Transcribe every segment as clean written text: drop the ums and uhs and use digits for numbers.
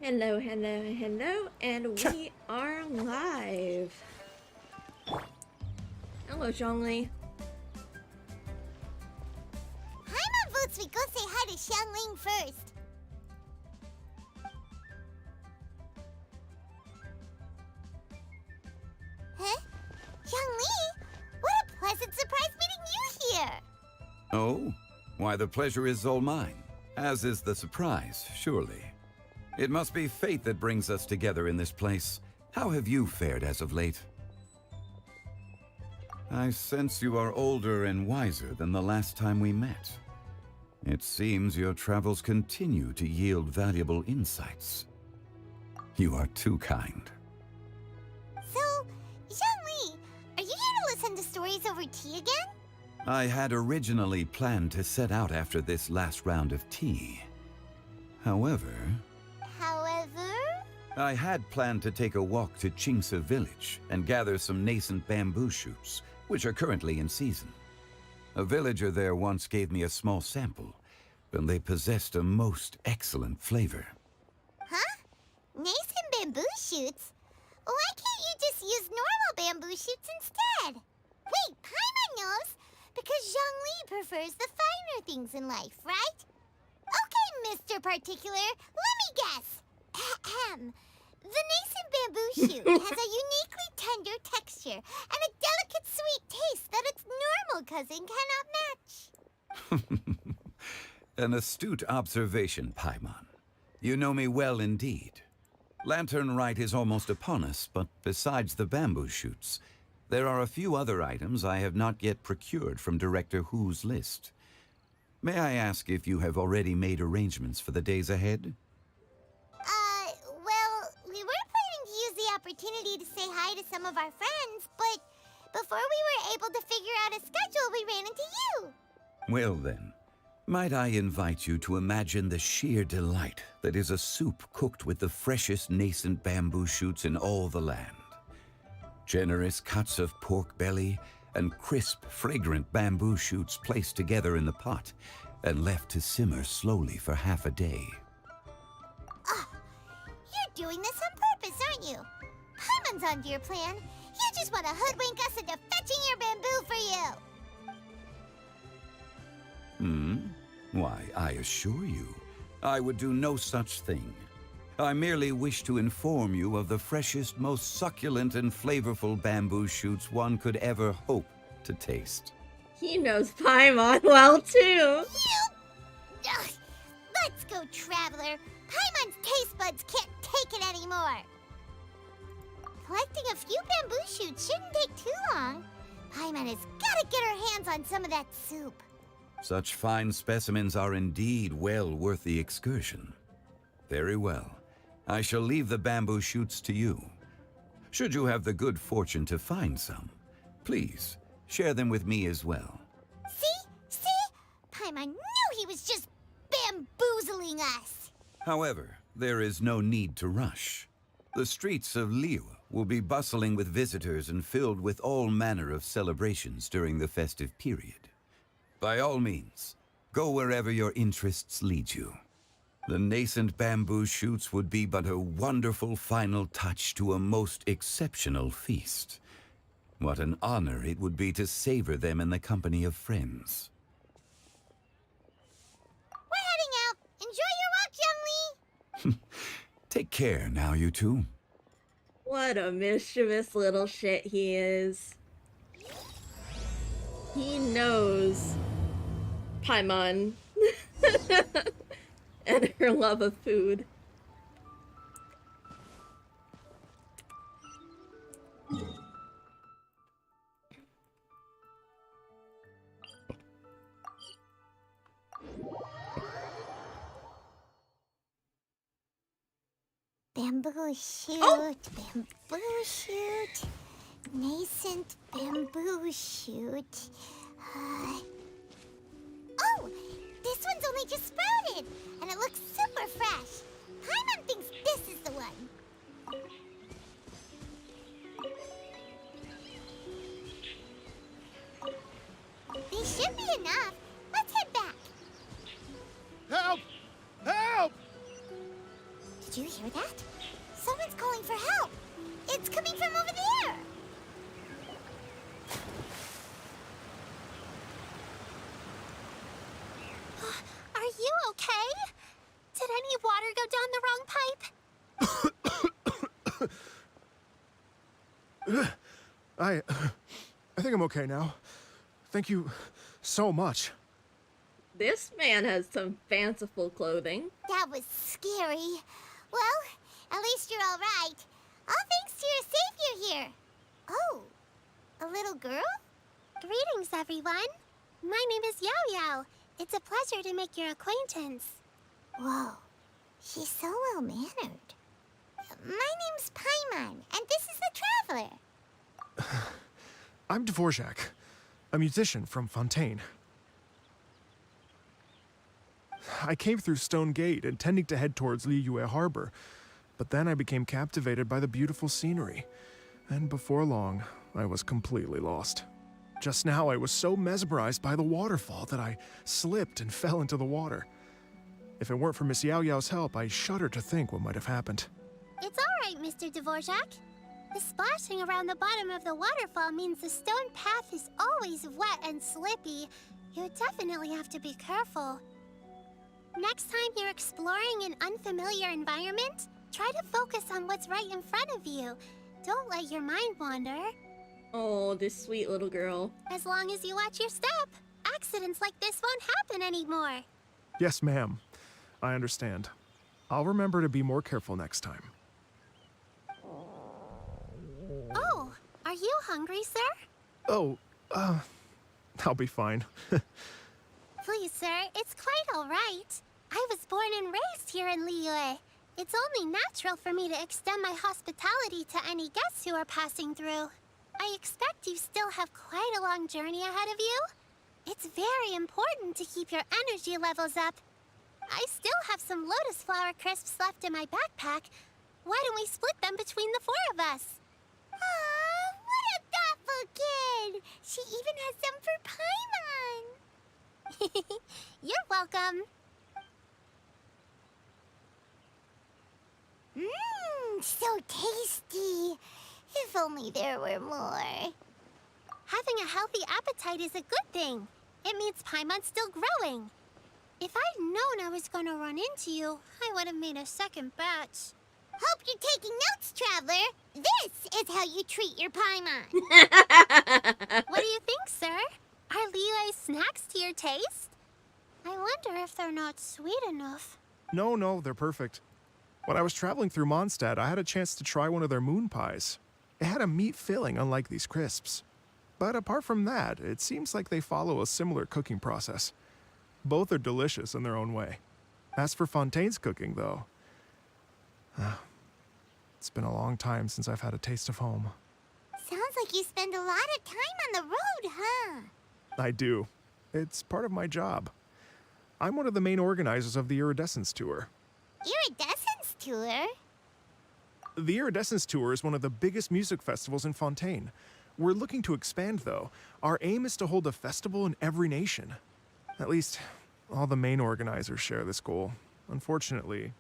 Hello, hello, hello, and we are live. Hello, Zhongli. Paimon votes we go say hi to Xiangling first. Huh? Xiangli? What a pleasant surprise meeting you here! Oh? Why, the pleasure is all mine. As is the surprise, surely. It must be fate that brings us together in this place. How have you fared as of late? I sense you are older and wiser than the last time we met. It seems your travels continue to yield valuable insights. You are too kind. So, Xiangli, are you here to listen to stories over tea again? I had originally planned to set out after this last round of tea. However, I had planned to take a walk to Qingce village and gather some nascent bamboo shoots, which are currently in season. A villager there once gave me a small sample, and they possessed a most excellent flavor. Huh? Nascent bamboo shoots? Why can't you just use normal bamboo shoots instead? Wait, Paimon knows! Because Zhongli prefers the finer things in life, right? Okay, Mr. Particular, let me guess. Ahem. The nascent bamboo shoot has a uniquely tender texture and a delicate sweet taste that its normal cousin cannot match. An astute observation, Paimon. You know me well indeed. Lantern Rite is almost upon us, but besides the bamboo shoots, there are a few other items I have not yet procured from Director Hu's list. May I ask if you have already made arrangements for the days ahead? Well, we were planning to use the opportunity to say hi to some of our friends, but before we were able to figure out a schedule, we ran into you. Well then, might I invite you to imagine the sheer delight that is a soup cooked with the freshest nascent bamboo shoots in all the land. Generous cuts of pork belly and crisp, fragrant bamboo shoots placed together in the pot and left to simmer slowly for half a day. You're doing this on purpose, aren't you? Paimon's onto your plan. You just want to hoodwink us into fetching your bamboo for you. Why, I assure you, I would do no such thing. I merely wish to inform you of the freshest, most succulent and flavorful bamboo shoots one could ever hope to taste. He knows Paimon well, too. Ugh. Let's go, Traveler. Paimon's taste buds can't take it anymore. Collecting a few bamboo shoots shouldn't take too long. Paimon has got to get her hands on some of that soup. Such fine specimens are indeed well worth the excursion. Very well. I shall leave the bamboo shoots to you. Should you have the good fortune to find some, please share them with me as well. See? Paimon knew he was just bamboozling us. However, there is no need to rush. The streets of Liu will be bustling with visitors and filled with all manner of celebrations during the festive period. By all means, go wherever your interests lead you. The nascent bamboo shoots would be but a wonderful final touch to a most exceptional feast. What an honor it would be to savor them in the company of friends. We're heading out. Enjoy your walk, Youngly. Take care now, you two. What a mischievous little shit he is. He knows Paimon and her love of food. Bamboo shoot, bamboo shoot, nascent bamboo shoot. Oh, this one's only just sprouted, and it looks super fresh. Paimon thinks this is the one. These should be enough. Let's head back. Help! Help! Did Did you hear that? Someone's calling for help. It's coming from over there. Are you okay? Did any water go down the wrong pipe? I think I'm okay now. Thank you so much. This man has some fanciful clothing. That was scary. Well, at least you're all right. All thanks to your savior here. Oh, a little girl? Greetings, everyone. My name is Yao Yao. It's a pleasure to make your acquaintance. Whoa, she's so well-mannered. My name's Paimon, and this is the Traveler. I'm Dvorak, a musician from Fontaine. I came through Stone Gate, intending to head towards Liyue Harbor, but then I became captivated by the beautiful scenery, and before long, I was completely lost. Just now, I was so mesmerized by the waterfall that I slipped and fell into the water. If it weren't for Miss Yao Yao's help, I shudder to think what might have happened. It's all right, Mr. Dvorak. The splashing around the bottom of the waterfall means the stone path is always wet and slippy. You definitely have to be careful. Next time you're exploring an unfamiliar environment, try to focus on what's right in front of you. Don't let your mind wander. Oh, this sweet little girl. As long as you watch your step, accidents like this won't happen anymore. Yes, ma'am. I understand. I'll remember to be more careful next time. Oh, are you hungry, sir? Oh, I'll be fine. Please, sir, it's quite all right. I was born and raised here in Liyue. It's only natural for me to extend my hospitality to any guests who are passing through. I expect you still have quite a long journey ahead of you. It's very important to keep your energy levels up. I still have some lotus flower crisps left in my backpack. Why don't we split them between the four of us? Aw, what a thoughtful kid! She even has some for Paimon! You're welcome. Mmm, so tasty. If only there were more. Having a healthy appetite is a good thing. It means Paimon's still growing. If I'd known I was gonna run into you, I would have made a second batch. Hope you're taking notes, Traveler. This is how you treat your Paimon. What do you think, sir? Are Liyue snacks to your taste? I wonder if they're not sweet enough. No, they're perfect. When I was traveling through Mondstadt, I had a chance to try one of their moon pies. It had a meat filling, unlike these crisps. But apart from that, it seems like they follow a similar cooking process. Both are delicious in their own way. As for Fontaine's cooking, though, it's been a long time since I've had a taste of home. Sounds like you spend a lot of time on the road, huh? I do. It's part of my job. I'm one of the main organizers of the Iridescence Tour. Iridescence Tour? The Iridescence Tour is one of the biggest music festivals in Fontaine. We're looking to expand, though. Our aim is to hold a festival in every nation. At least, all the main organizers share this goal. Unfortunately,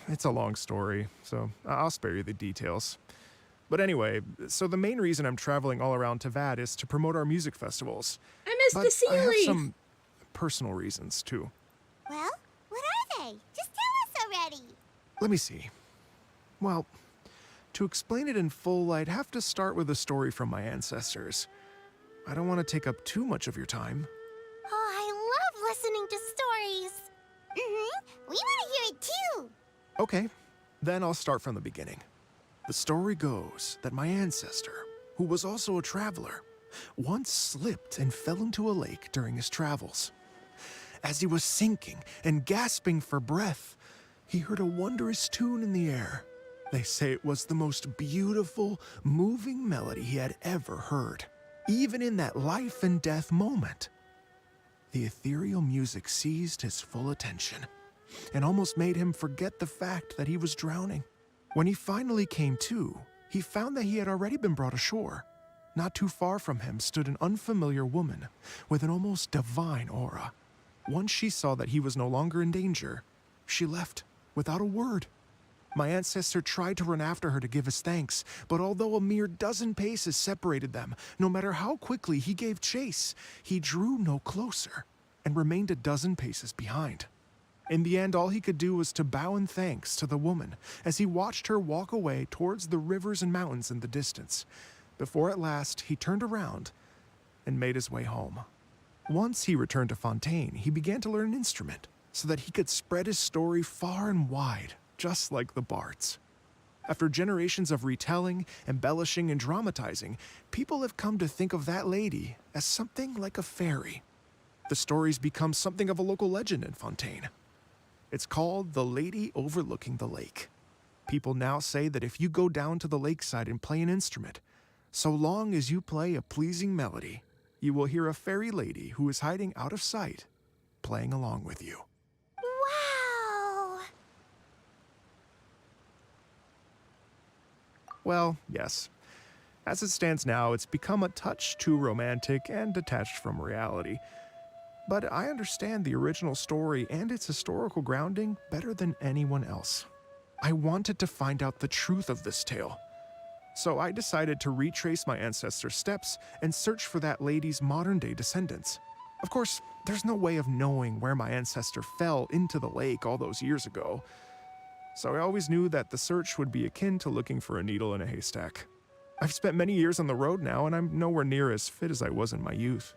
it's a long story, so I'll spare you the details. But anyway, so the main reason I'm traveling all around Tavad is to promote our music festivals. I miss But the scenery. I have some personal reasons, too. Well, what are they? Just tell us already. Let me see. Well, to explain it in full, I'd have to start with a story from my ancestors. I don't want to take up too much of your time. Oh, I love listening to stories. We want to hear it too. Okay, then I'll start from the beginning. The story goes that my ancestor, who was also a traveler, once slipped and fell into a lake during his travels. As he was sinking and gasping for breath, he heard a wondrous tune in the air. They say it was the most beautiful, moving melody he had ever heard, even in that life and death moment. The ethereal music seized his full attention and almost made him forget the fact that he was drowning. When he finally came to, he found that he had already been brought ashore. Not too far from him stood an unfamiliar woman with an almost divine aura. Once she saw that he was no longer in danger, she left without a word. My ancestor tried to run after her to give us thanks, but although a mere dozen paces separated them, no matter how quickly he gave chase, he drew no closer and remained a dozen paces behind. In the end, all he could do was to bow in thanks to the woman as he watched her walk away towards the rivers and mountains in the distance, before at last he turned around and made his way home. Once he returned to Fontaine, he began to learn an instrument so that he could spread his story far and wide, just like the bards. After generations of retelling, embellishing, and dramatizing, people have come to think of that lady as something like a fairy. The story's become something of a local legend in Fontaine. It's called the Lady Overlooking the Lake. People now say that if you go down to the lakeside and play an instrument, so long as you play a pleasing melody, you will hear a fairy lady who is hiding out of sight, playing along with you. Wow! Well, yes. As it stands now, it's become a touch too romantic and detached from reality. But I understand the original story and its historical grounding better than anyone else. I wanted to find out the truth of this tale. So I decided to retrace my ancestors' steps and search for that lady's modern-day descendants. Of course, there's no way of knowing where my ancestor fell into the lake all those years ago. So I always knew that the search would be akin to looking for a needle in a haystack. I've spent many years on the road now, and I'm nowhere near as fit as I was in my youth.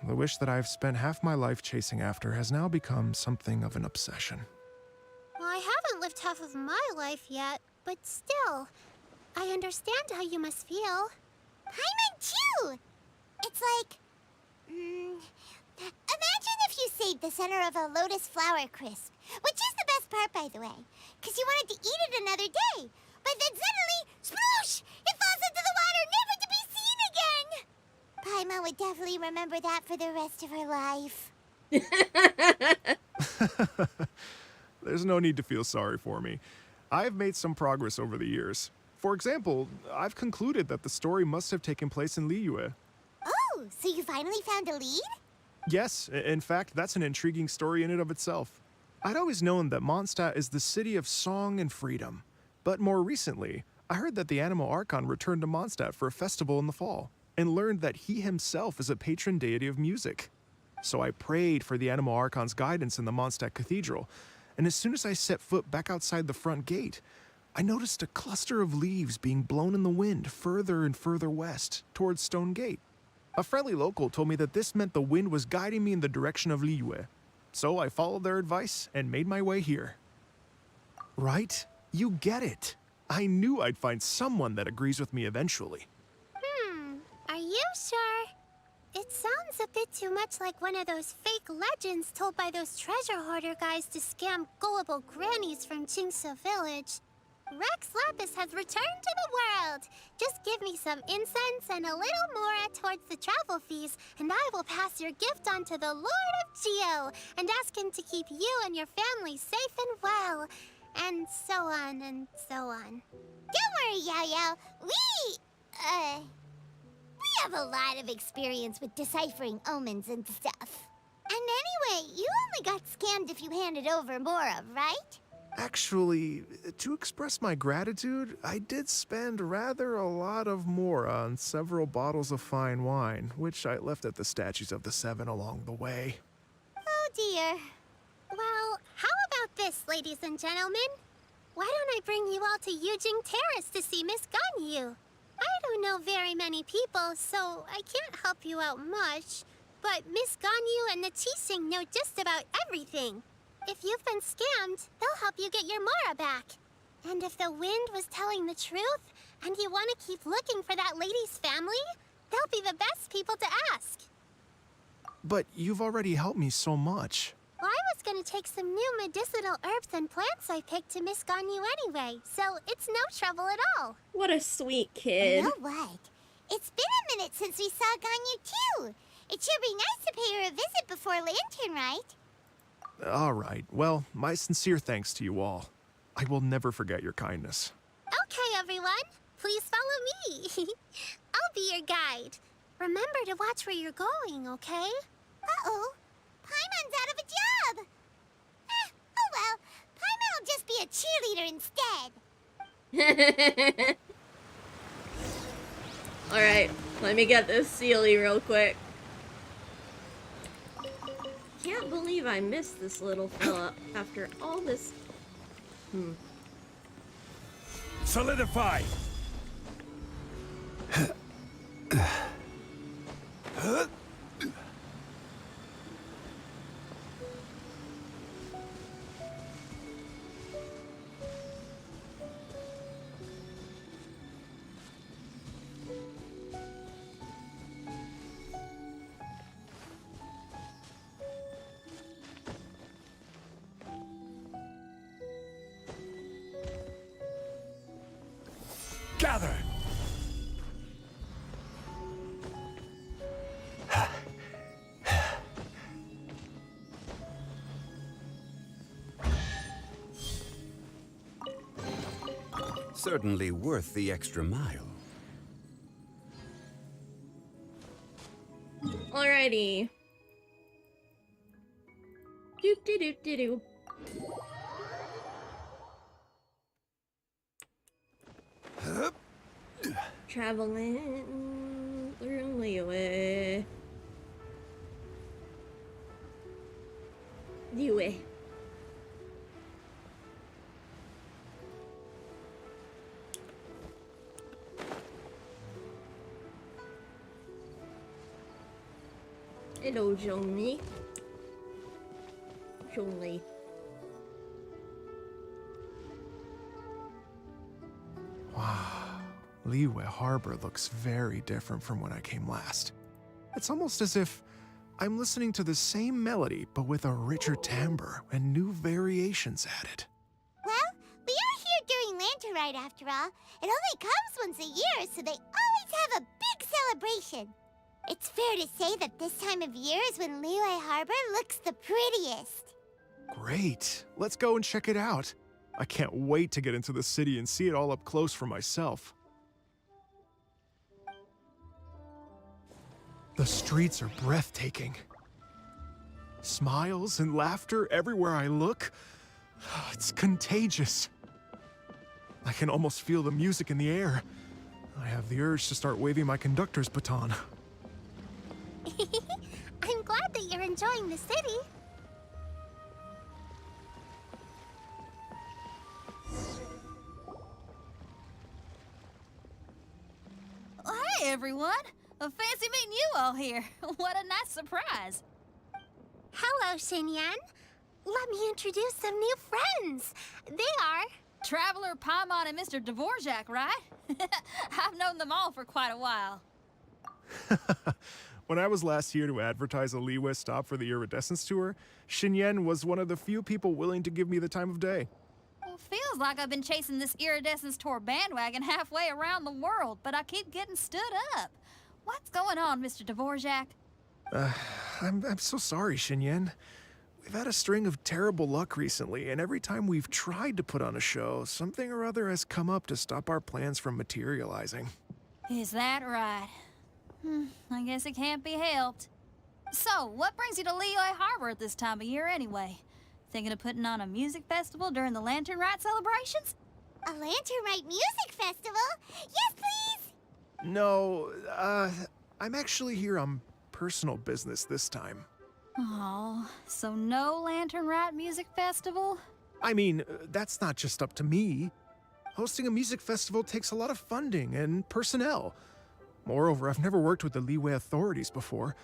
The wish that I've spent half my life chasing after has now become something of an obsession. Well, I haven't lived half of my life yet, but still, I understand how you must feel. Paimon too! It's like... imagine if you saved the center of a lotus flower crisp, which is the best part, by the way, because you wanted to eat it another day. But then suddenly, sploosh! It falls into the water, never to be seen again! Paimon would definitely remember that for the rest of her life. There's no need to feel sorry for me. I've made some progress over the years. For example, I've concluded that the story must have taken place in Liyue. Oh, so you finally found a lead? Yes, in fact, that's an intriguing story in and of itself. I'd always known that Mondstadt is the city of song and freedom. But more recently, I heard that the Animal Archon returned to Mondstadt for a festival in the fall, and learned that he himself is a patron deity of music. So I prayed for the Animal Archon's guidance in the Mondstadt Cathedral, and as soon as I set foot back outside the front gate, I noticed a cluster of leaves being blown in the wind further and further west, towards Stone Gate. A friendly local told me that this meant the wind was guiding me in the direction of Liyue. So I followed their advice and made my way here. Right? You get it. I knew I'd find someone that agrees with me eventually. Are you sure? It sounds a bit too much like one of those fake legends told by those treasure hoarder guys to scam gullible grannies from Chingsa Village. Rex Lapis has returned to the world. Just give me some incense and a little more towards the travel fees, and I will pass your gift on to the Lord of Geo and ask him to keep you and your family safe and well. And so on and so on. Don't worry, Yao Yao. We have a lot of experience with deciphering omens and stuff. And anyway, you only got scammed if you handed over more of, right? Actually, to express my gratitude, I did spend rather a lot of more on several bottles of fine wine, which I left at the Statues of the Seven along the way. Oh dear. Well, how about this, ladies and gentlemen? Why don't I bring you all to Yujing Terrace to see Miss Ganyu? I don't know very many people, so I can't help you out much. But Miss Ganyu and the Qixing know just about everything. If you've been scammed, they'll help you get your Mara back. And if the wind was telling the truth, and you want to keep looking for that lady's family, they'll be the best people to ask. But you've already helped me so much. Well, I was going to take some new medicinal herbs and plants I picked to Miss Ganyu anyway, so it's no trouble at all. What a sweet You kid. know what? It's been a minute since we saw Ganyu too. It sure be nice to pay her a visit before Lantern Rite. All right. Well, my sincere thanks to you all. I will never forget your kindness. Okay, everyone. Please follow me. I'll be your guide. Remember to watch where you're going, okay? Uh-oh. Paimon's out of a job. Oh well. Paimon will just be a cheerleader instead. Alright, let me get this Sealy real quick. Can't believe I missed this little fella after all this. Solidify! Gather! Certainly worth the extra mile. Alrighty. Doop de doop de doo. Traveling through Liyue. Liyue. Hello, Zhongli. Zhongli. Wow, Liyue Harbor looks very different from when I came last. It's almost as if I'm listening to the same melody, but with a richer timbre and new variations added. Well, we are here during Lantern Rite after all. It only comes once a year, so they always have a big celebration. It's fair to say that this time of year is when Liyue Harbor looks the prettiest. Great, let's go and check it out. I can't wait to get into the city and see it all up close for myself. The streets are breathtaking. Smiles and laughter everywhere I look. It's contagious. I can almost feel the music in the air. I have the urge to start waving my conductor's baton. I'm glad that you're enjoying the city. Hey, everyone! Fancy meeting you all here. What a nice surprise. Hello, Xinyan. Let me introduce some new friends. They are... Traveler, Paimon, and Mr. Dvorak, right? I've known them all for quite a while. When I was last here to advertise a Liyue stop for the Iridescence Tour, Xinyan was one of the few people willing to give me the time of day. Well, feels like I've been chasing this Iridescence Tour bandwagon halfway around the world, but I keep getting stood up. What's going on, Mr. Dvorak? I'm so sorry, Xinyan. We've had a string of terrible luck recently, and every time we've tried to put on a show, something or other has come up to stop our plans from materializing. Is that right? I guess it can't be helped. So, what brings you to Liyue Harbor at this time of year anyway? Thinking of putting on a music festival during the Lantern Rite celebrations? A Lantern Rite music festival? Yes, please! No, I'm actually here on personal business this time. Oh, so no Lantern Rite music festival? I mean, that's not just up to me. Hosting a music festival takes a lot of funding and personnel. Moreover, I've never worked with the Liyue authorities before.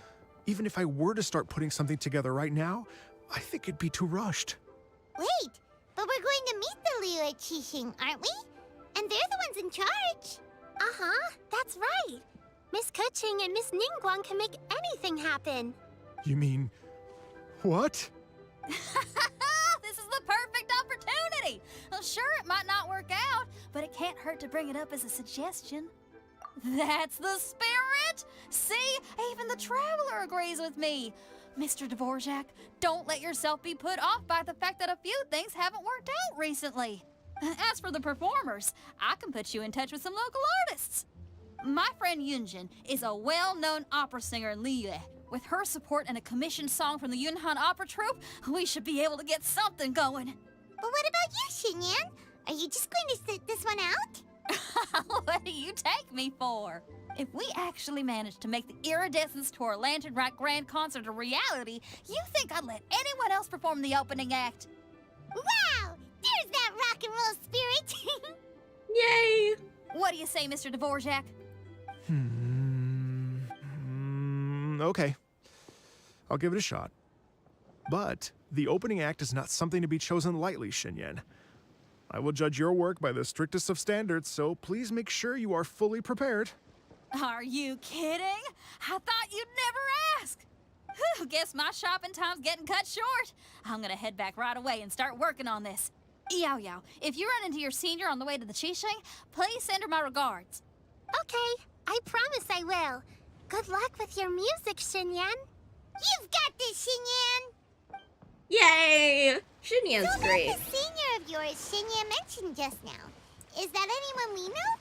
Even if I were to start putting something together right now, I think it'd be too rushed. Wait, but we're going to meet the Liyue Qixing, aren't we? And they're the ones in charge. Uh-huh, that's right. Miss Keqing and Miss Ningguang can make anything happen. You mean... what? This is the perfect opportunity! Well, sure, it might not work out, but it can't hurt to bring it up as a suggestion. That's the spirit! See, even the Traveler agrees with me. Mr. Dvorak, don't let yourself be put off by the fact that a few things haven't worked out recently. As for the performers, I can put you in touch with some local artists. My friend Yunjin is a well-known opera singer in Liyue. With her support and a commissioned song from the Yunhan Opera Troupe, we should be able to get something going. But what about you, Xinyan? Are you just going to sit this one out? What do you take me for? If we actually managed to make the Iridescence Tour Lantern Rite Grand Concert a reality, you think I'd let anyone else perform the opening act? Wow! There's that rock and roll spirit! Yay! What do you say, Mr. Dvorak? Okay. I'll give it a shot. But the opening act is not something to be chosen lightly, Xinyan. I will judge your work by the strictest of standards, so please make sure you are fully prepared. Are you kidding? I thought you'd never ask. Whew, guess my shopping time's getting cut short. I'm gonna head back right away and start working on this. Yao Yao, if you run into your senior on the way to the Qixing, please send her my regards. Okay, I promise I will. Good luck with your music, Xinyan. You've got this, Xinyan! Yay! Xinyan's So great. about the senior of yours Xinyan mentioned just now. Is that anyone we know?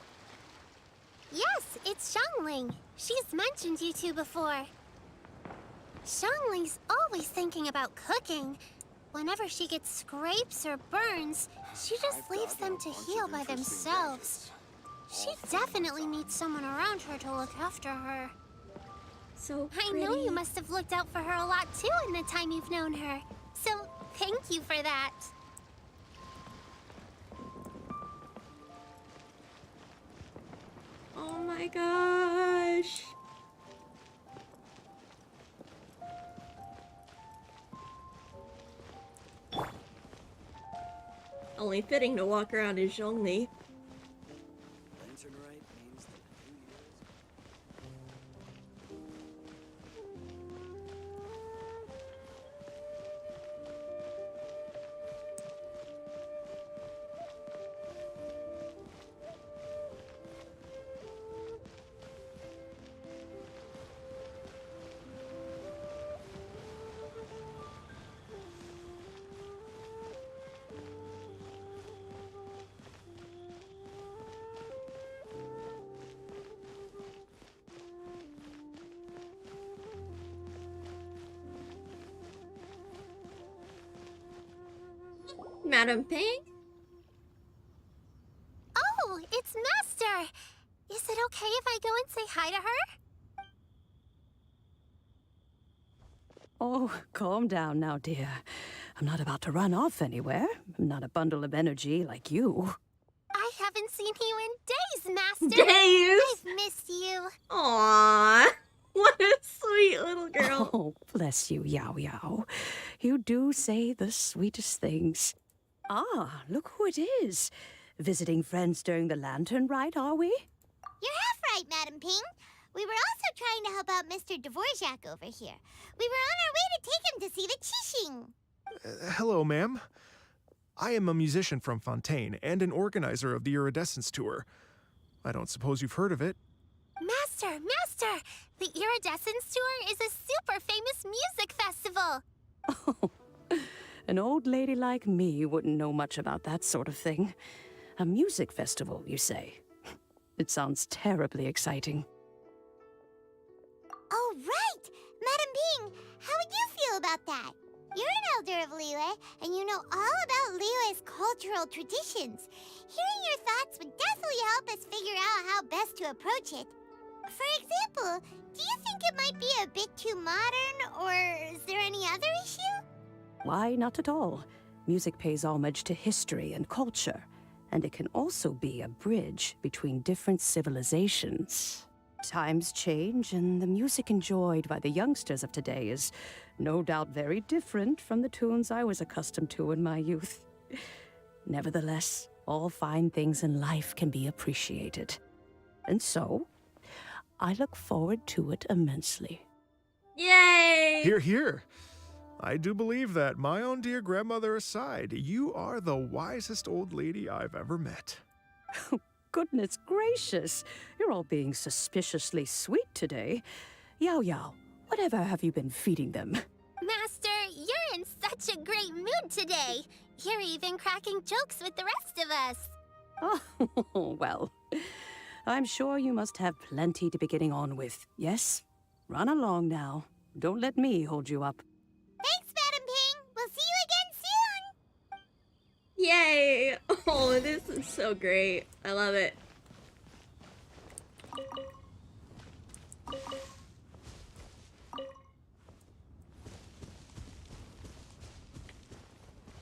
Yes, it's Xiangling. She's mentioned you two before. Xiangling's always thinking about cooking. Whenever she gets scrapes or burns, she just leaves them to heal by themselves. She definitely needs someone around her to look after her. So I pretty. know you must have looked out for her a lot too in the time you've known her. So thank you for that. Oh my gosh. Only fitting to walk around in Zhongli. Lantern Rite means that in 2 years. Madam Ping? Oh, it's Master! Is it okay if I go and say hi to her? Oh, calm down now, dear. I'm not about to run off anywhere. I'm not a bundle of energy like you. I haven't seen you in days, Master! Days? I've missed you. Aww. What a sweet little girl. Oh, bless you, Yao Yao. You do say the sweetest things. Ah, look who it is. Visiting friends during the Lantern Rite, are we? You're half right, Madam Ping. We were also trying to help out Mr. Dvorak over here. We were on our way to take him to see the Qixing. Hello, ma'am. I am a musician from Fontaine and an organizer of the Iridescence Tour. I don't suppose you've heard of it. Master! The Iridescence Tour is a super famous music festival. Oh, an old lady like me wouldn't know much about that sort of thing. A music festival, you say? It sounds terribly exciting. Oh, right! Madam Ping, how would you feel about that? You're an elder of Liyue, and you know all about Liyue's cultural traditions. Hearing your thoughts would definitely help us figure out how best to approach it. For example, do you think it might be a bit too modern, or is there any other issue? Why, not at all. Music pays homage to history and culture, and it can also be a bridge between different civilizations. Times change, and the music enjoyed by the youngsters of today is no doubt very different from the tunes I was accustomed to in my youth. Nevertheless, all fine things in life can be appreciated. And so, I look forward to it immensely. Yay! Hear, hear. I do believe that, my own dear grandmother aside, you are the wisest old lady I've ever met. Goodness gracious, you're all being suspiciously sweet today. Yao Yao, whatever have you been feeding them? Master, you're in such a great mood today. You're even cracking jokes with the rest of us. Oh, well, I'm sure you must have plenty to be getting on with. Yes? Run along now. Don't let me hold you up. Thanks, Madam Ping. We'll see you again soon. Yay! Oh, this is so great. I love it.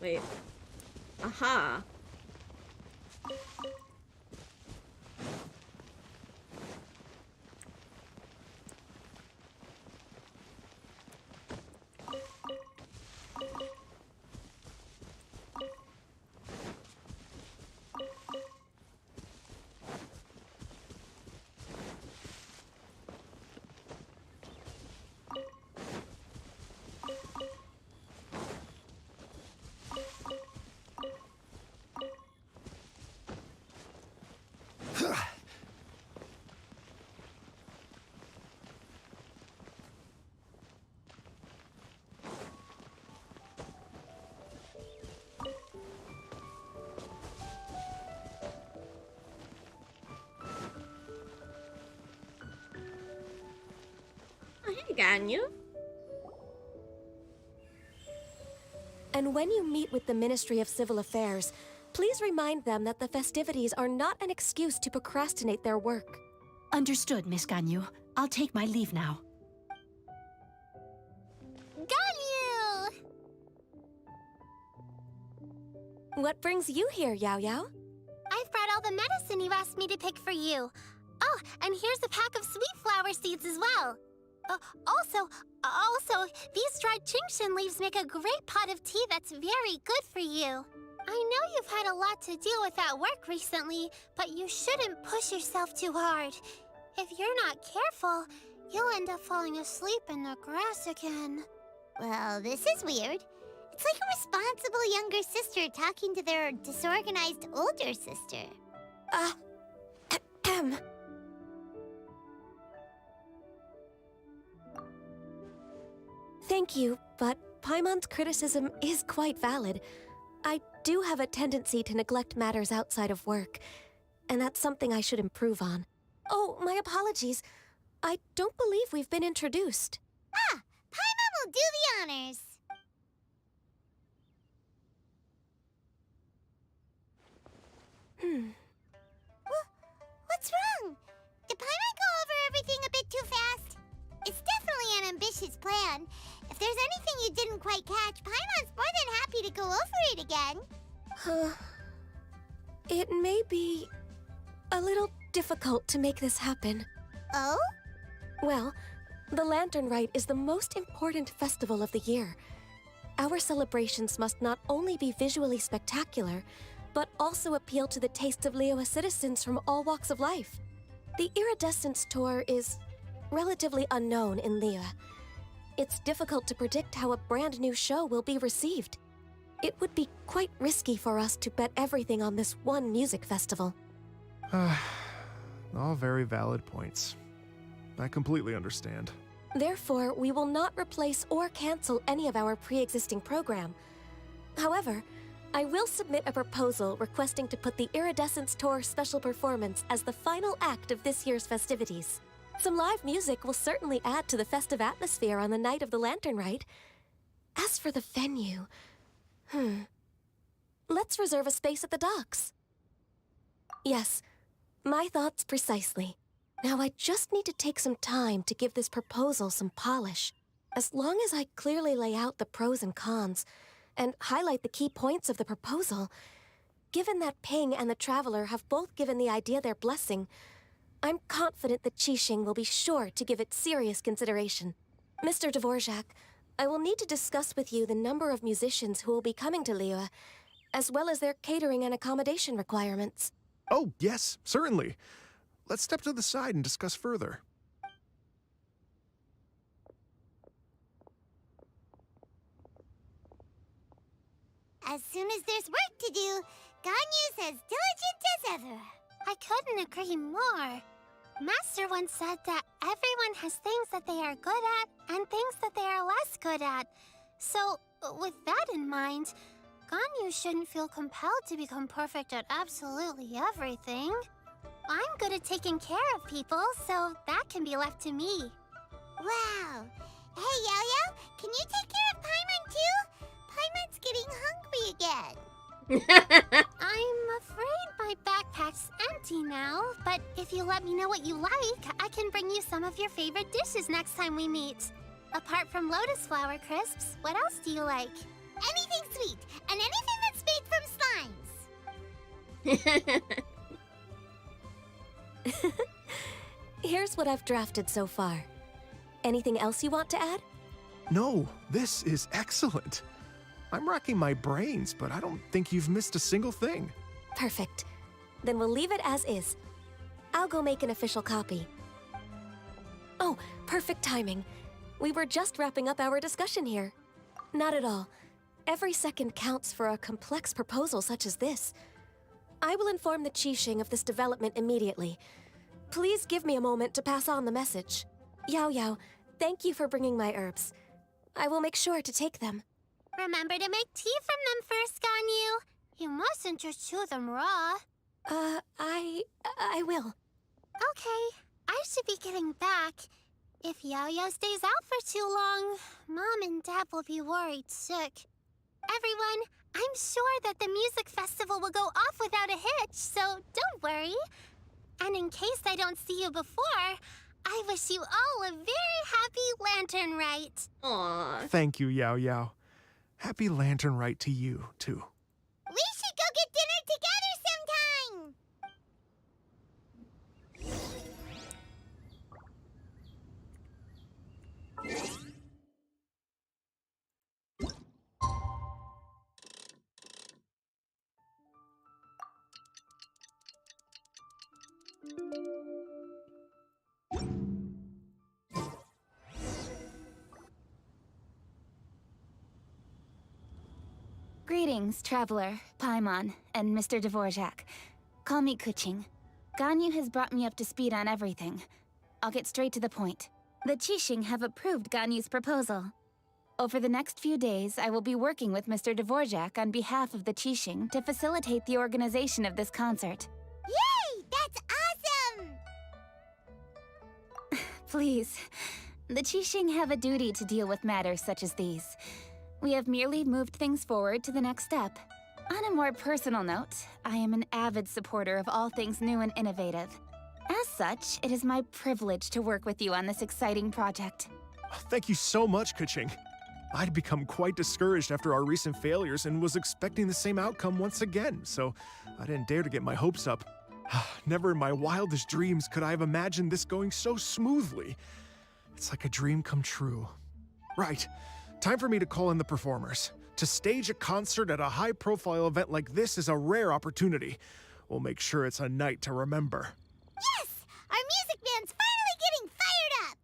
Wait. Aha. Oh, hey, Ganyu. And when you meet with the Ministry of Civil Affairs, please remind them that the festivities are not an excuse to procrastinate their work. Understood, Miss Ganyu. I'll take my leave now. Ganyu! What brings you here, Yao Yao? I've brought all the medicine you asked me to pick for you. Oh, and here's a pack of sweet flower seeds as well. Also, these dried Genshin leaves make a great pot of tea that's very good for you. I know you've had a lot to deal with at work recently, but you shouldn't push yourself too hard. If you're not careful, you'll end up falling asleep in the grass again. Well, this is weird. It's like a responsible younger sister talking to their disorganized older sister. Thank you, but Paimon's criticism is quite valid. I do have a tendency to neglect matters outside of work, and that's something I should improve on. Oh, my apologies. I don't believe we've been introduced. Ah, Paimon will do the honors. What's wrong? Did Paimon go over everything a bit too fast? It's definitely an ambitious plan. If there's anything you didn't quite catch, Paimon's more than happy to go over it again. It may be a little difficult to make this happen. Oh? Well, the Lantern Rite is the most important festival of the year. Our celebrations must not only be visually spectacular, but also appeal to the tastes of Liyue citizens from all walks of life. The Iridescence Tour is relatively unknown in Liyue. It's difficult to predict how a brand new show will be received. It would be quite risky for us to bet everything on this one music festival. All very valid points. I completely understand. Therefore, we will not replace or cancel any of our pre-existing program. However, I will submit a proposal requesting to put the Iridescence Tour special performance as the final act of this year's festivities. Some live music will certainly add to the festive atmosphere on the night of the Lantern Rite. As for the venue, let's reserve a space at the docks. Yes, my thoughts precisely. Now I just need to take some time to give this proposal some polish. As long as I clearly lay out the pros and cons, and highlight the key points of the proposal, given that Ping and the Traveler have both given the idea their blessing, I'm confident that Qixing will be sure to give it serious consideration. Mr. Dvorak, I will need to discuss with you the number of musicians who will be coming to Liyue, as well as their catering and accommodation requirements. Oh, yes, certainly. Let's step to the side and discuss further. As soon as there's work to do, Ganyu's as diligent as ever. I couldn't agree more. Master once said that everyone has things that they are good at and things that they are less good at. So, with that in mind, Ganyu shouldn't feel compelled to become perfect at absolutely everything. I'm good at taking care of people, so that can be left to me. Wow. Hey, Yo-Yo, can you take care of Paimon too? Paimon's getting hungry again. I'm It's empty now, but if you let me know what you like, I can bring you some of your favorite dishes next time we meet. Apart from lotus flower crisps, what else do you like? Anything sweet, and anything that's made from slimes. Here's what I've drafted so far. Anything else you want to add? No, this is excellent. I'm racking my brains, but I don't think you've missed a single thing. Perfect. Then we'll leave it as is. I'll go make an official copy. Oh, perfect timing. We were just wrapping up our discussion here. Not at all. Every second counts for a complex proposal such as this. I will inform the Qixing of this development immediately. Please give me a moment to pass on the message. Yao Yao, thank you for bringing my herbs. I will make sure to take them. Remember to make tea from them first, Ganyu. You mustn't just chew them raw. I will. Okay, I should be getting back. If Yao-Yao stays out for too long, Mom and Dad will be worried sick. Everyone, I'm sure that the music festival will go off without a hitch, so don't worry. And in case I don't see you before, I wish you all a very happy Lantern Rite. Aw. Thank you, Yao Yao. Happy Lantern Rite to you, too. We should go get dinner together sometime! Greetings, Traveler, Paimon, and Mr. Dvorak. Call me Kuching. Ganyu has brought me up to speed on everything. I'll get straight to the point. The Qixing have approved Ganyu's proposal. Over the next few days, I will be working with Mr. Dvorak on behalf of the Qixing to facilitate the organization of this concert. Yay! That's awesome! Please. The Qixing have a duty to deal with matters such as these. We have merely moved things forward to the next step. On a more personal note, I am an avid supporter of all things new and innovative. As such, it is my privilege to work with you on this exciting project. Thank you so much, Kuching. I'd become quite discouraged after our recent failures and was expecting the same outcome once again, so I didn't dare to get my hopes up. Never in my wildest dreams could I have imagined this going so smoothly. It's like a dream come true. Right. Time for me to call in the performers. To stage a concert at a high-profile event like this is a rare opportunity. We'll make sure it's a night to remember. Yes! Our music band's finally getting fired up!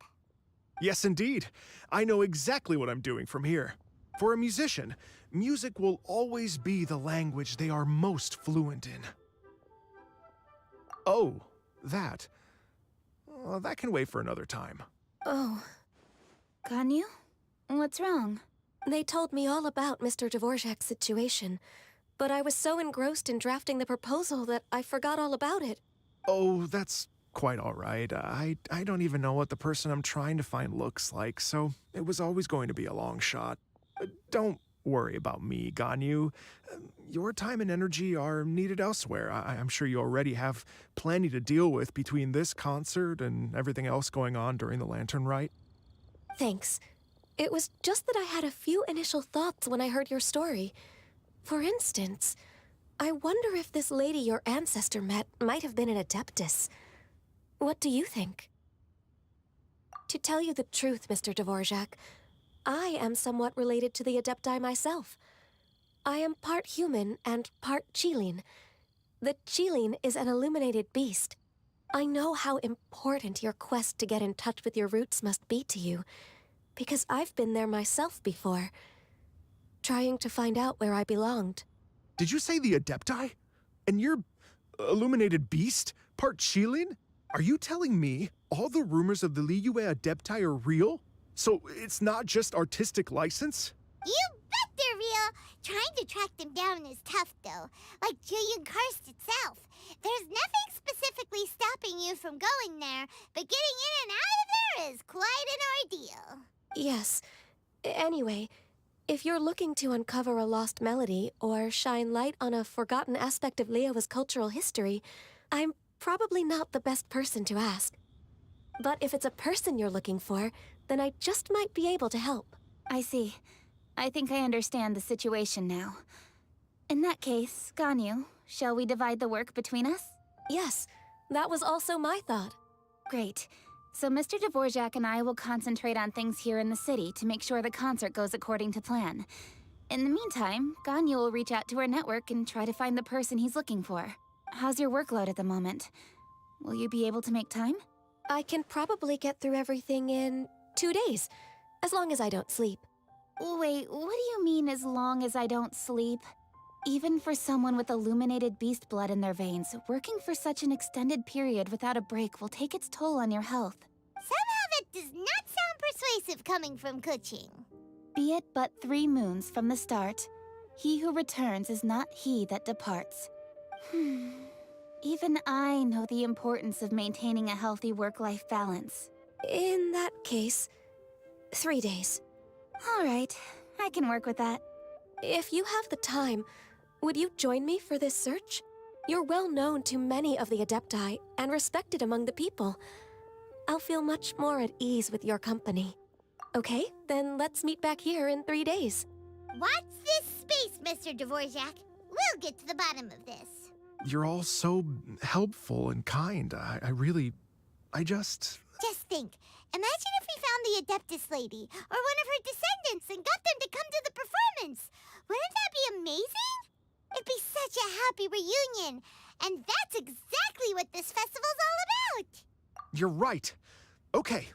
Yes, indeed. I know exactly what I'm doing from here. For a musician, music will always be the language they are most fluent in. Oh, that. Well, that can wait for another time. Oh. Ganyu? What's wrong? They told me all about Mr. Dvorak's situation, but I was so engrossed in drafting the proposal that I forgot all about it. Oh, that's quite all right. I don't even know what the person I'm trying to find looks like, so it was always going to be a long shot. Don't worry about me, Ganyu. Your time and energy are needed elsewhere. I'm sure you already have plenty to deal with between this concert and everything else going on during the Lantern Rite. Thanks. It was just that I had a few initial thoughts when I heard your story. For instance, I wonder if this lady your ancestor met might have been an Adeptus. What do you think? To tell you the truth, Mr. Dvorak, I am somewhat related to the Adepti myself. I am part human and part Qilin. The Qilin is an illuminated beast. I know how important your quest to get in touch with your roots must be to you, because I've been there myself before, trying to find out where I belonged. Did you say the Adepti? And you're illuminated beast? Part Qilin? Are you telling me all the rumors of the Liyue Adepti are real? So it's not just artistic license? You bet they're real! Trying to track them down is tough, though. Like Julian Karst itself. There's nothing specifically stopping you from going there, but getting in and out of there is quite an ordeal. Yes. Anyway, if you're looking to uncover a lost melody or shine light on a forgotten aspect of Liyue's cultural history, I'm probably not the best person to ask. But if it's a person you're looking for, then I just might be able to help. I see. I think I understand the situation now. In that case, Ganyu, shall we divide the work between us? Yes, that was also my thought. Great. So Mr. Dvorak and I will concentrate on things here in the city to make sure the concert goes according to plan. In the meantime, Ganyu will reach out to our network and try to find the person he's looking for. How's your workload at the moment? Will you be able to make time? I can probably get through everything in 2 days, as long as I don't sleep. Wait, what do you mean as long as I don't sleep? Even for someone with illuminated beast blood in their veins, working for such an extended period without a break will take its toll on your health. Somehow that does not sound persuasive coming from Kuching. Be it but 3 moons from the start, he who returns is not he that departs. Even I know the importance of maintaining a healthy work-life balance. In that case, 3 days. All right, I can work with that. If you have the time, would you join me for this search? You're well known to many of the Adepti and respected among the people. I'll feel much more at ease with your company. Okay, then let's meet back here in 3 days. Watch this space, Mr. Dvorak. We'll get to the bottom of this. You're all so helpful and kind. I just... Just think. Imagine if we found the Adeptus lady, or one of her descendants, and got them to come to the performance. Wouldn't that be amazing? It'd be such a happy reunion. And that's exactly what this festival's all about. You're right. Okay,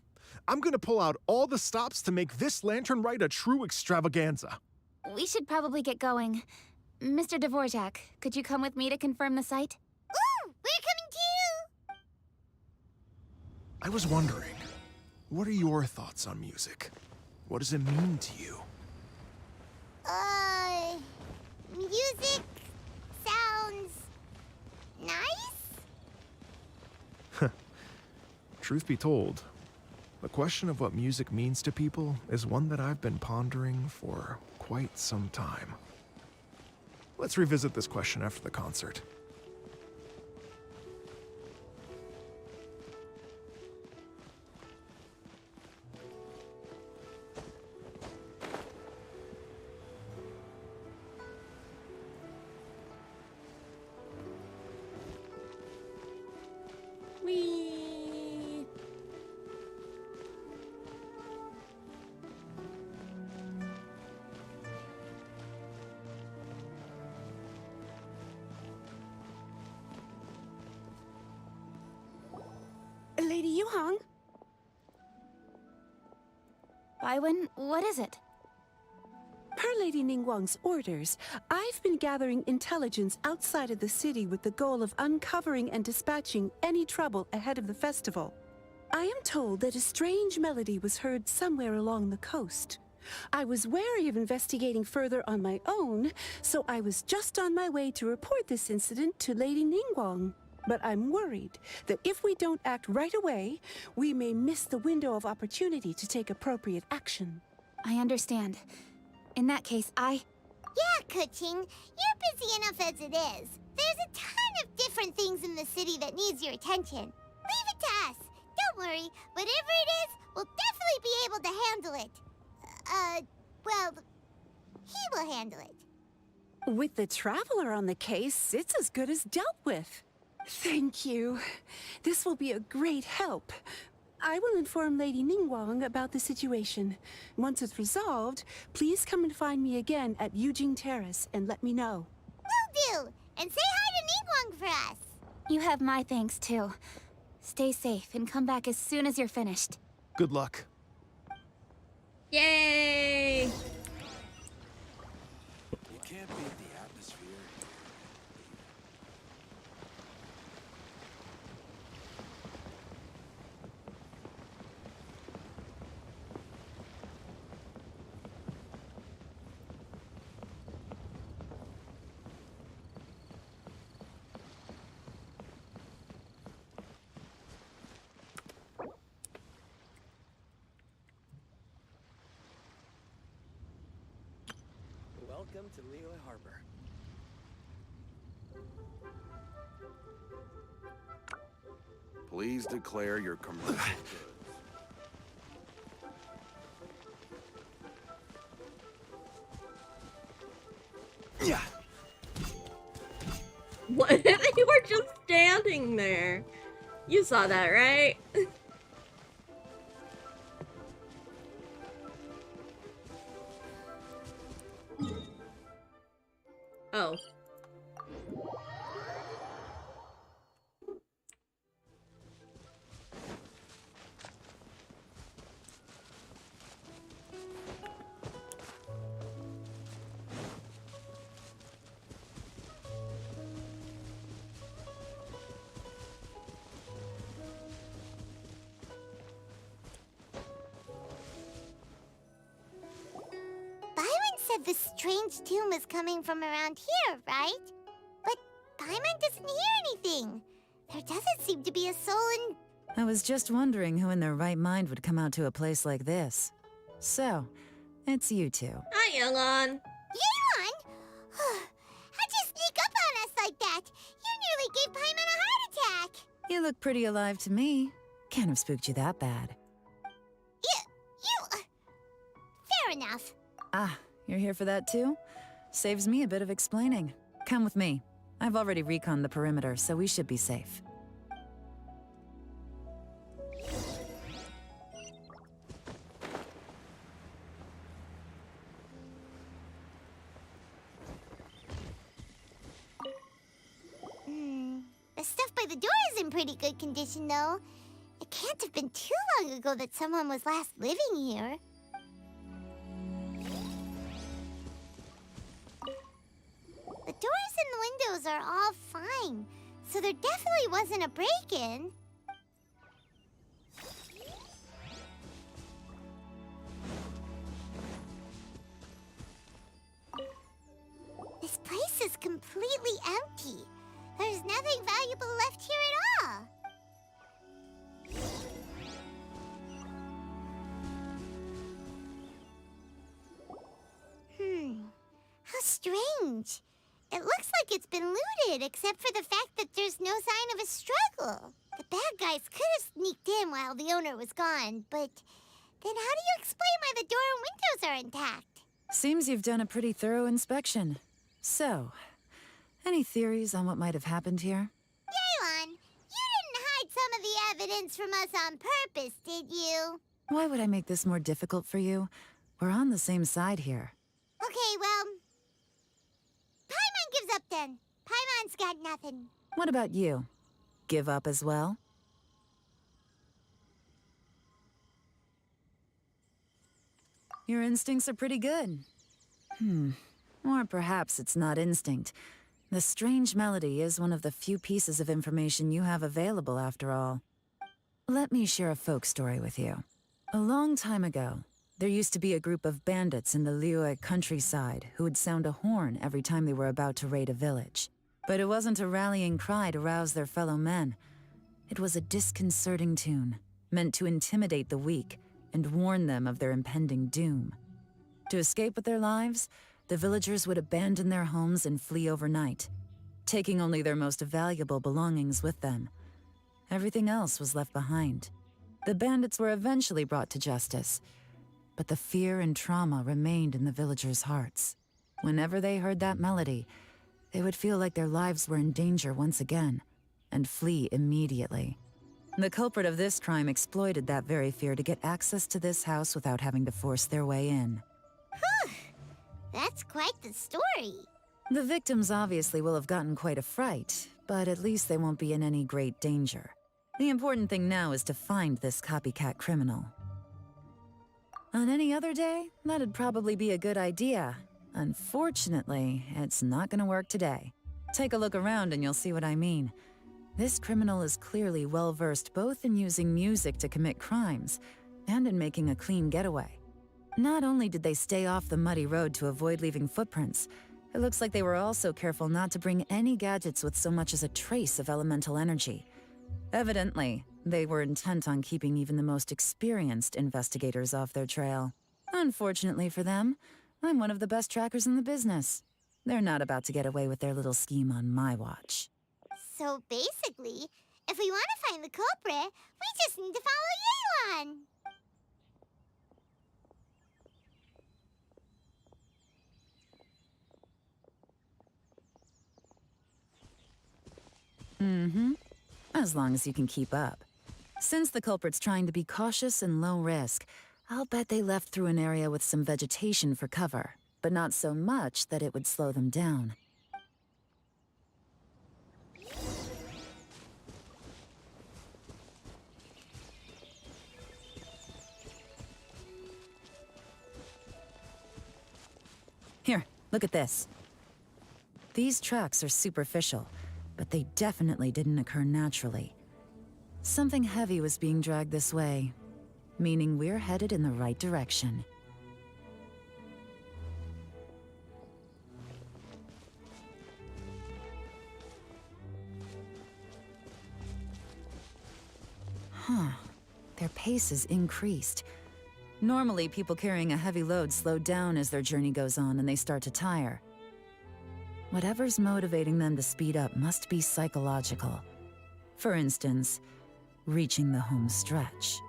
I'm gonna pull out all the stops to make this Lantern Rite a true extravaganza. We should probably get going. Mr. Dvorak, could you come with me to confirm the site? Ooh, we're coming too! I was wondering, what are your thoughts on music? What does it mean to you? Music sounds nice? Truth be told, the question of what music means to people is one that I've been pondering for quite some time. Let's revisit this question after the concert. Whee! Lady Yuhong? Baiwen, what is it? Per Lady Ningguang's orders, I've been gathering intelligence outside of the city with the goal of uncovering and dispatching any trouble ahead of the festival. I am told that a strange melody was heard somewhere along the coast. I was wary of investigating further on my own, so I was just on my way to report this incident to Lady Ningguang. But I'm worried that if we don't act right away, we may miss the window of opportunity to take appropriate action. I understand. In that case, Yeah, Kuching, you're busy enough as it is. There's a ton of different things in the city that needs your attention. Leave it to us. Don't worry, whatever it is, we'll definitely be able to handle it. Well, he will handle it. With the Traveler on the case, it's as good as dealt with. Thank you. This will be a great help. I will inform Lady Ningguang about the situation. Once it's resolved, please come and find me again at Yujing Terrace and let me know. Will do. And say hi to Ningguang for us. you have my thanks too. Stay safe and come back as soon as you're finished. Good luck. Yay! You can't beat the atmosphere. Welcome to Liyue Harbor. Please declare your commercial goods. Yeah. What? You were just standing there. You saw that, right? Oh. Byron said the strange tune was coming from around here, right? But Paimon doesn't hear anything. There doesn't seem to be a soul in... I was just wondering who in their right mind would come out to a place like this. So, it's you two. Hi, Youngon. Yeon! How'd you sneak up on us like that? You nearly gave Paimon a heart attack! You look pretty alive to me. Can't have spooked you that bad. Fair enough. Ah, you're here for that too? Saves me a bit of explaining. Come with me. I've already reconned the perimeter, so we should be safe. The stuff by the door is in pretty good condition, though. It can't have been too long ago that someone was last living here. The doors and the windows are all fine, so there definitely wasn't a break-in. This place is completely empty. There's nothing valuable left here at all. How strange. It looks like it's been looted, except for the fact that there's no sign of a struggle. The bad guys could have sneaked in while the owner was gone, but then how do you explain why the door and windows are intact? Seems you've done a pretty thorough inspection. So, any theories on what might have happened here? Yeon, you didn't hide some of the evidence from us on purpose, did you? Why would I make this more difficult for you? We're on the same side here. Okay, well... Paimon gives up then. Paimon's got nothing. What about you? Give up as well? Your instincts are pretty good. Or perhaps it's not instinct. The strange melody is one of the few pieces of information you have available, after all. Let me share a folk story with you. A long time ago, there used to be a group of bandits in the Liyue countryside who would sound a horn every time they were about to raid a village. But it wasn't a rallying cry to rouse their fellow men. It was a disconcerting tune, meant to intimidate the weak and warn them of their impending doom. To escape with their lives, the villagers would abandon their homes and flee overnight, taking only their most valuable belongings with them. Everything else was left behind. The bandits were eventually brought to justice, but the fear and trauma remained in the villagers' hearts. Whenever they heard that melody, they would feel like their lives were in danger once again, and flee immediately. The culprit of this crime exploited that very fear to get access to this house without having to force their way in. That's quite the story. The victims obviously will have gotten quite a fright, but at least they won't be in any great danger. The important thing now is to find this copycat criminal. On any other day, that'd probably be a good idea. Unfortunately, it's not gonna work today. Take a look around and you'll see what I mean. This criminal is clearly well-versed both in using music to commit crimes and in making a clean getaway. Not only did they stay off the muddy road to avoid leaving footprints, it looks like they were also careful not to bring any gadgets with so much as a trace of elemental energy. Evidently, they were intent on keeping even the most experienced investigators off their trail. Unfortunately for them, I'm one of the best trackers in the business. They're not about to get away with their little scheme on my watch. So basically, If we want to find the culprit, we just need to follow Yelan. As long as you can keep up. Since the culprit's trying to be cautious and low risk, I'll bet they left through an area with some vegetation for cover, but not so much that it would slow them down. Here, look at this. These tracks are superficial, but they definitely didn't occur naturally. Something heavy was being dragged this way, meaning we're headed in the right direction. Huh. Their pace is increased. Normally, people carrying a heavy load slow down as their journey goes on and they start to tire. Whatever's motivating them to speed up must be psychological. For instance, reaching the home stretch.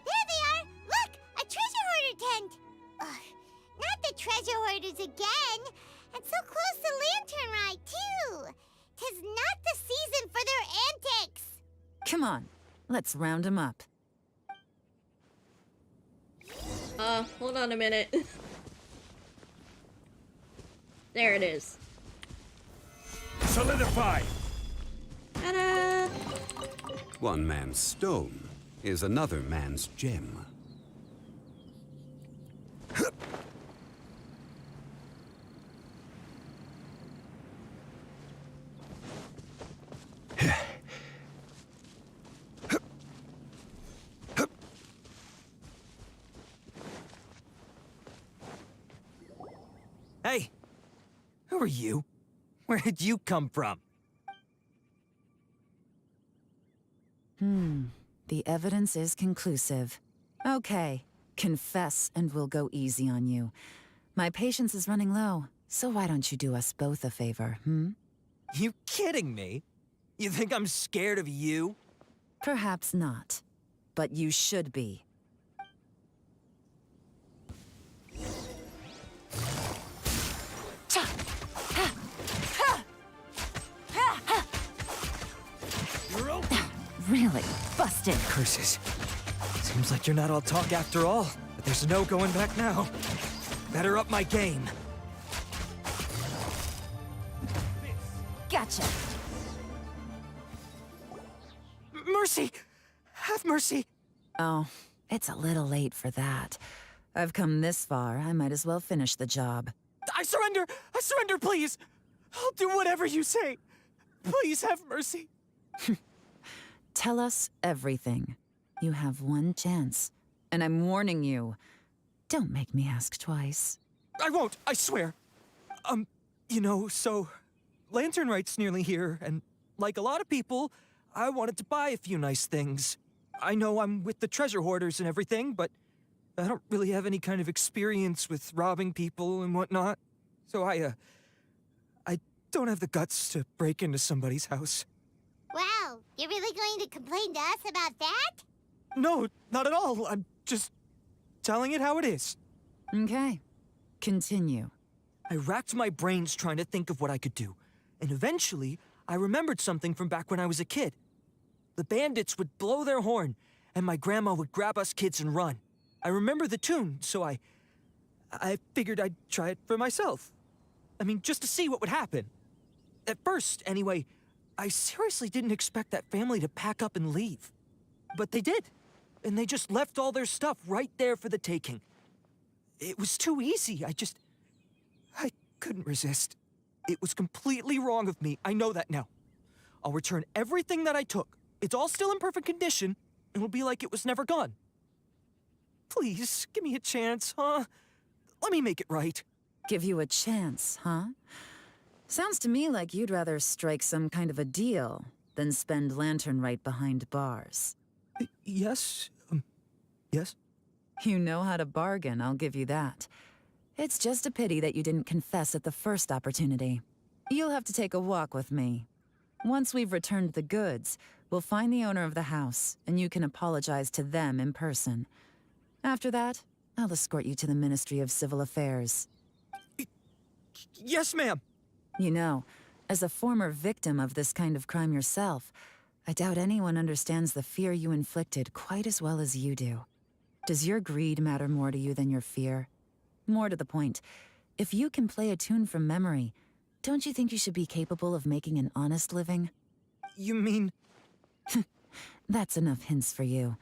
There they are! Look! A treasure hoarder tent! Ugh, not the treasure hoarders again! And so close to Lantern Rite, too! 'Tis not the season for their antics! Come on, let's round them up. Hold on a minute. There it is. Solidify! Ta-da! One man's stone is another man's gem. Hey! Who are you? Where did you come from? The evidence is conclusive. Okay, confess and we'll go easy on you. My patience is running low, so why don't you do us both a favor, You kidding me? You think I'm scared of you? Perhaps not, but you should be. Really? Busted. Curses. Seems like you're not all talk after all, but there's no going back now. Better up my game. Gotcha. Mercy! Have mercy! Oh, it's a little late for that. I've come this far, I might as well finish the job. I surrender! I surrender, please! I'll do whatever you say. Please have mercy. Tell us everything. You have one chance. And I'm warning you. Don't make me ask twice. I won't, I swear. So Lantern Rite's nearly here, and like a lot of people, I wanted to buy a few nice things. I know I'm with the treasure hoarders and everything, but I don't really have any kind of experience with robbing people and whatnot. So I don't have the guts to break into somebody's house. Wow, you're really going to complain to us about that? No, not at all. I'm just telling it how it is. Okay. Continue. I racked my brains trying to think of what I could do, and eventually, I remembered something from back when I was a kid. The bandits would blow their horn, and my grandma would grab us kids and run. I remember the tune, so I figured I'd try it for myself. I mean, just to see what would happen. At first, anyway, I seriously didn't expect that family to pack up and leave. But they did, and they just left all their stuff right there for the taking. It was too easy, I couldn't resist. It was completely wrong of me, I know that now. I'll return everything that I took. It's all still in perfect condition, and it'll be like it was never gone. Please, give me a chance, huh? Let me make it right. Give you a chance, huh? Sounds to me like you'd rather strike some kind of a deal than spend Lantern Rite behind bars. Yes? Yes? You know how to bargain, I'll give you that. It's just a pity that you didn't confess at the first opportunity. You'll have to take a walk with me. Once we've returned the goods, we'll find the owner of the house, and you can apologize to them in person. After that, I'll escort you to the Ministry of Civil Affairs. Yes, ma'am! You know, as a former victim of this kind of crime yourself, I doubt anyone understands the fear you inflicted quite as well as you do. Does your greed matter more to you than your fear? More to the point, if you can play a tune from memory, don't you think you should be capable of making an honest living? You mean... That's enough hints for you.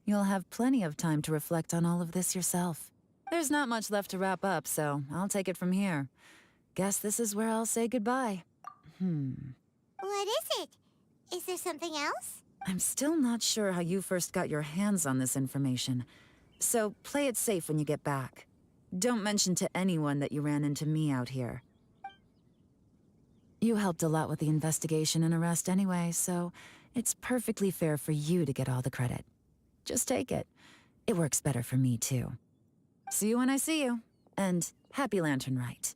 You'll have plenty of time to reflect on all of this yourself. There's not much left to wrap up, so I'll take it from here. Guess this is where I'll say goodbye. What is it? Is there something else? I'm still not sure how you first got your hands on this information, so play it safe when you get back. Don't mention to anyone that you ran into me out here. You helped a lot with the investigation and arrest anyway, so it's perfectly fair for you to get all the credit. Just take it. It works better for me, too. See you when I see you, and happy Lantern Rite.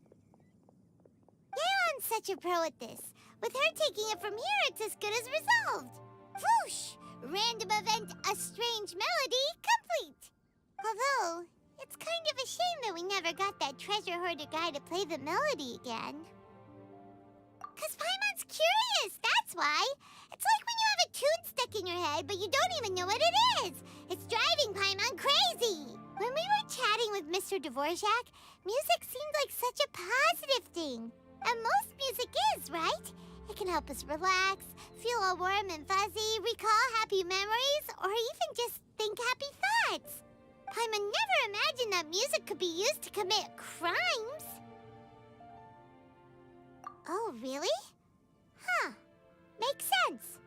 Yeon's such a pro at this. With her taking it from here, it's as good as resolved. Whoosh! Random event, a strange melody, complete! Although, it's kind of a shame that we never got that treasure hoarder guy to play the melody again. 'Cause Paimon's curious, that's why. It's like when you have a tune stuck in your head, but you don't even know what it is. It's driving Paimon crazy. When we were chatting with Mr. Dvorak, music seemed like such a positive thing. And most music is, right? It can help us relax, feel all warm and fuzzy, recall happy memories, or even just think happy thoughts. Paimon never imagined that music could be used to commit crimes. Oh, really? Huh. Makes sense.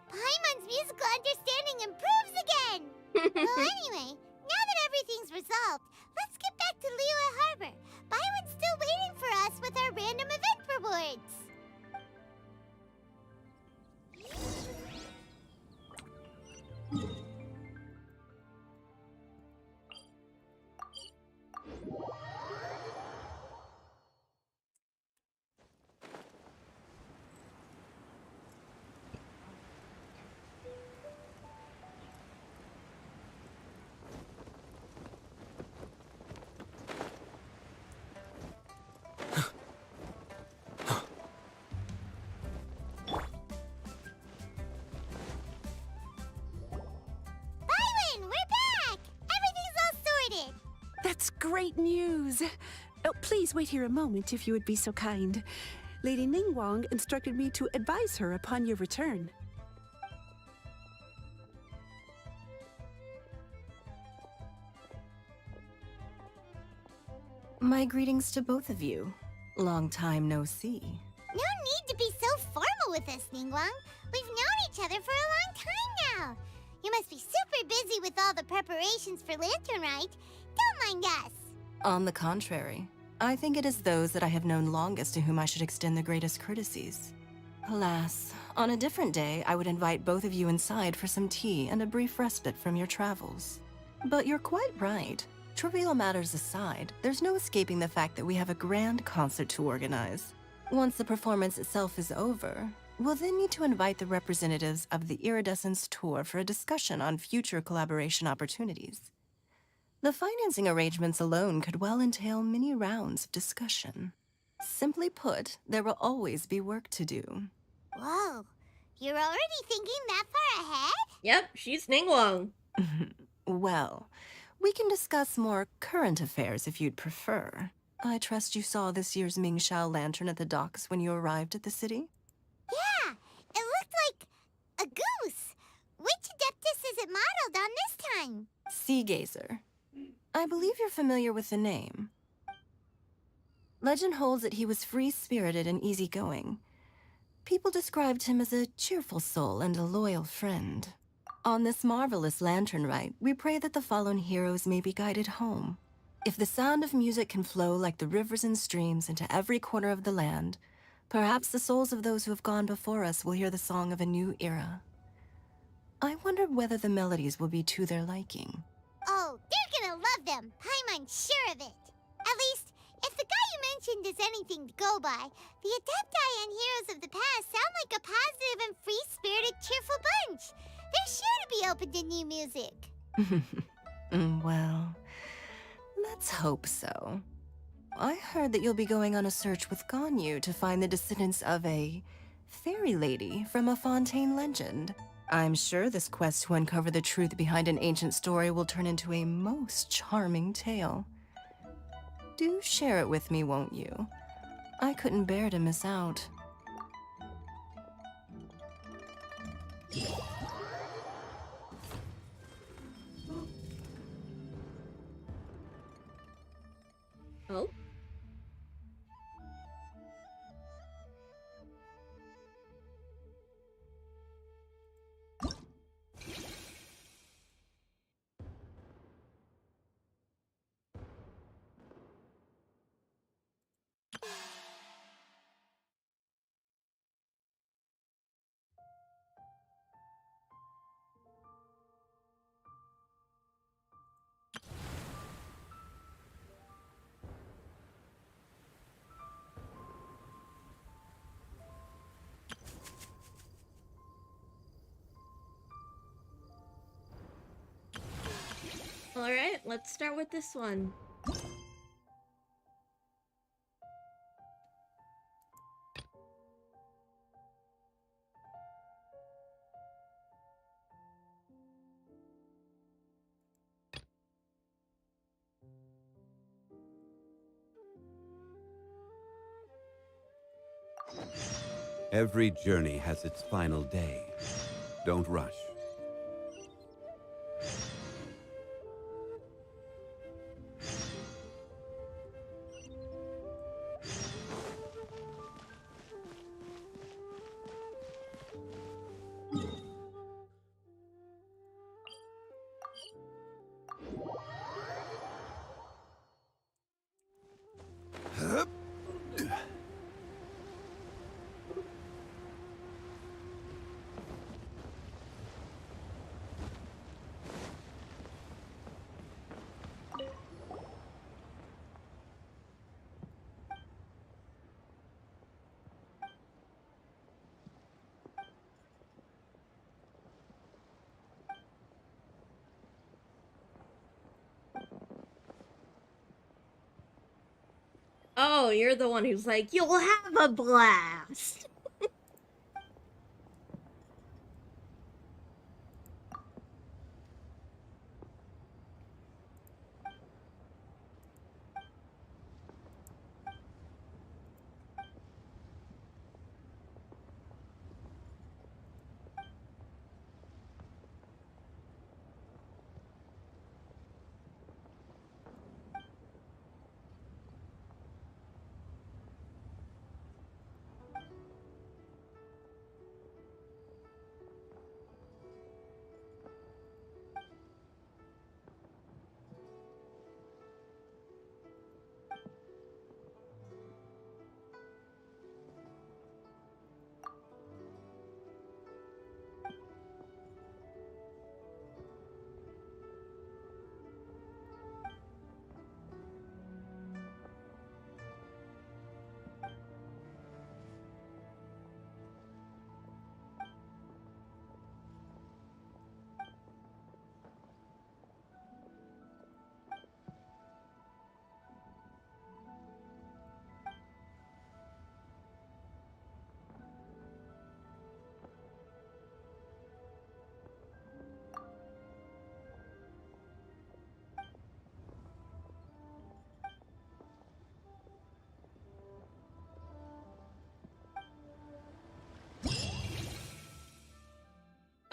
Paimon's musical understanding improves again. Well, anyway, now that everything's resolved, let's get back to Liyue Harbor. Byron's still waiting for us with our random event rewards. That's great news! Oh, please wait here a moment if you would be so kind. Lady Ningguang instructed me to advise her upon your return. My greetings to both of you. Long time no see. No need to be so formal with us, Ningguang. We've known each other for a long time now. You must be super busy with all the preparations for Lantern Rite. Don't mind us. On the contrary, I think it is those that I have known longest to whom I should extend the greatest courtesies. Alas, on a different day, I would invite both of you inside for some tea and a brief respite from your travels. But you're quite right. Trivial matters aside, there's no escaping the fact that we have a grand concert to organize. Once the performance itself is over, we'll then need to invite the representatives of the Iridescence Tour for a discussion on future collaboration opportunities. The financing arrangements alone could well entail many rounds of discussion. Simply put, there will always be work to do. Whoa, you're already thinking that far ahead? Yep, she's Ningguang. Well, we can discuss more current affairs if you'd prefer. I trust you saw this year's Mingxiao lantern at the docks when you arrived at the city? Yeah, it looked like a goose. Which Adeptus is it modeled on this time? Sea Gazer. I believe you're familiar with the name. Legend holds that he was free-spirited and easygoing. People described him as a cheerful soul and a loyal friend. On this marvelous Lantern Rite, we pray that the fallen heroes may be guided home. If the sound of music can flow like the rivers and streams into every corner of the land, perhaps the souls of those who have gone before us will hear the song of a new era. I wonder whether the melodies will be to their liking. Oh, they're gonna love them. Paimon's sure of it. At least, if the guy you mentioned is anything to go by, the Adepti and Heroes of the Past sound like a positive and free-spirited, cheerful bunch. They're sure to be open to new music. Well, let's hope so. I heard that you'll be going on a search with Ganyu to find the descendants of a fairy lady from a Fontaine legend. I'm sure this quest to uncover the truth behind an ancient story will turn into a most charming tale. Do share it with me, won't you? I couldn't bear to miss out. Oh? Alright, let's start with this one. Every journey has its final day. Don't rush. Oh, you're the one who's like, you'll have a blast!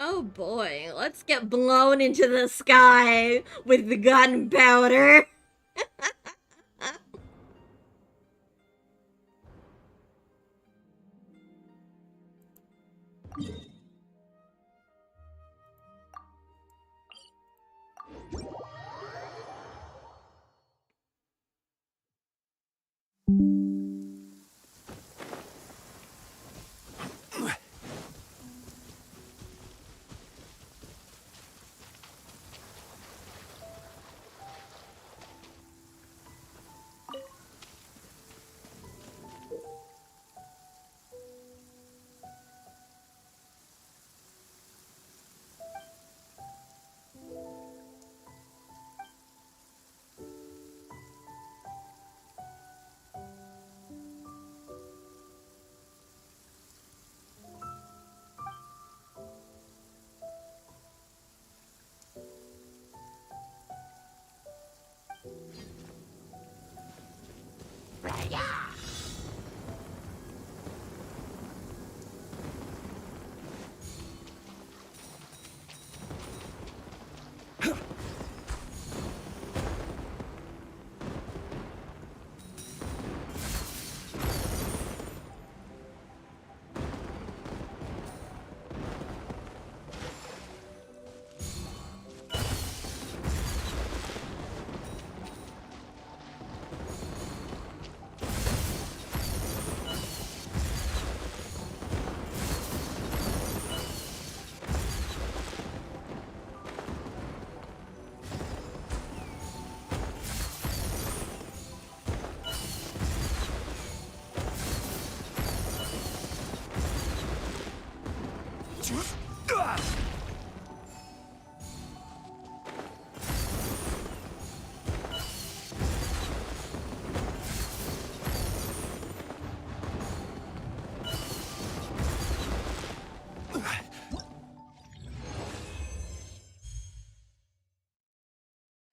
Oh boy, let's get blown into the sky with the gunpowder.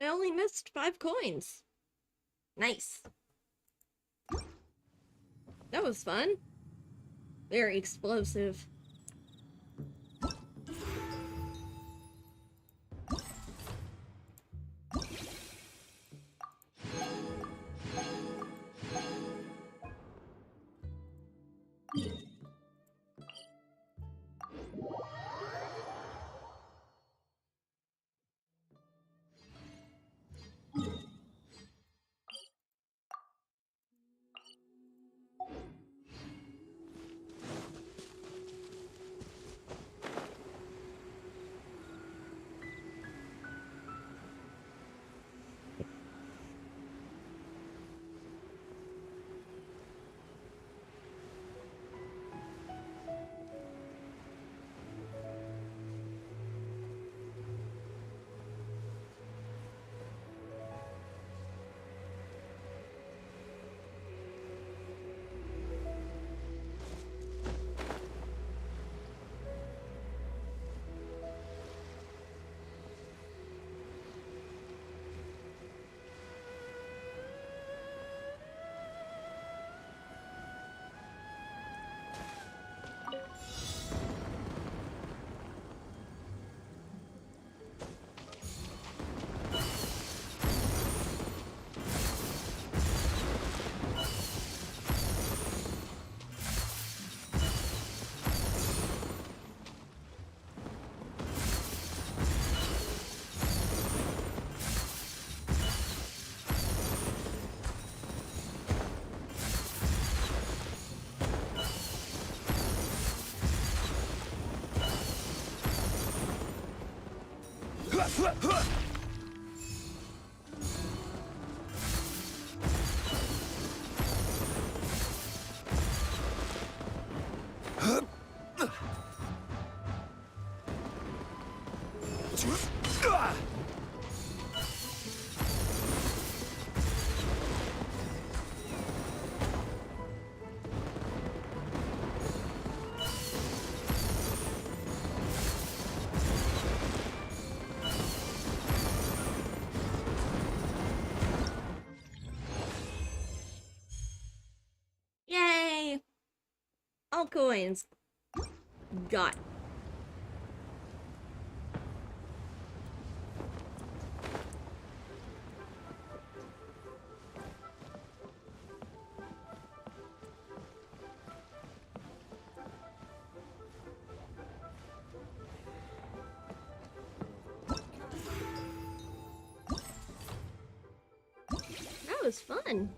I only missed 5 coins. Nice. That was fun. Very explosive. Yay! All coins. Got. That was fun.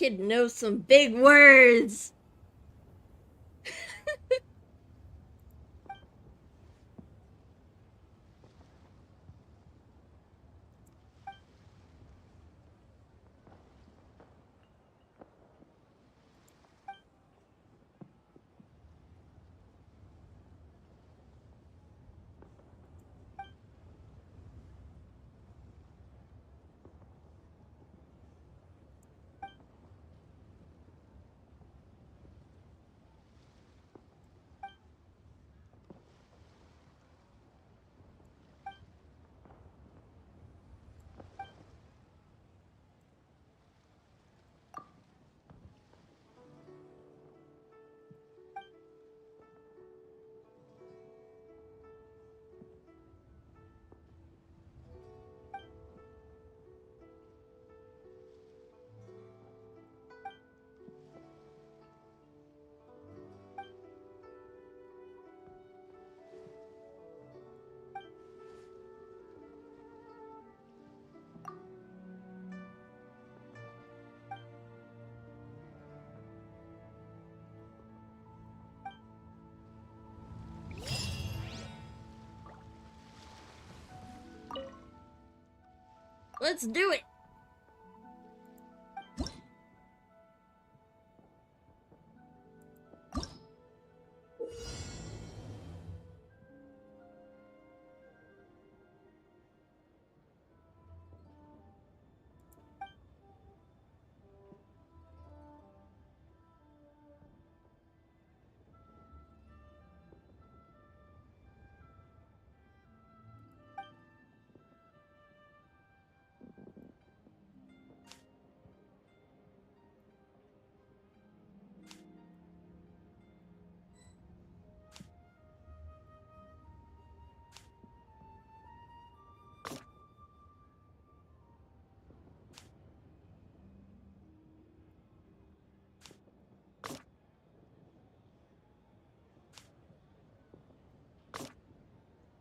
kid knows some big words. Let's do it.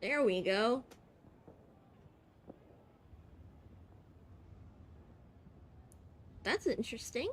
There we go. That's interesting.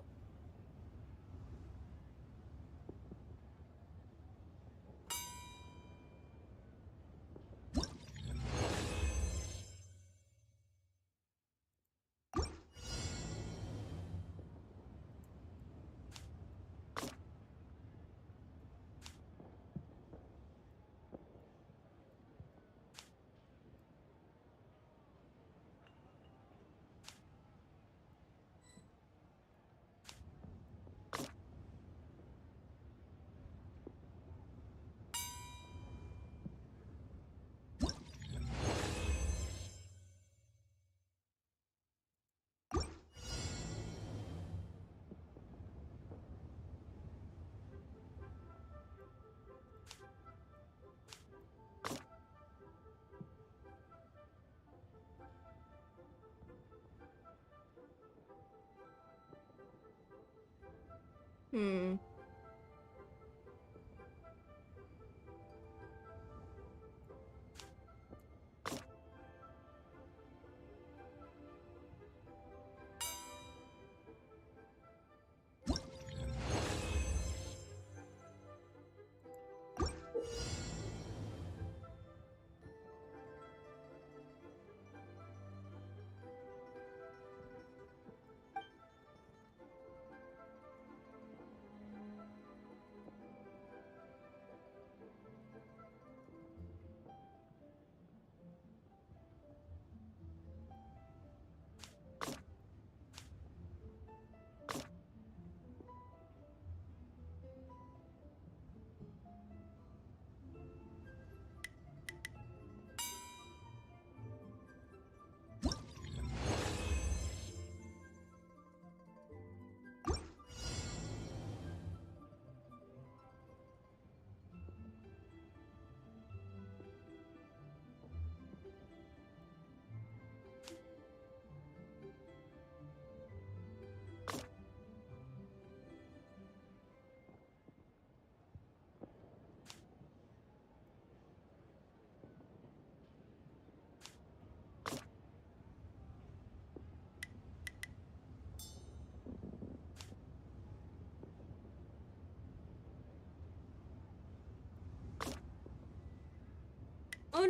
Hmm.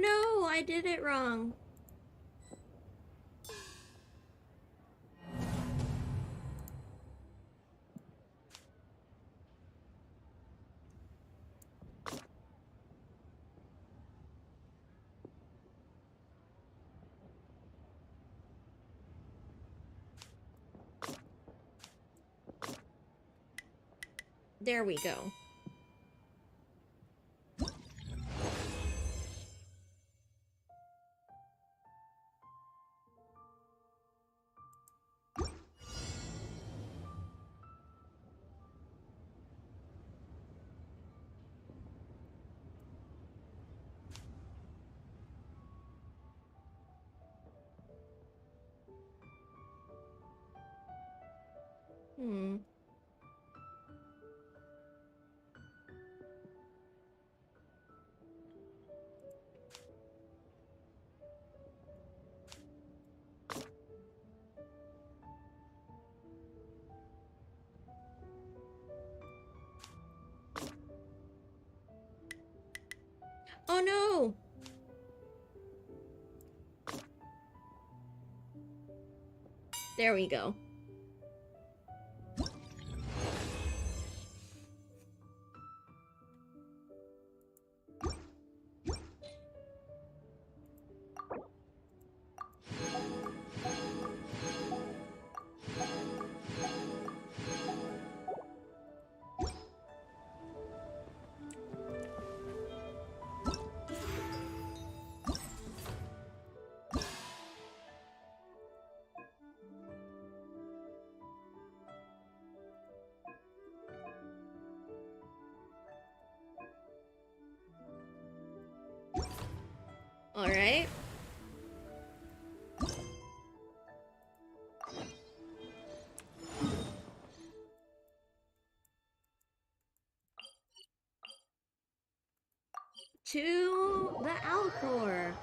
no, I did it wrong. There we go. Hmm. Oh no! There we go. All right. To the Alcor.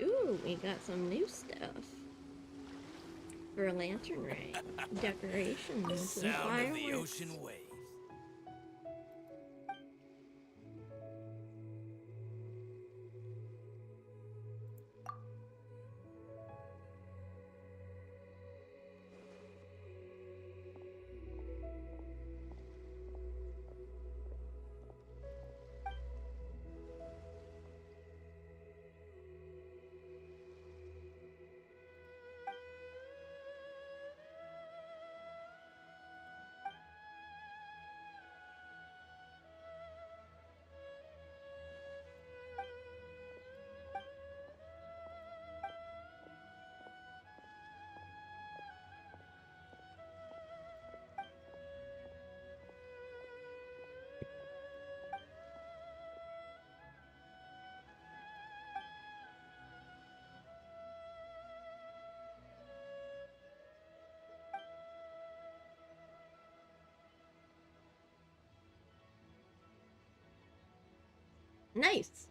Ooh, we got some new stuff for Lantern Rite. Decorations The and sound of the fireworks. ocean waves. Nice.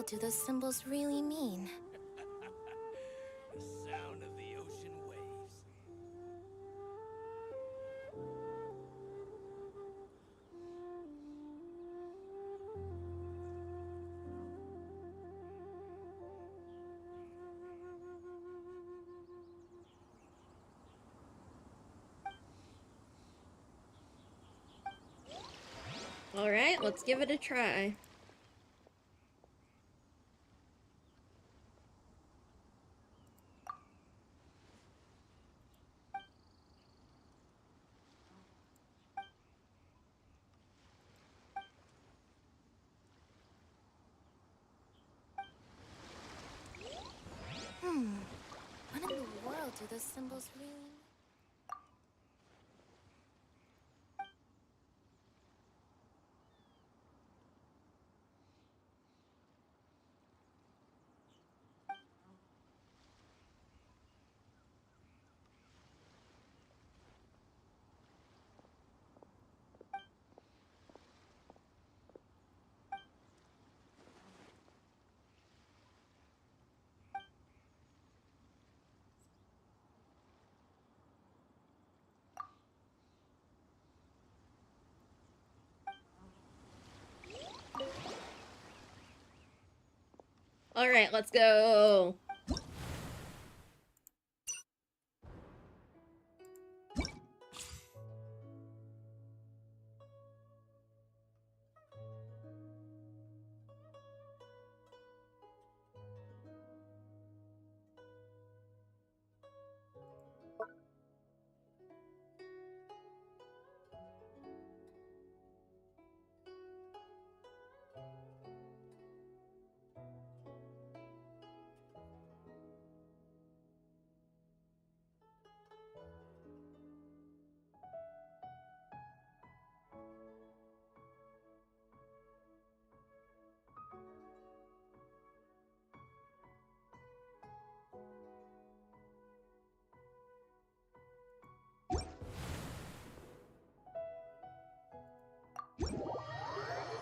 world do those symbols really mean? The sound of the ocean waves. Alright, let's give it a try. What in the world do those symbols really mean? Alright, let's go.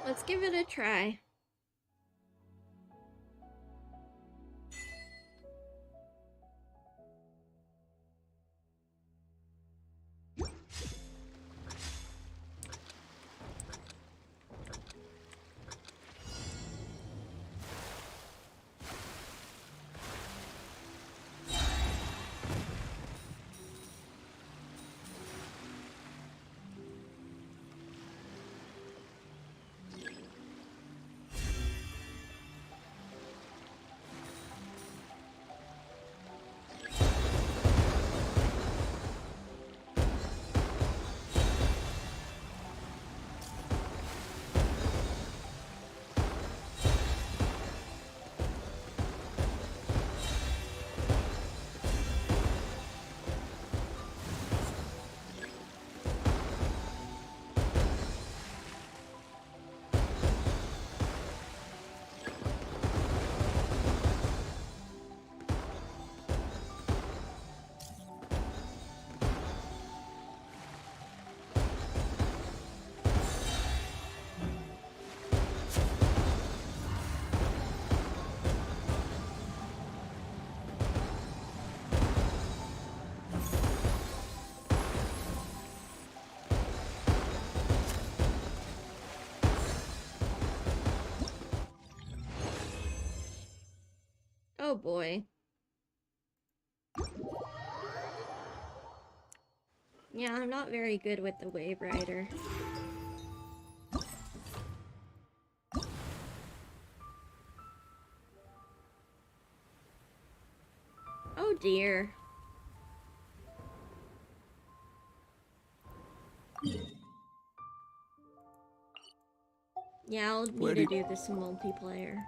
Let's give it a try. Oh boy. Yeah, I'm not very good with the Wave Rider. Oh dear. Yeah, I'll need to do this in multiplayer.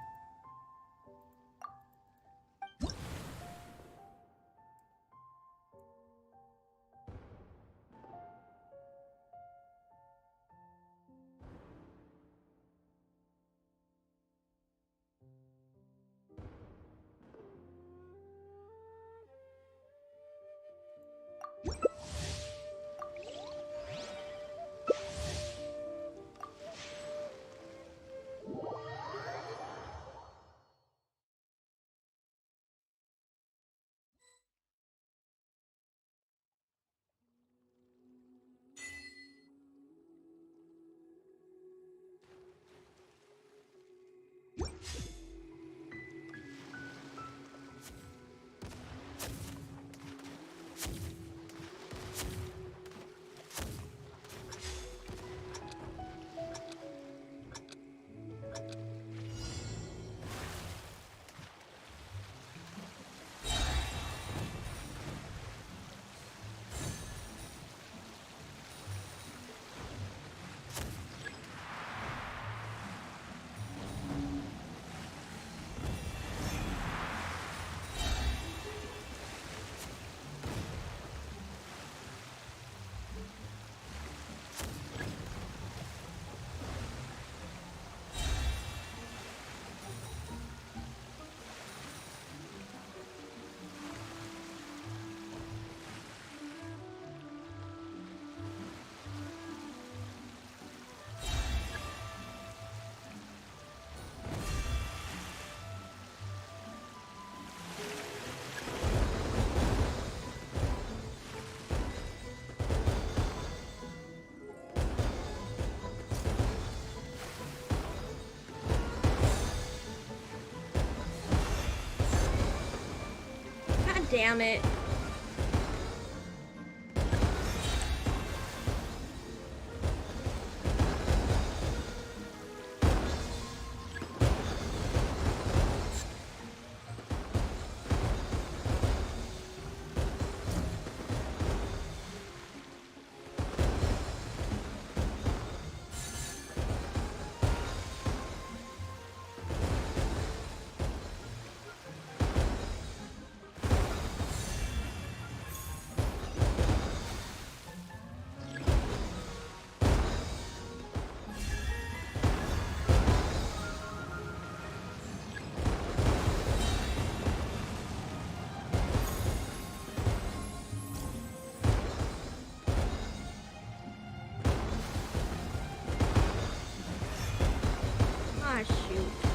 damn it. Ah, shoot.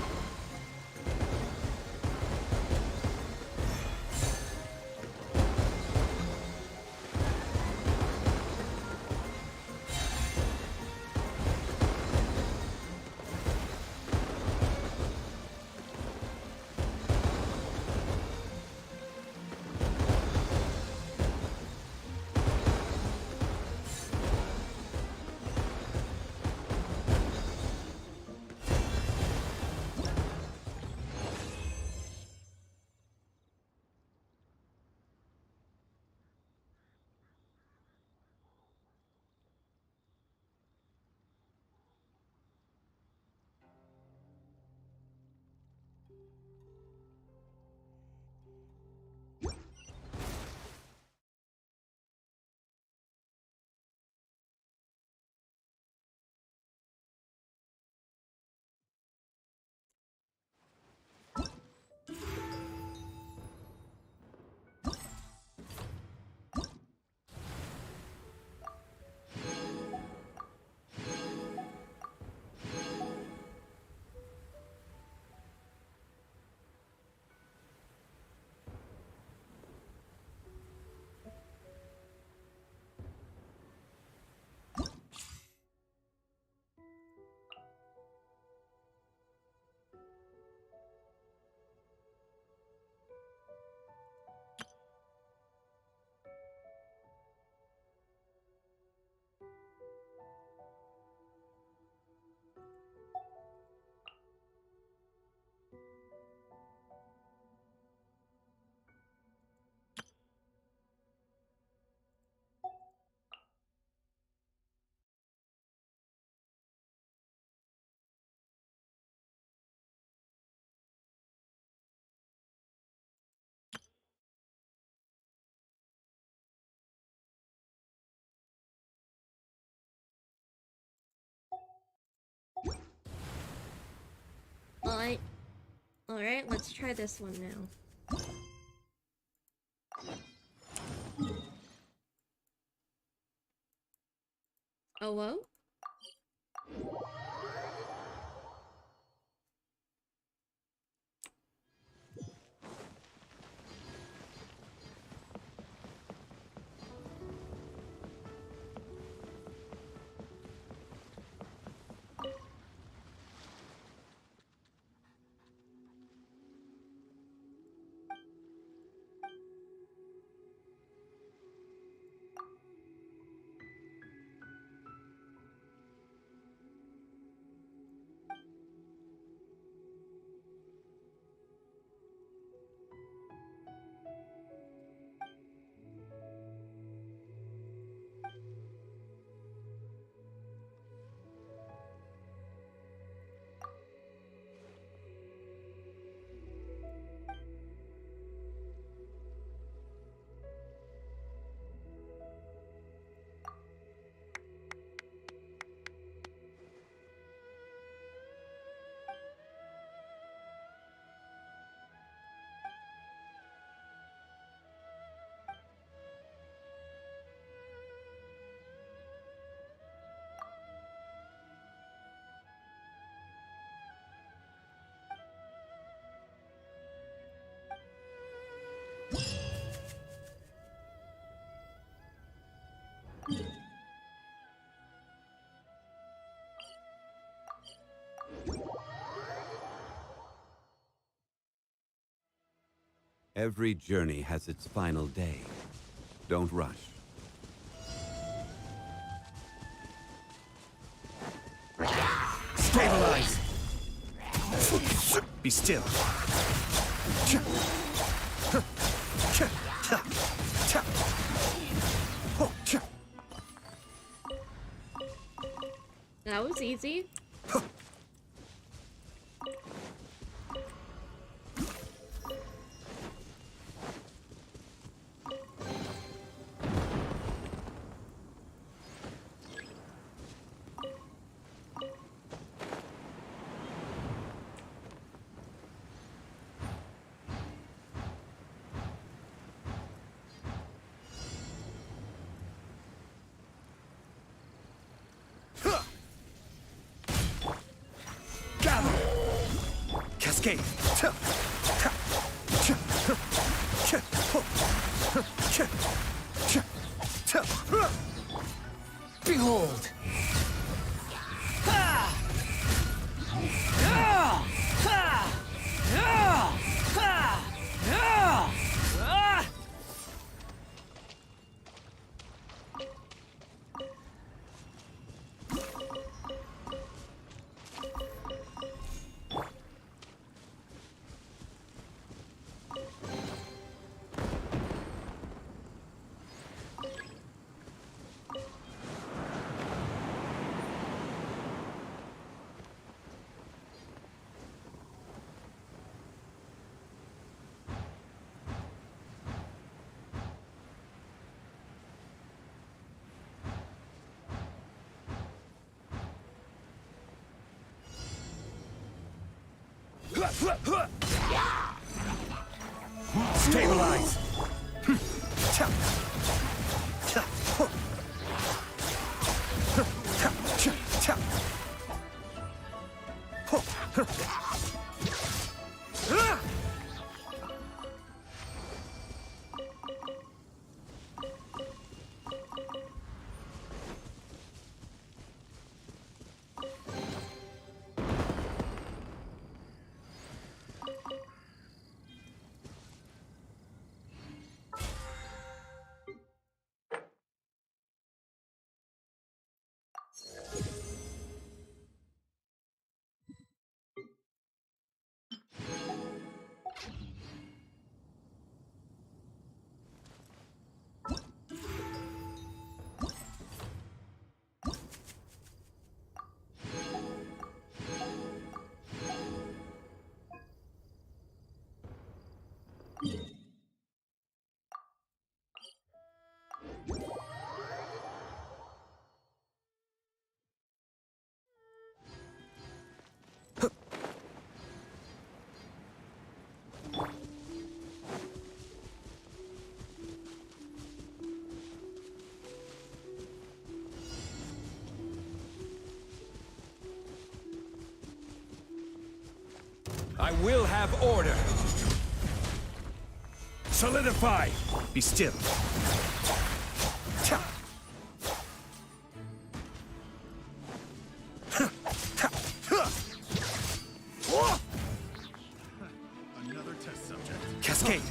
Alright, let's try this one now. Oh, whoa? Every journey has its final day. Don't rush. Stabilize! Be still. That was easy. Cascade! Behold! Stabilize! I will have order. Solidify. Be still. Another test subject. Cascade.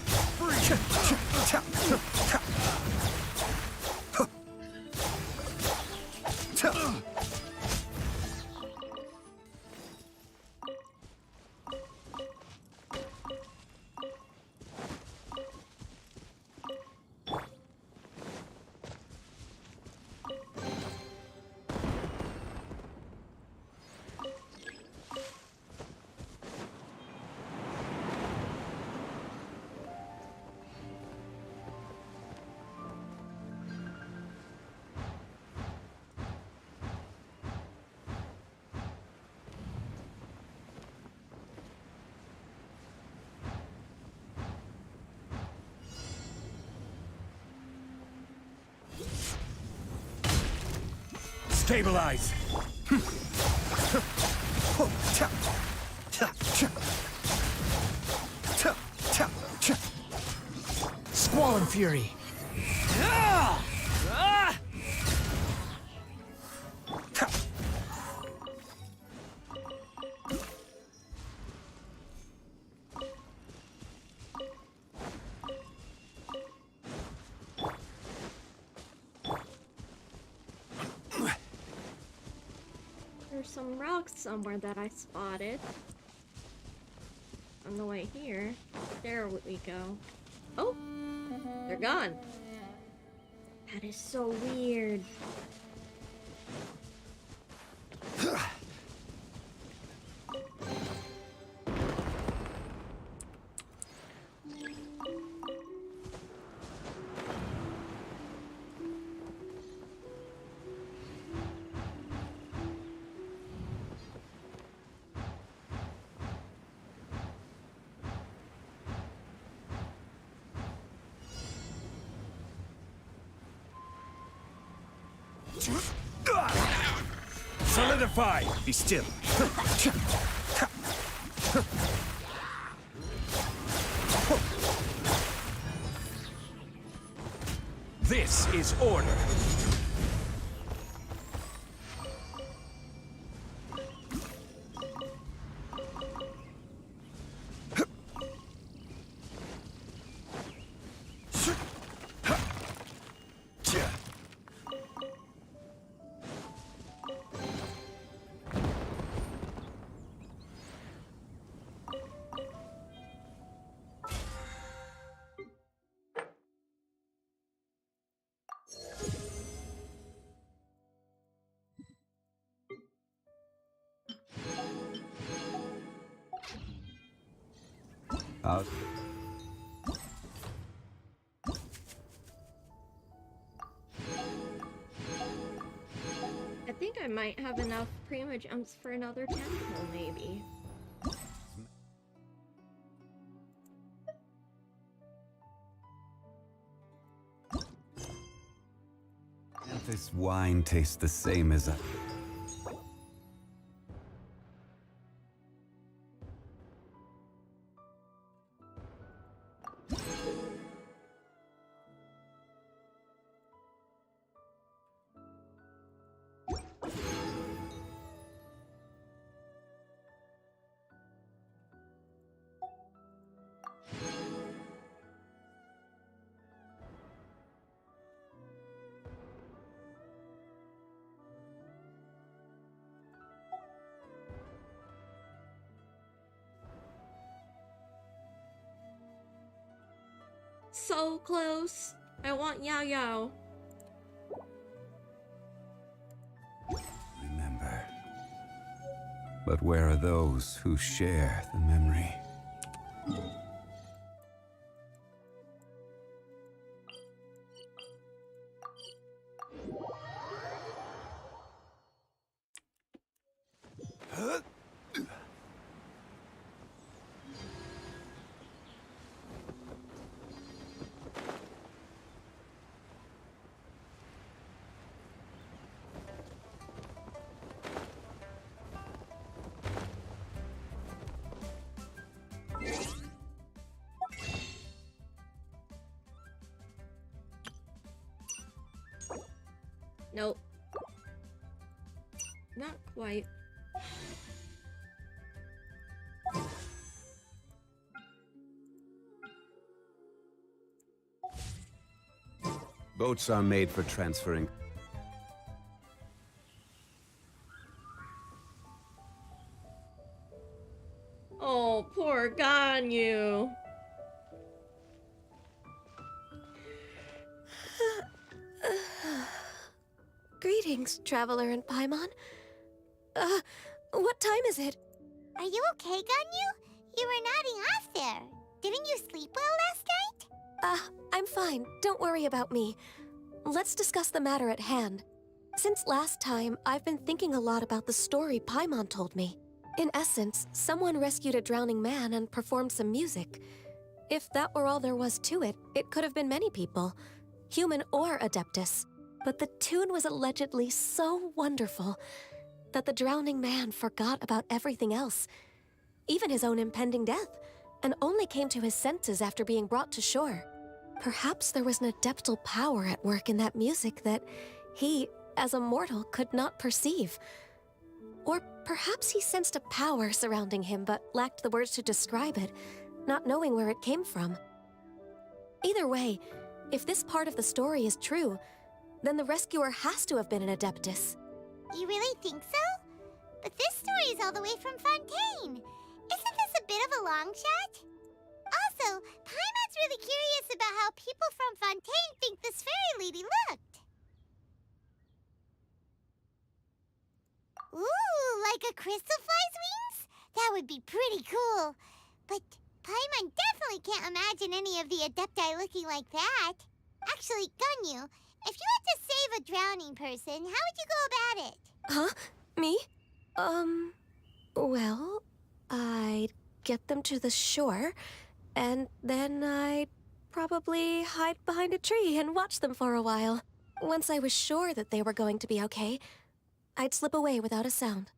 Stabilize! Squall and Fury! there's some rocks somewhere that I spotted. On the way here. There we go. Oh! They're gone. That is so weird. Solidify! Be still. This is order. I think I might have enough prima jumps for another temple, maybe. This wine tastes the same as a... So close. I want Yao Yao. Remember. But where are those who share the memory? Nope. Not quite. Boats are made for transferring. Oh, poor Ganyu. Greetings, Traveler and Paimon. What time is it? Are you okay, Ganyu? You were nodding off there. Didn't you sleep well last night? I'm fine. Don't worry about me. Let's discuss the matter at hand. Since last time, I've been thinking a lot about the story Paimon told me. In essence, someone rescued a drowning man and performed some music. If that were all there was to it, it could have been many people, human or Adeptus. But the tune was allegedly so wonderful that the drowning man forgot about everything else, even his own impending death, and only came to his senses after being brought to shore. Perhaps there was an adeptal power at work in that music that he, as a mortal, could not perceive. Or perhaps he sensed a power surrounding him but lacked the words to describe it, not knowing where it came from. Either way, if this part of the story is true, then the rescuer has to have been an Adeptus. You really think so? But this story is all the way from Fontaine. Isn't this a bit of a long shot? Also, Paimon's really curious about how people from Fontaine think this fairy lady looked. Ooh, like a crystal fly's wings? That would be pretty cool. But Paimon definitely can't imagine any of the Adepti looking like that. Actually, Ganyu, if you had to save a drowning person, how would you go about it? Huh? Me? Well, I'd get them to the shore, and then I'd probably hide behind a tree and watch them for a while. Once I was sure that they were going to be okay, I'd slip away without a sound.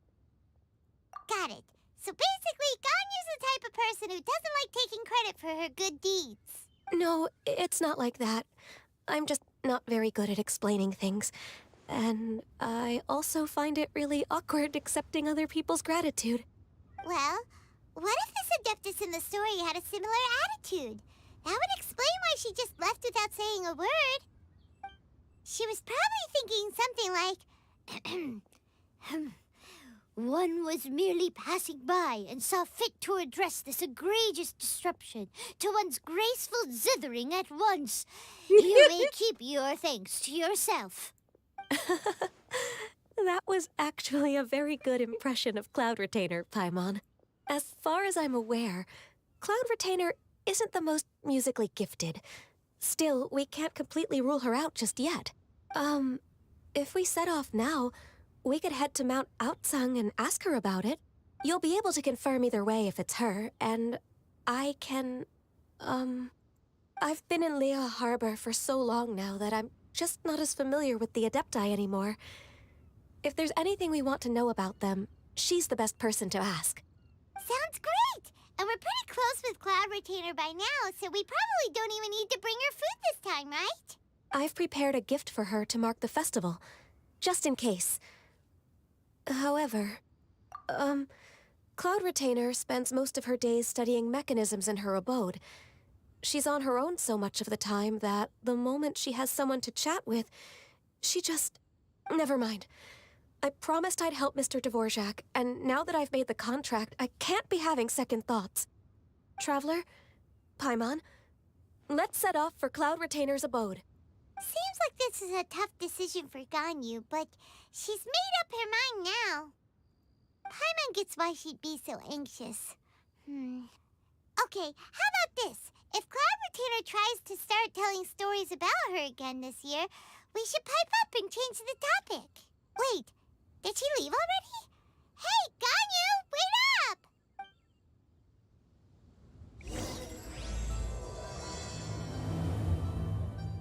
Got it. So basically, Ganyu's the type of person who doesn't like taking credit for her good deeds. No, it's not like that. I'm just not very good at explaining things. And I also find it really awkward accepting other people's gratitude. Well, what if this Adeptus in the story had a similar attitude? That would explain why she just left without saying a word. She was probably thinking something like, one was merely passing by and saw fit to address this egregious disruption to one's graceful zithering at once. You may keep your thanks to yourself. That was actually a very good impression of Cloud Retainer, Paimon. As far as I'm aware, Cloud Retainer isn't the most musically gifted. Still, we can't completely rule her out just yet. If we set off now, we could head to Mount Outsung and ask her about it. You'll be able to confirm either way if it's her, and I can, I've been in Lea Harbor for so long now that I'm just not as familiar with the Adepti anymore. If there's anything we want to know about them, she's the best person to ask. Sounds great! And we're pretty close with Cloud Retainer by now, so we probably don't even need to bring her food this time, right? I've prepared a gift for her to mark the festival, just in case. However, Cloud Retainer spends most of her days studying mechanisms in her abode. She's on her own so much of the time that the moment she has someone to chat with, she just... Never mind. I promised I'd help Mr. Dvorak, and now that I've made the contract, I can't be having second thoughts. Traveler, Paimon, let's set off for Cloud Retainer's abode. Seems like this is a tough decision for Ganyu, but she's made up her mind now. Paimon gets why she'd be so anxious. Okay, how about this? If Cloud Retainer tries to start telling stories about her again this year, we should pipe up and change the topic. Wait, did she leave already? Hey, Ganyu, wait up!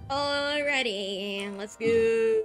Alrighty, let's go.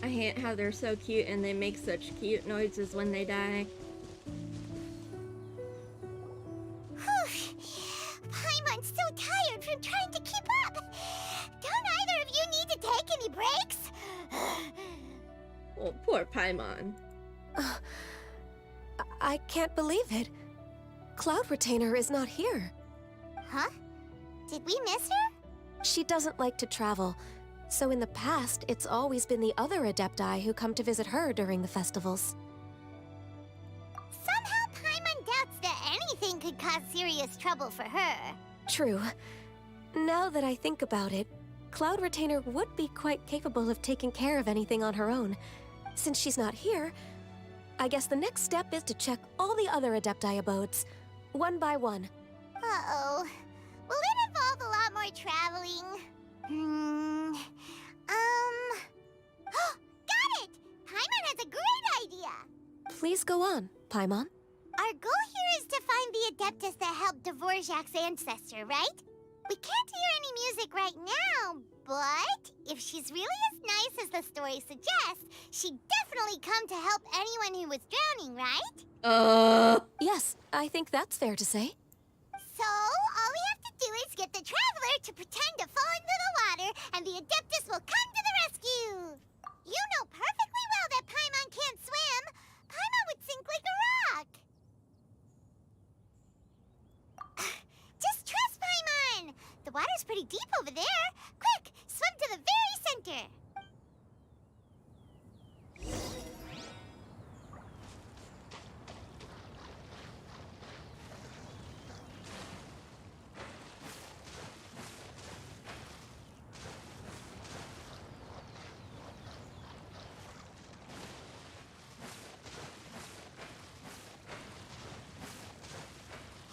I hate how they're so cute and they make such cute noises when they die. Paimon's so tired from trying to keep up. Don't either of you need to take any breaks? Oh, poor Paimon. I can't believe it. Cloud Retainer is not here. Huh? Did we miss her? She doesn't like to travel, so in the past, it's always been the other Adepti who come to visit her during the festivals. Somehow Paimon doubts that anything could cause serious trouble for her. True. Now that I think about it, Cloud Retainer would be quite capable of taking care of anything on her own. Since she's not here, I guess the next step is to check all the other Adepti abodes, one by one. Uh-oh. Will it involve a lot more traveling? Got it! Paimon has a great idea! Please go on, Paimon. Our goal here is to find the Adeptus that helped Dvorak's ancestor, right? We can't hear any music right now, But if she's really as nice as the story suggests, she'd definitely come to help anyone who was drowning, right? Yes, I think that's fair to say. So, all we have to do is get the Traveler to pretend to fall into the water, and the Adeptus will come to the rescue! You know perfectly well that Paimon can't swim! Paimon would sink like a rock! Just trust Paimon! The water's pretty deep over there. Quick, swim to the very center!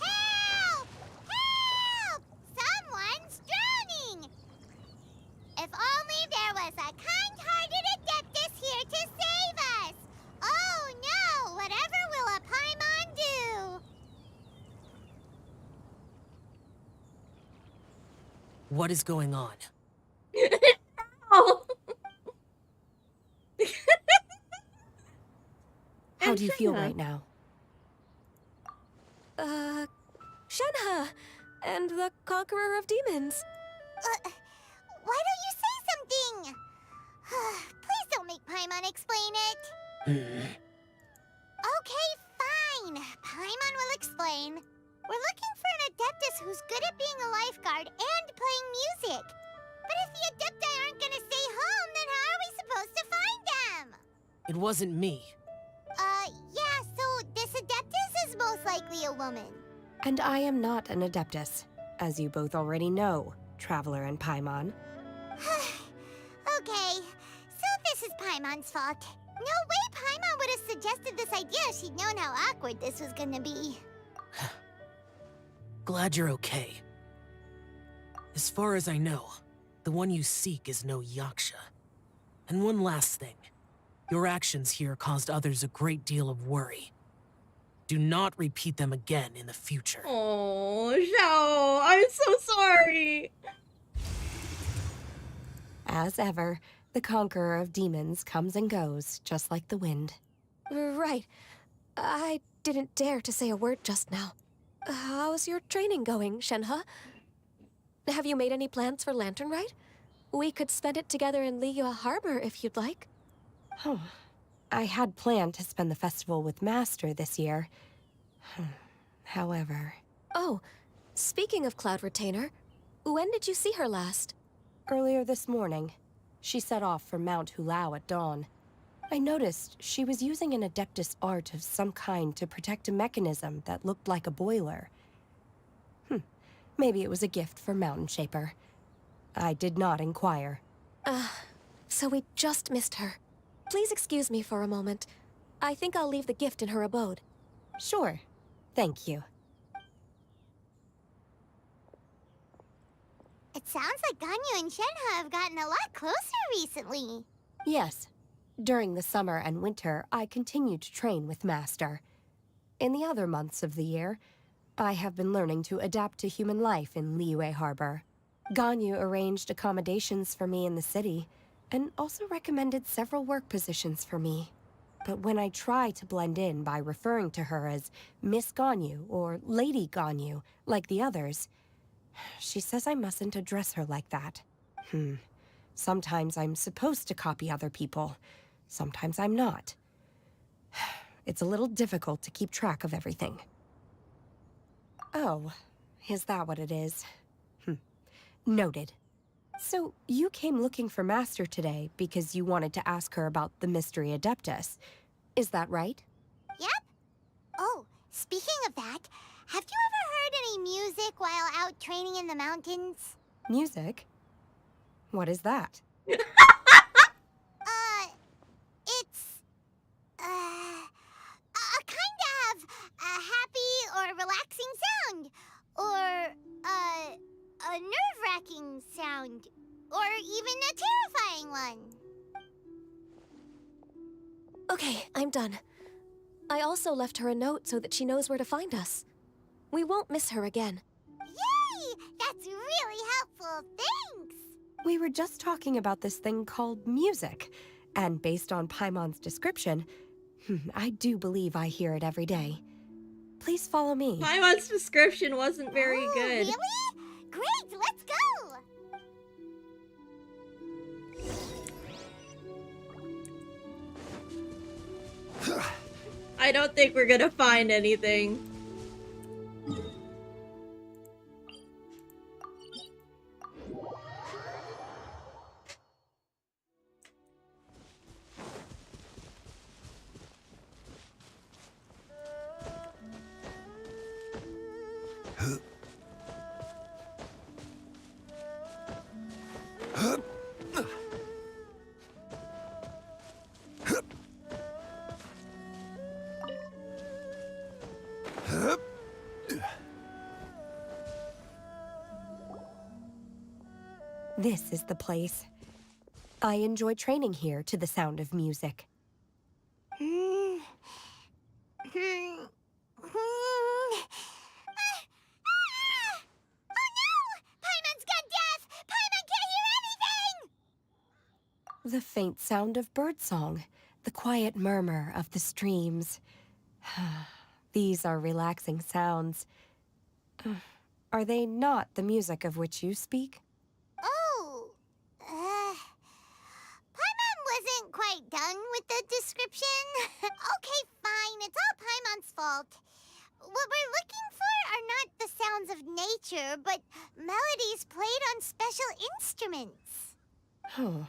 Help! Help! Someone's drowning! If only there was a kind-hearted Adeptus here to save us! Oh no! Whatever will a Paimon do? What is going on? Oh. How do you feel Shenhe. right now? Shenhe, and the Conqueror of Demons. Why don't you say something? Please don't make Paimon explain it. Okay, fine. Paimon will explain. We're looking for an Adeptus who's good at being a lifeguard and playing music. But if the Adepti aren't gonna stay home, then how are we supposed to find them? It wasn't me. Yeah, so this Adeptus is most likely a woman. And I am not an Adeptus, as you both already know, Traveler and Paimon. Okay, so this is Paimon's fault. No way Paimon would have suggested this idea if she'd known how awkward this was gonna be. Glad you're okay. As far as I know, the one you seek is no Yaksha. And one last thing. Your actions here caused others a great deal of worry. Do not repeat them again in the future. Oh, Xiao, I'm so sorry. As ever, the Conqueror of Demons comes and goes, just like the wind. Right. I didn't dare to say a word just now. How's your training going, Shenhe? Have you made any plans for Lantern Rite? We could spend it together in Liyue Harbor if you'd like. I had planned to spend the festival with Master this year. However... Oh, speaking of Cloud Retainer, when did you see her last? Earlier this morning. She set off for Mount Hulao at dawn. I noticed she was using an Adeptus art of some kind to protect a mechanism that looked like a boiler. Maybe it was a gift for Mountain Shaper. I did not inquire. So we just missed her. Please excuse me for a moment. I think I'll leave the gift in her abode. Sure. Thank you. It sounds like Ganyu and Shenhe have gotten a lot closer recently. Yes. During the summer and winter, I continued to train with Master. In the other months of the year, I have been learning to adapt to human life in Liyue Harbor. Ganyu arranged accommodations for me in the city, and also recommended several work positions for me. But when I try to blend in by referring to her as Miss Ganyu or Lady Ganyu, like the others, she says I mustn't address her like that. Sometimes I'm supposed to copy other people. Sometimes I'm not. It's a little difficult to keep track of everything. Oh, is that what it is? Noted. So, you came looking for Master today because you wanted to ask her about the Mystery Adeptus. Is that right? Yep. Oh, speaking of that, have you ever heard any music while out training in the mountains? Music? What is that? It's, a kind of a happy or relaxing sound. Or, a nerve-wracking sound. Or even a terrifying one. Okay, I'm done. I also left her a note so that she knows where to find us. We won't miss her again. Yay! That's really helpful, thanks! We were just talking about this thing called music, and based on Paimon's description, I do believe I hear it every day. Please follow me. Paimon's description wasn't very good. Really? Great, let's go! I don't think we're gonna find anything. This is the place. I enjoy training here to the sound of music. The faint sound of birdsong, the quiet murmur of the streams. These are relaxing sounds. Are they not the music of which you speak? Oh, Paimon wasn't quite done with the description. Okay, fine, it's all Paimon's fault. What we're looking for are not the sounds of nature, but melodies played on special instruments. Oh.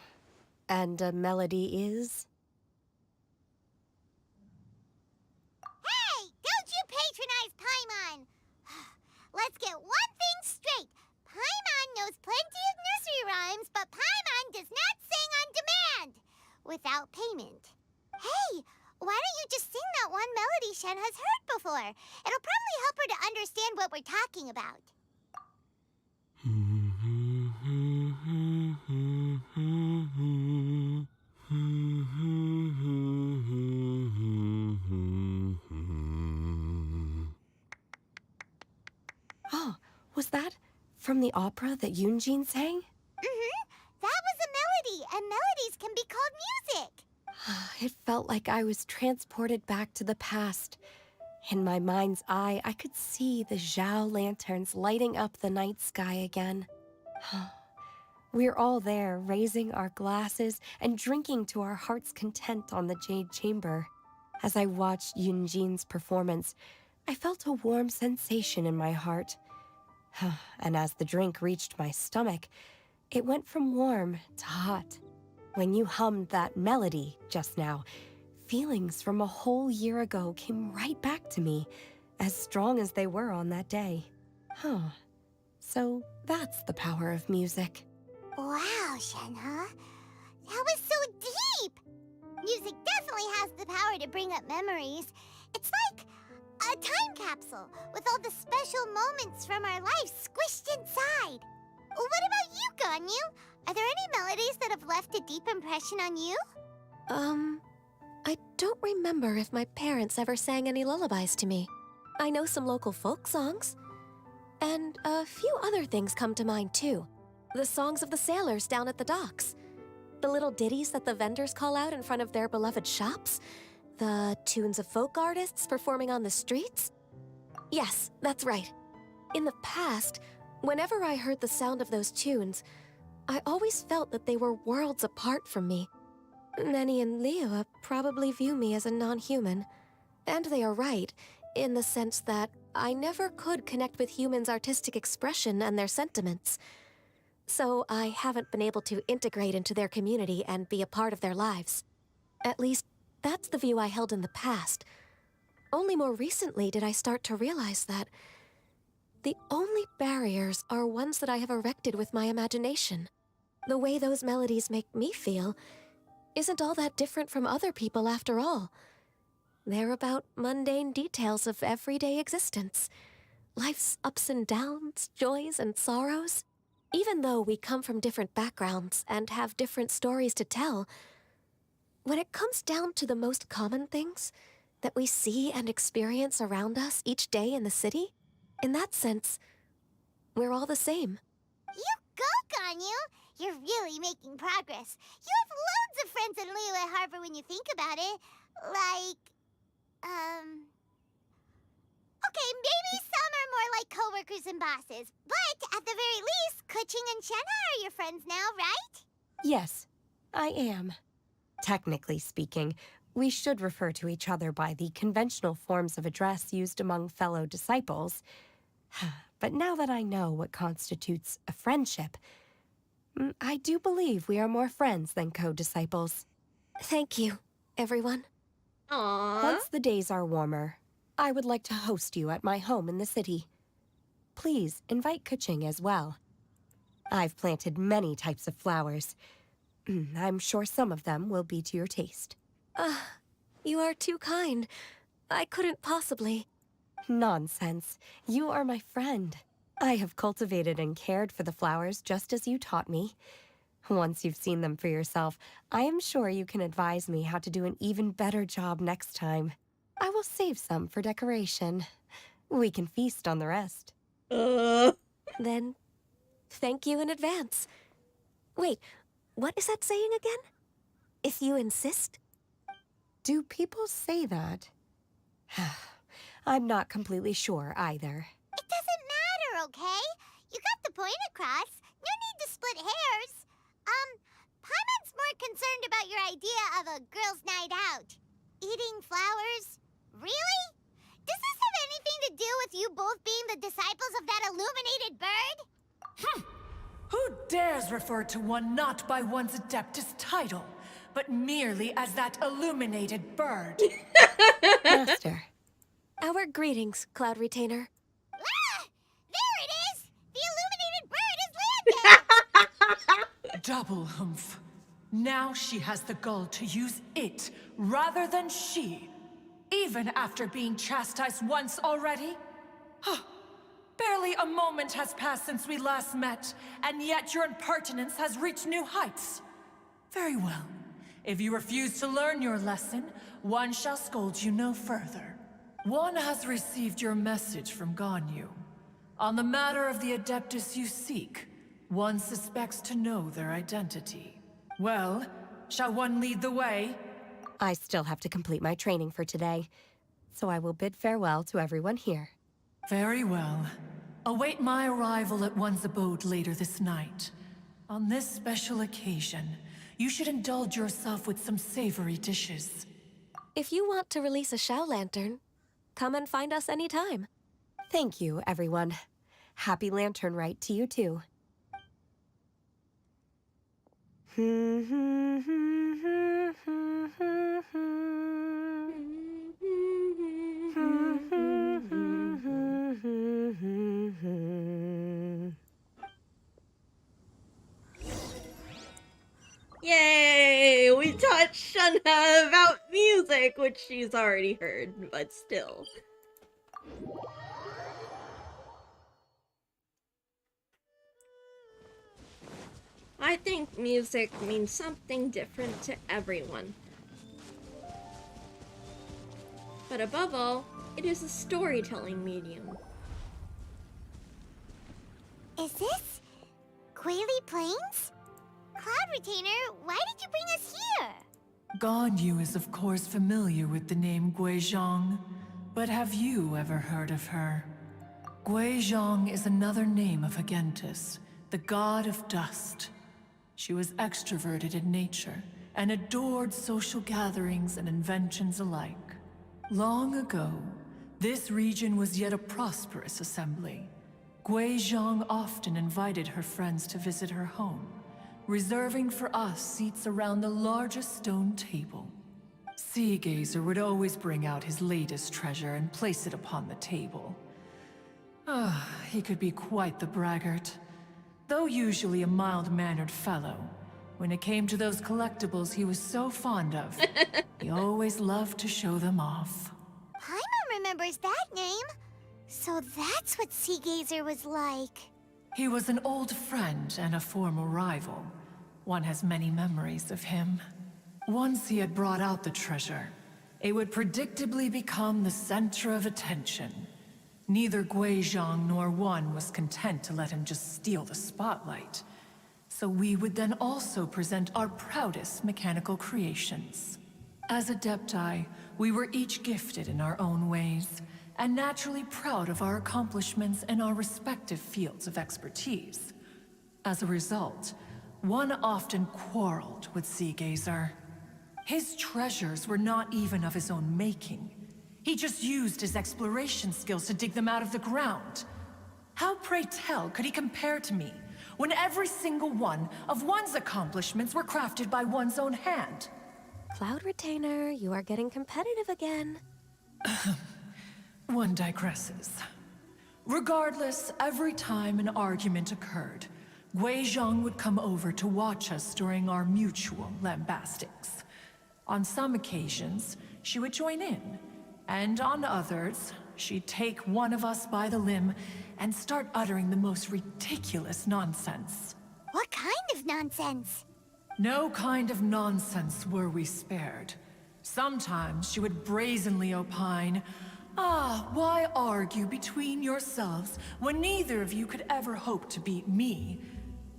And a melody is? Hey! Don't you patronize Paimon! Let's get one thing straight. Paimon knows plenty of nursery rhymes, but Paimon does not sing on demand. Without payment. Hey! Why don't you just sing that one melody Shen has heard before? It'll probably help her to understand what we're talking about. Oh, was that from the opera that Yunjin sang? That was a melody, and melodies can be called music. It felt like I was transported back to the past. In my mind's eye, I could see the Zhao lanterns lighting up the night sky again. We're all there, raising our glasses and drinking to our heart's content on the Jade Chamber. As I watched Yunjin's performance, I felt a warm sensation in my heart. And as the drink reached my stomach, it went from warm to hot. When you hummed that melody just now, feelings from a whole year ago came right back to me, as strong as they were on that day. So that's the power of music. Wow, Shenhe. That was so deep! Music definitely has the power to bring up memories. It's like a time capsule with all the special moments from our lives squished inside. What about you, Ganyu? Are there any melodies that have left a deep impression on you? I don't remember if my parents ever sang any lullabies to me. I know some local folk songs. And a few other things come to mind, too. The songs of the sailors down at the docks. The little ditties that the vendors call out in front of their beloved shops. The tunes of folk artists performing on the streets. Yes, that's right. In the past, whenever I heard the sound of those tunes, I always felt that they were worlds apart from me. Nenny and Liyue probably view me as a non-human. And they are right, in the sense that I never could connect with humans' artistic expression and their sentiments. So I haven't been able to integrate into their community and be a part of their lives. At least, that's the view I held in the past. Only more recently did I start to realize that the only barriers are ones that I have erected with my imagination. The way those melodies make me feel isn't all that different from other people after all. They're about mundane details of everyday existence. Life's ups and downs, joys and sorrows. Even though we come from different backgrounds and have different stories to tell, when it comes down to the most common things that we see and experience around us each day in the city, in that sense, we're all the same. You go, Ganyu! You're really making progress. You have loads of friends in Liyue Harbor when you think about it. Like, okay, maybe some are more like coworkers and bosses. But at the very least, Kuching and Shenna are your friends now, right? Yes, I am. Technically speaking, we should refer to each other by the conventional forms of address used among fellow disciples. But now that I know what constitutes a friendship, I do believe we are more friends than co-disciples. Thank you, everyone. Aww. Once the days are warmer, I would like to host you at my home in the city. Please invite Kuching as well. I've planted many types of flowers. I'm sure some of them will be to your taste. You are too kind. I couldn't possibly. Nonsense. You are my friend. I have cultivated and cared for the flowers just as you taught me. Once you've seen them for yourself, I am sure you can advise me how to do an even better job next time. I will save some for decoration. We can feast on the rest. Then, thank you in advance. Wait, what is that saying again? If you insist? Do people say that? I'm not completely sure either. It doesn't matter, okay? You got the point across. No need to split hairs. Paimon's more concerned about your idea of a girls' night out. Eating flowers? Really? Does this have anything to do with you both being the disciples of that illuminated bird? Who dares refer to one not by one's Adeptus title, but merely as that illuminated bird? Master, our greetings, Cloud Retainer. Ah! There it is! The illuminated bird is landed! Double humph. Now she has the gall to use it rather than she, even after being chastised once already? Barely a moment has passed since we last met, and yet your impertinence has reached new heights. Very well. If you refuse to learn your lesson, one shall scold you no further. One has received your message from Ganyu. On the matter of the Adeptus you seek, one suspects to know their identity. Well, shall one lead the way? I still have to complete my training for today, so I will bid farewell to everyone here. Very well. Await my arrival at one's abode later this night. On this special occasion, you should indulge yourself with some savory dishes. If you want to release a Shao Lantern, come and find us anytime. Thank you, everyone. Happy Lantern Rite to you too. Yay! We taught Shenna about music, which she's already heard, but still. I think music means something different to everyone. But above all, it is a storytelling medium. Is this Guili Plains? Cloud Retainer, why did you bring us here? Ganyu is of course familiar with the name Guizhong, but have you ever heard of her? Guizhong is another name of Agentis, the god of dust. She was extroverted in nature and adored social gatherings and inventions alike. Long ago, this region was yet a prosperous assembly. Guizhong often invited her friends to visit her home, reserving for us seats around the largest stone table. Seagazer would always bring out his latest treasure and place it upon the table. He could be quite the braggart. Though usually a mild-mannered fellow, when it came to those collectibles he was so fond of, he always loved to show them off. Paimon remembers that name. So that's what Seagazer was like. He was an old friend and a former rival. One has many memories of him. Once he had brought out the treasure, it would predictably become the center of attention. Neither Guizhong nor one was content to let him just steal the spotlight. So we would then also present our proudest mechanical creations. As Adepti, we were each gifted in our own ways, and naturally proud of our accomplishments in our respective fields of expertise. As a result, one often quarreled with Seagazer. His treasures were not even of his own making. He just used his exploration skills to dig them out of the ground. How, pray tell, could he compare to me, when every single one of one's accomplishments were crafted by one's own hand? Cloud Retainer, you are getting competitive again. One digresses. Regardless, every time an argument occurred, Guizhong would come over to watch us during our mutual lambastics. On some occasions, she would join in, and on others, she'd take one of us by the limb and start uttering the most ridiculous nonsense. What kind of nonsense? No kind of nonsense were we spared. Sometimes she would brazenly opine, why argue between yourselves when neither of you could ever hope to beat me?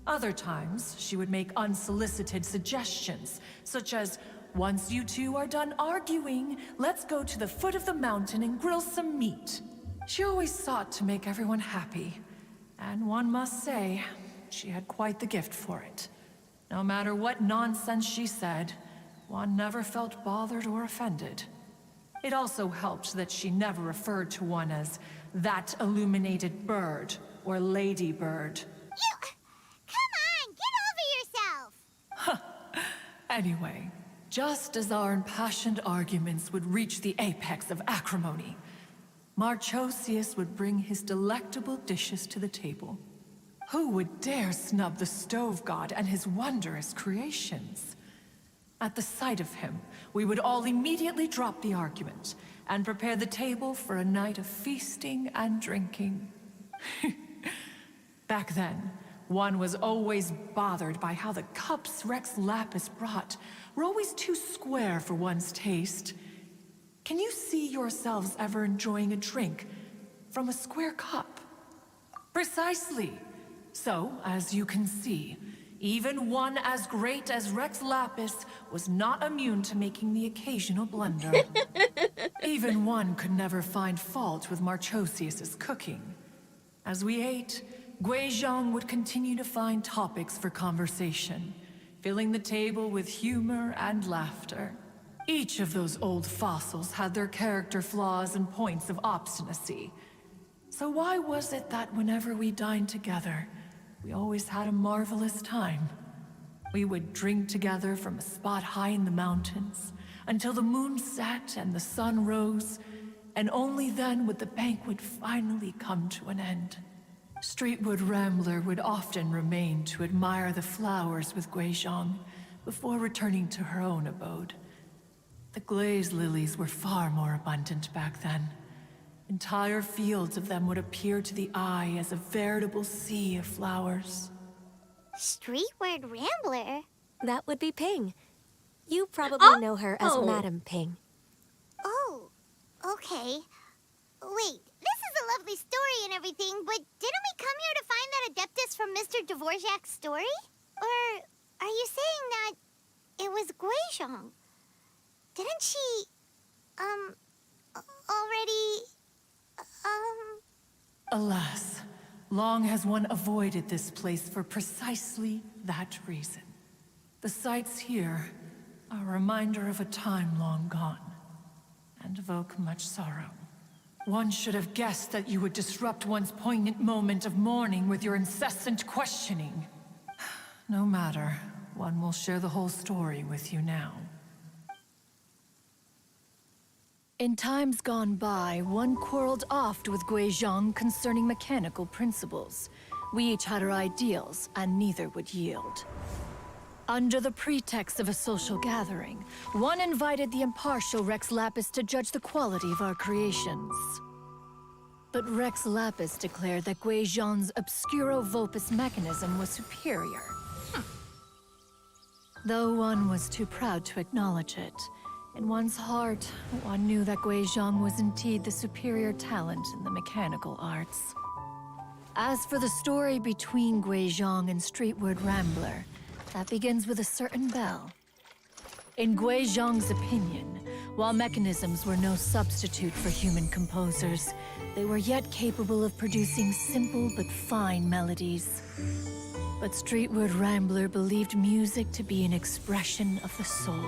Other times, she would make unsolicited suggestions, such as, once you two are done arguing, let's go to the foot of the mountain and grill some meat. She always sought to make everyone happy, and one must say, she had quite the gift for it. No matter what nonsense she said, one never felt bothered or offended. It also helped that she never referred to one as that illuminated bird or ladybird. Come on, get over yourself! Anyway, just as our impassioned arguments would reach the apex of acrimony, Marchosius would bring his delectable dishes to the table. Who would dare snub the stove god and his wondrous creations? At the sight of him, we would all immediately drop the argument and prepare the table for a night of feasting and drinking. Back then, one was always bothered by how the cups Rex Lapis brought were always too square for one's taste. Can you see yourselves ever enjoying a drink from a square cup? Precisely. So, as you can see, even one as great as Rex Lapis was not immune to making the occasional blunder. Even one could never find fault with Marchosius's cooking. As we ate, Guizhong would continue to find topics for conversation, filling the table with humor and laughter. Each of those old fossils had their character flaws and points of obstinacy. So why was it that whenever we dined together, we always had a marvelous time? We would drink together from a spot high in the mountains, until the moon set and the sun rose, and only then would the banquet finally come to an end. Streetwood Rambler would often remain to admire the flowers with Guizhong before returning to her own abode. The glaze lilies were far more abundant back then. Entire fields of them would appear to the eye as a veritable sea of flowers. Streetward Rambler? That would be Ping. You probably know her as Madam Ping. Oh, okay. Wait, this is a lovely story and everything, but didn't we come here to find that Adeptus from Mr. Dvorak's story? Or are you saying that it was Guizhong? Didn't she, already, Alas, long has one avoided this place for precisely that reason. The sights here are a reminder of a time long gone, and evoke much sorrow. One should have guessed that you would disrupt one's poignant moment of mourning with your incessant questioning. No matter, one will share the whole story with you now. In times gone by, one quarreled oft with Guizhong concerning mechanical principles. We each had our ideals, and neither would yield. Under the pretext of a social gathering, one invited the impartial Rex Lapis to judge the quality of our creations. But Rex Lapis declared that Guizhong's Obscuro Vulpus mechanism was superior. Though one was too proud to acknowledge it, in one's heart, one knew that Guizhong was indeed the superior talent in the mechanical arts. As for the story between Guizhong and Streetward Rambler, that begins with a certain bell. In Guizhong's opinion, while mechanisms were no substitute for human composers, they were yet capable of producing simple but fine melodies. But Streetward Rambler believed music to be an expression of the soul,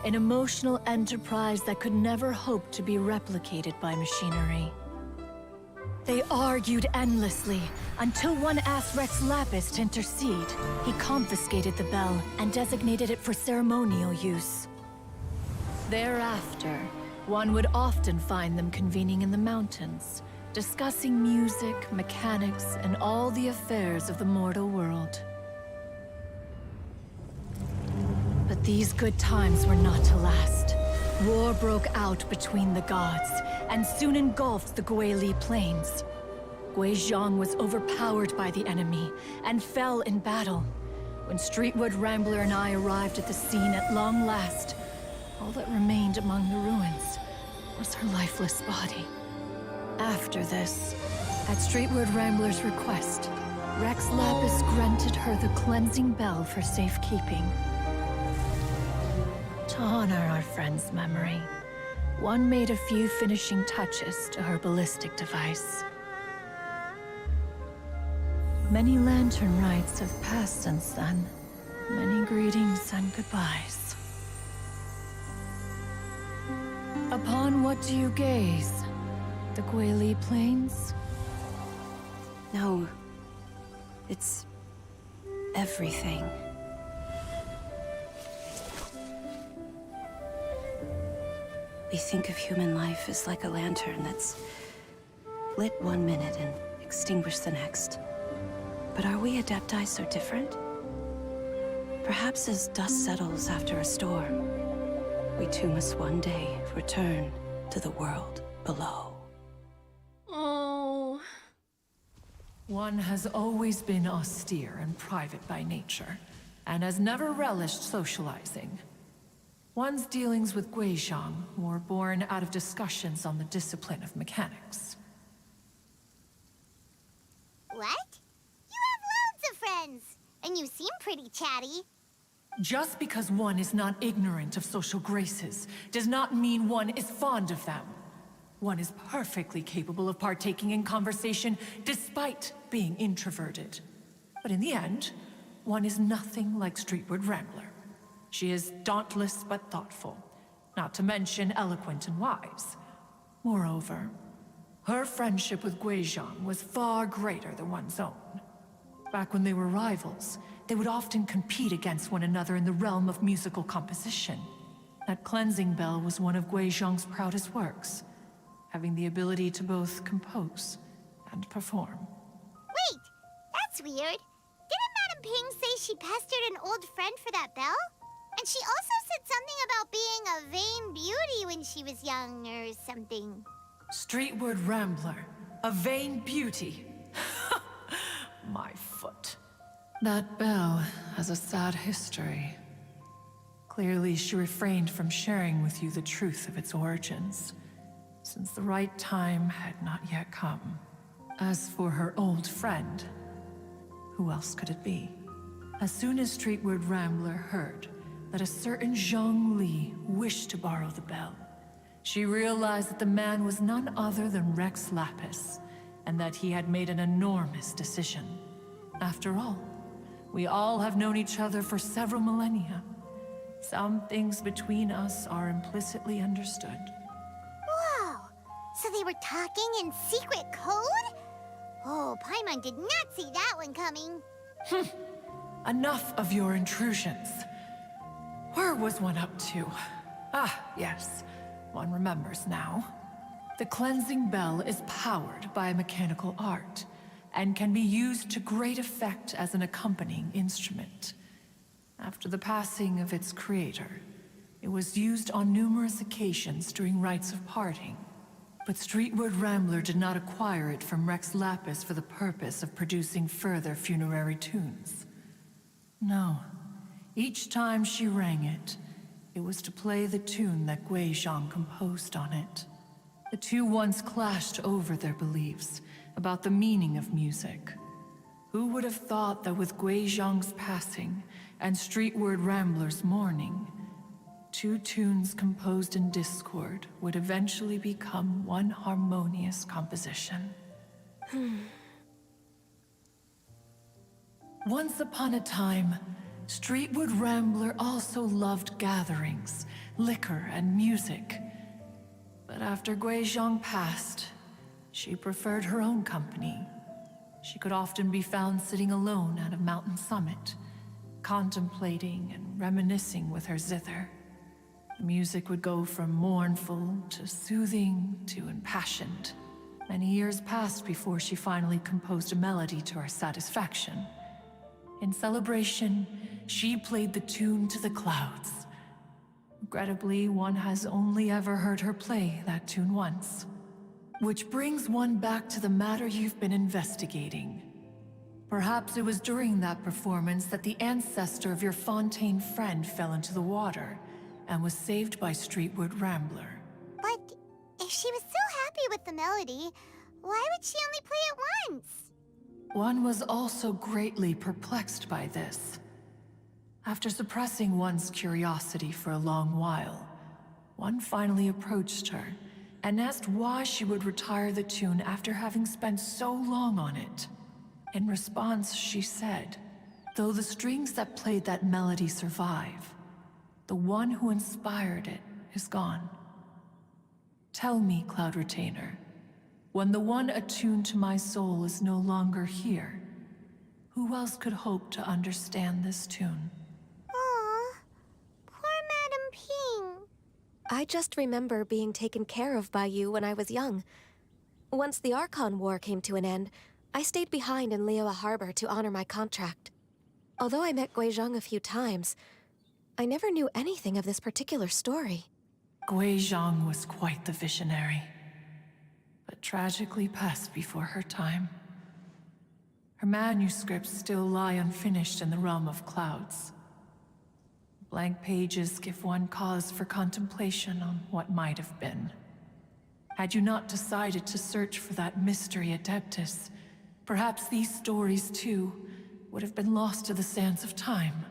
an emotional enterprise that could never hope to be replicated by machinery. They argued endlessly, until one asked Rex Lapis to intercede. He confiscated the bell and designated it for ceremonial use. Thereafter, one would often find them convening in the mountains, discussing music, mechanics, and all the affairs of the mortal world. But these good times were not to last. War broke out between the gods, and soon engulfed the Guili Plains. Guizhong was overpowered by the enemy, and fell in battle. When Streetwood Rambler and I arrived at the scene at long last, all that remained among the ruins was her lifeless body. After this, at Streetwood Rambler's request, Rex Lapis granted her the cleansing bell for safekeeping. To honor our friend's memory, one made a few finishing touches to her ballistic device. Many Lantern Rites have passed since then. Many greetings and goodbyes. Upon what do you gaze? The Guili Plains? No. It's everything. We think of human life as like a lantern that's lit one minute and extinguished the next. But are we Adepti so different? Perhaps as dust settles after a storm, we too must one day return to the world below. Oh. One has always been austere and private by nature, and has never relished socializing. One's dealings with Guizhong were born out of discussions on the discipline of mechanics. What? You have loads of friends, and you seem pretty chatty. Just because one is not ignorant of social graces does not mean one is fond of them. One is perfectly capable of partaking in conversation despite being introverted. But in the end, one is nothing like Streetwood Rambler. She is dauntless but thoughtful, not to mention eloquent and wise. Moreover, her friendship with Guizhong was far greater than one's own. Back when they were rivals, they would often compete against one another in the realm of musical composition. That cleansing bell was one of Guizhong's proudest works, having the ability to both compose and perform. Wait, that's weird. Didn't Madame Ping say she pestered an old friend for that bell? And she also said something about being a vain beauty when she was young or something. Streetward Rambler, a vain beauty. My foot. That bell has a sad history. Clearly, she refrained from sharing with you the truth of its origins, since the right time had not yet come. As for her old friend, who else could it be? As soon as Streetward Rambler heard that a certain Zhang Li wished to borrow the bell, she realized that the man was none other than Rex Lapis, and that he had made an enormous decision. After all, we all have known each other for several millennia. Some things between us are implicitly understood. Whoa! So they were talking in secret code? Oh, Paimon did not see that one coming. Enough of your intrusions. Where was one up to? Ah, yes. One remembers now. The cleansing bell is powered by a mechanical art, and can be used to great effect as an accompanying instrument. After the passing of its creator, it was used on numerous occasions during rites of parting. But Streetward Rambler did not acquire it from Rex Lapis for the purpose of producing further funerary tunes. No. Each time she rang it, it was to play the tune that Guizhong composed on it. The two once clashed over their beliefs about the meaning of music. Who would have thought that with Gui Zhang's passing and Streetward Rambler's mourning, two tunes composed in discord would eventually become one harmonious composition? Once upon a time, Streetwood Rambler also loved gatherings, liquor, and music. But after Gui Zhang passed, she preferred her own company. She could often be found sitting alone at a mountain summit, contemplating and reminiscing with her zither. The music would go from mournful to soothing to impassioned. Many years passed before she finally composed a melody to her satisfaction. In celebration, she played the tune to the clouds. Regrettably, one has only ever heard her play that tune once. Which brings one back to the matter you've been investigating. Perhaps it was during that performance that the ancestor of your Fontaine friend fell into the water and was saved by Streetwood Rambler. But if she was so happy with the melody, why would she only play it once? One was also greatly perplexed by this. After suppressing one's curiosity for a long while, one finally approached her and asked why she would retire the tune after having spent so long on it. In response, she said, "Though the strings that played that melody survive, the one who inspired it is gone. Tell me, Cloud Retainer, when the one attuned to my soul is no longer here, who else could hope to understand this tune?" Aw, poor Madam Ping. I just remember being taken care of by you when I was young. Once the Archon War came to an end, I stayed behind in Liyue Harbor to honor my contract. Although I met Gui Zhang a few times, I never knew anything of this particular story. Gui Zhang was quite the visionary, but tragically passed before her time. Her manuscripts still lie unfinished in the realm of clouds. Blank pages give one cause for contemplation on what might have been. Had you not decided to search for that mystery Adeptus, perhaps these stories, too, would have been lost to the sands of time.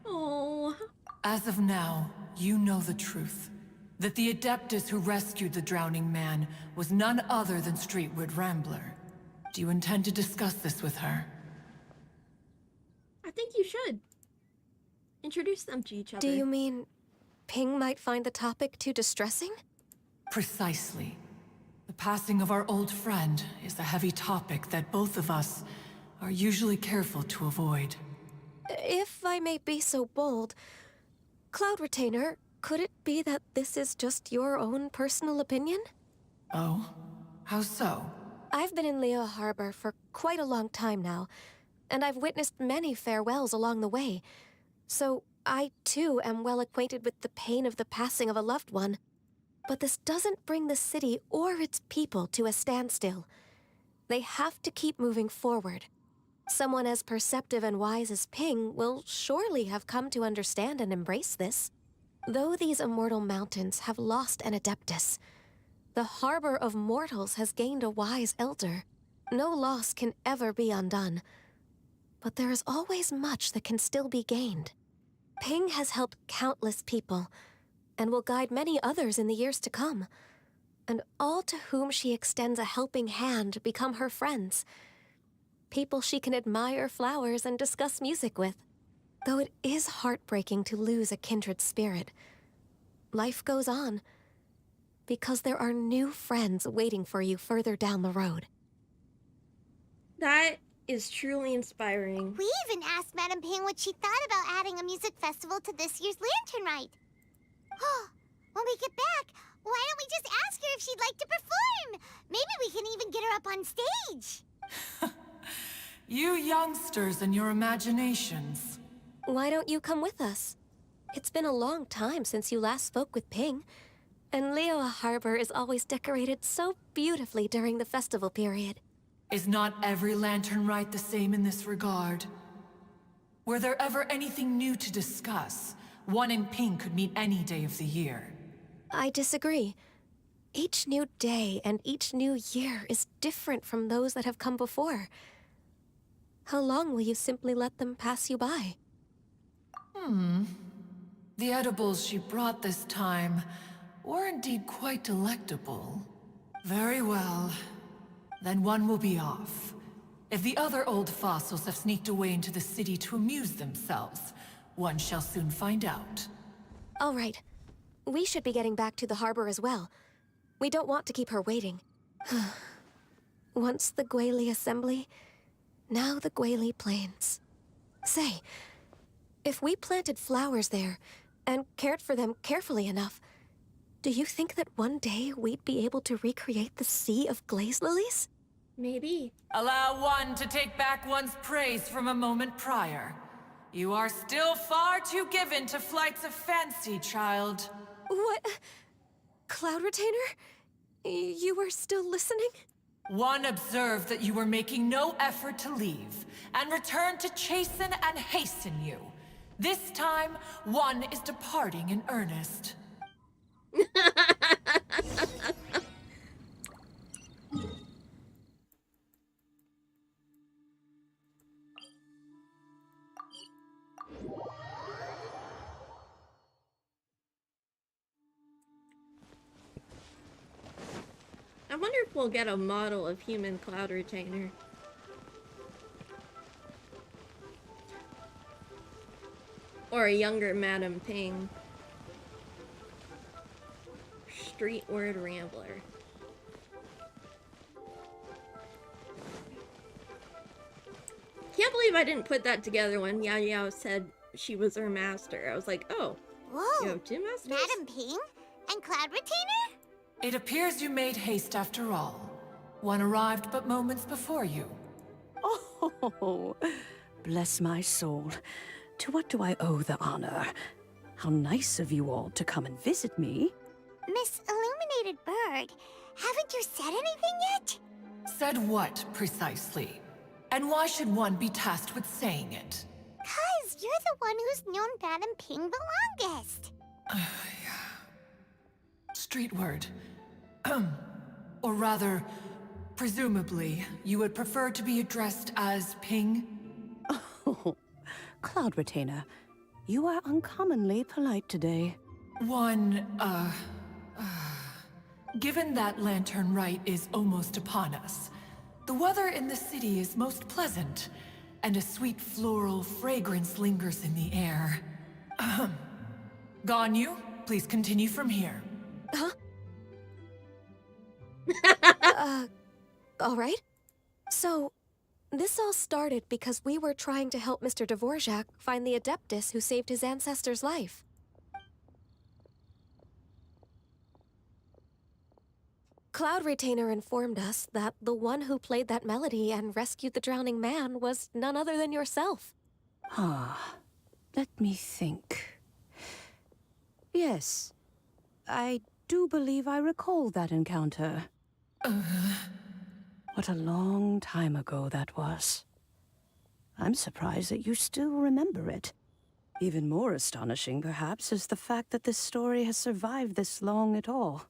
Oh. As of now, you know the truth. That the Adeptus who rescued the drowning man was none other than Streetwood Rambler. Do you intend to discuss this with her? I think you should. Introduce them to each other. Do you mean Ping might find the topic too distressing? Precisely. The passing of our old friend is a heavy topic that both of us are usually careful to avoid. If I may be so bold, Cloud Retainer, could it be that this is just your own personal opinion? Oh? How so? I've been in Liyue Harbor for quite a long time now, and I've witnessed many farewells along the way. So I, too, am well acquainted with the pain of the passing of a loved one. But this doesn't bring the city or its people to a standstill. They have to keep moving forward. Someone as perceptive and wise as Ping will surely have come to understand and embrace this. Though these immortal mountains have lost an Adeptus, the harbor of mortals has gained a wise elder. No loss can ever be undone. But there is always much that can still be gained. Ping has helped countless people, and will guide many others in the years to come. And all to whom she extends a helping hand become her friends. People she can admire flowers and discuss music with. Though it is heartbreaking to lose a kindred spirit, life goes on, because there are new friends waiting for you further down the road. That is truly inspiring. We even asked Madam Ping what she thought about adding a music festival to this year's Lantern Rite. Oh, when we get back, why don't we just ask her if she'd like to perform? Maybe we can even get her up on stage. You youngsters and your imaginations. Why don't you come with us? It's been a long time since you last spoke with Ping, and Liyue Harbor is always decorated so beautifully during the festival period. Is not every Lantern Rite the same in this regard? Were there ever anything new to discuss? One in Ping could meet any day of the year. I disagree. Each new day and each new year is different from those that have come before. How long will you simply let them pass you by? The edibles she brought this time were indeed quite delectable. Very well. Then one will be off. If the other old fossils have sneaked away into the city to amuse themselves, one shall soon find out. All right. We should be getting back to the harbor as well. We don't want to keep her waiting. Once the Guili Assembly, now the Guili Plains. Say, if we planted flowers there and cared for them carefully enough, do you think that one day we'd be able to recreate the Sea of Glaze Lilies? Maybe. Allow one to take back one's praise from a moment prior. You are still far too given to flights of fancy, child. What? Cloud Retainer? You were still listening? One observed that you were making no effort to leave, and returned to chasten and hasten you. This time, one is departing in earnest. I wonder if we'll get a model of human Cloud Retainer. Or a younger Madame Ping. Street Word Rambler. Can't believe I didn't put that together when Yao Yao said she was her master. I was like, oh. Whoa! You have two masters? Madam Ping? And Cloud Retainer? It appears you made haste after all. One arrived but moments before you. Oh, bless my soul. To what do I owe the honor? How nice of you all to come and visit me. Miss Illuminated Bird, haven't you said anything yet? Said what, precisely? And why should one be tasked with saying it? 'Cause you're the one who's known Madam Ping the longest. Street word. Or rather, presumably, you would prefer to be addressed as Ping? Oh, Cloud Retainer, you are uncommonly polite today. Given that Lantern Rite is almost upon us, the weather in the city is most pleasant, and a sweet floral fragrance lingers in the air. Ganyu, please continue from here. Huh? All right. So, this all started because we were trying to help Mr. Dvorak find the Adeptus who saved his ancestor's life. Cloud Retainer informed us that the one who played that melody and rescued the drowning man was none other than yourself. Ah, let me think. Yes, I do believe I recall that encounter. What a long time ago that was. I'm surprised that you still remember it. Even more astonishing, perhaps, is the fact that this story has survived this long at all,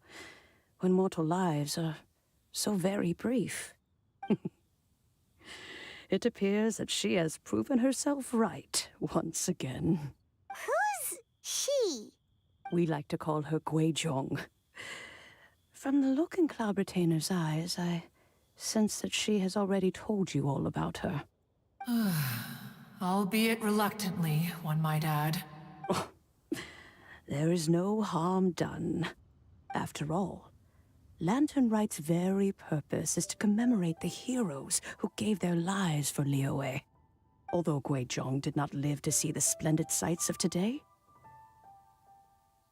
when mortal lives are so very brief. It appears that she has proven herself right once again. Who's she? We like to call her Guizhong. From the look in Cloud Retainer's eyes, I sense that she has already told you all about her. Albeit reluctantly, one might add. Oh, there is no harm done. After all, Lantern Rite's very purpose is to commemorate the heroes who gave their lives for Liyue. Although Guizhong did not live to see the splendid sights of today,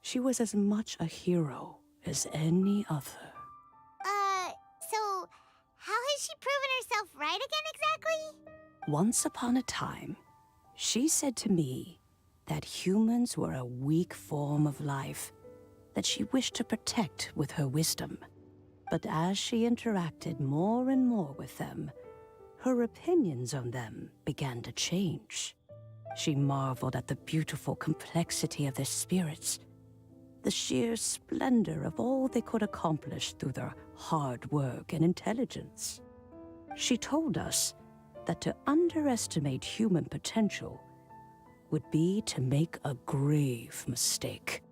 she was as much a hero as any other. So how has she proven herself right again exactly? Once upon a time, she said to me that humans were a weak form of life that she wished to protect with her wisdom. But as she interacted more and more with them, her opinions on them began to change. She marveled at the beautiful complexity of their spirits, the sheer splendor of all they could accomplish through their hard work and intelligence. She told us that to underestimate human potential would be to make a grave mistake.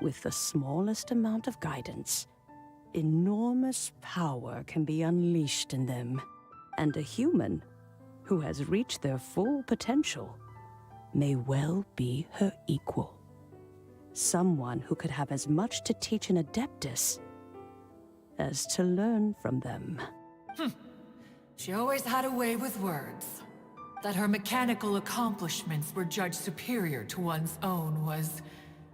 With the smallest amount of guidance, enormous power can be unleashed in them, and a human who has reached their full potential may well be her equal. Someone who could have as much to teach an adeptus as to learn from them. She always had a way with words. That her mechanical accomplishments were judged superior to one's own was,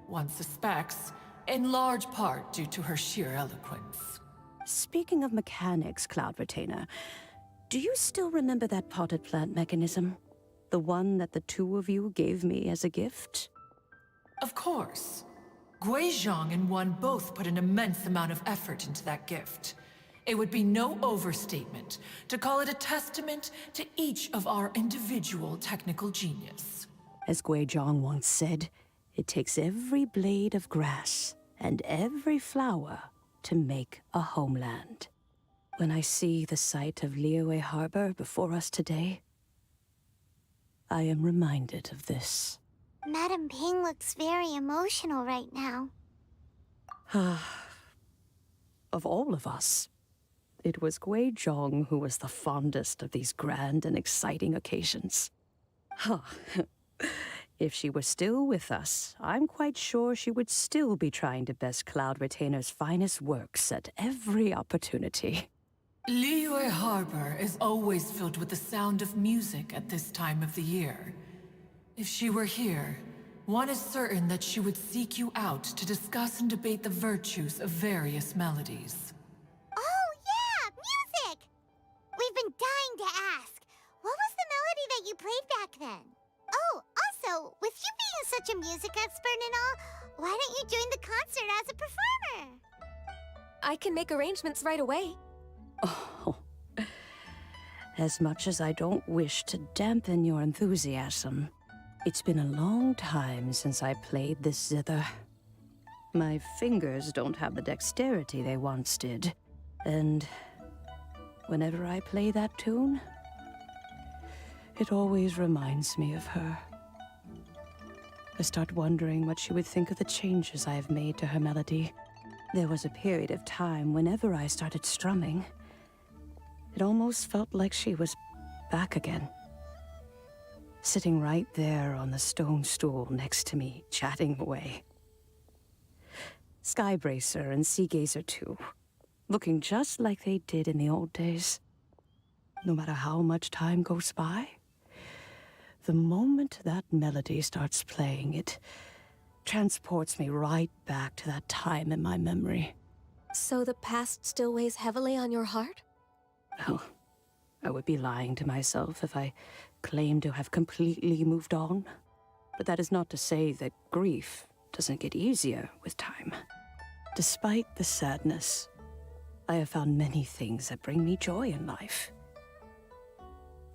one suspects, in large part due to her sheer eloquence. Speaking of mechanics, Cloud Retainer, do you still remember that potted plant mechanism? The one that the two of you gave me as a gift? Of course. Guizhong and one both put an immense amount of effort into that gift. It would be no overstatement to call it a testament to each of our individual technical genius. As Guizhong once said, it takes every blade of grass and every flower to make a homeland. When I see the sight of Liyue Harbor before us today, I am reminded of this. Madam Ping looks very emotional right now. Of all of us, it was Guizhong who was the fondest of these grand and exciting occasions. If she were still with us, I'm quite sure she would still be trying to best Cloud Retainer's finest works at every opportunity. Liyue Harbor is always filled with the sound of music at this time of the year. If she were here, one is certain that she would seek you out to discuss and debate the virtues of various melodies. Oh, yeah! Music! We've been dying to ask. What was the melody that you played back then? Oh, also, with you being such a music expert and all, why don't you join the concert as a performer? I can make arrangements right away. Oh, as much as I don't wish to dampen your enthusiasm, it's been a long time since I played this zither. My fingers don't have the dexterity they once did, and whenever I play that tune, it always reminds me of her. I start wondering what she would think of the changes I have made to her melody. There was a period of time whenever I started strumming, it almost felt like she was back again. Sitting right there on the stone stool next to me, chatting away. Skybracer and Seagazer too, looking just like they did in the old days. No matter how much time goes by, the moment that melody starts playing, it transports me right back to that time in my memory. So the past still weighs heavily on your heart? Well, I would be lying to myself if I claimed to have completely moved on. But that is not to say that grief doesn't get easier with time. Despite the sadness, I have found many things that bring me joy in life.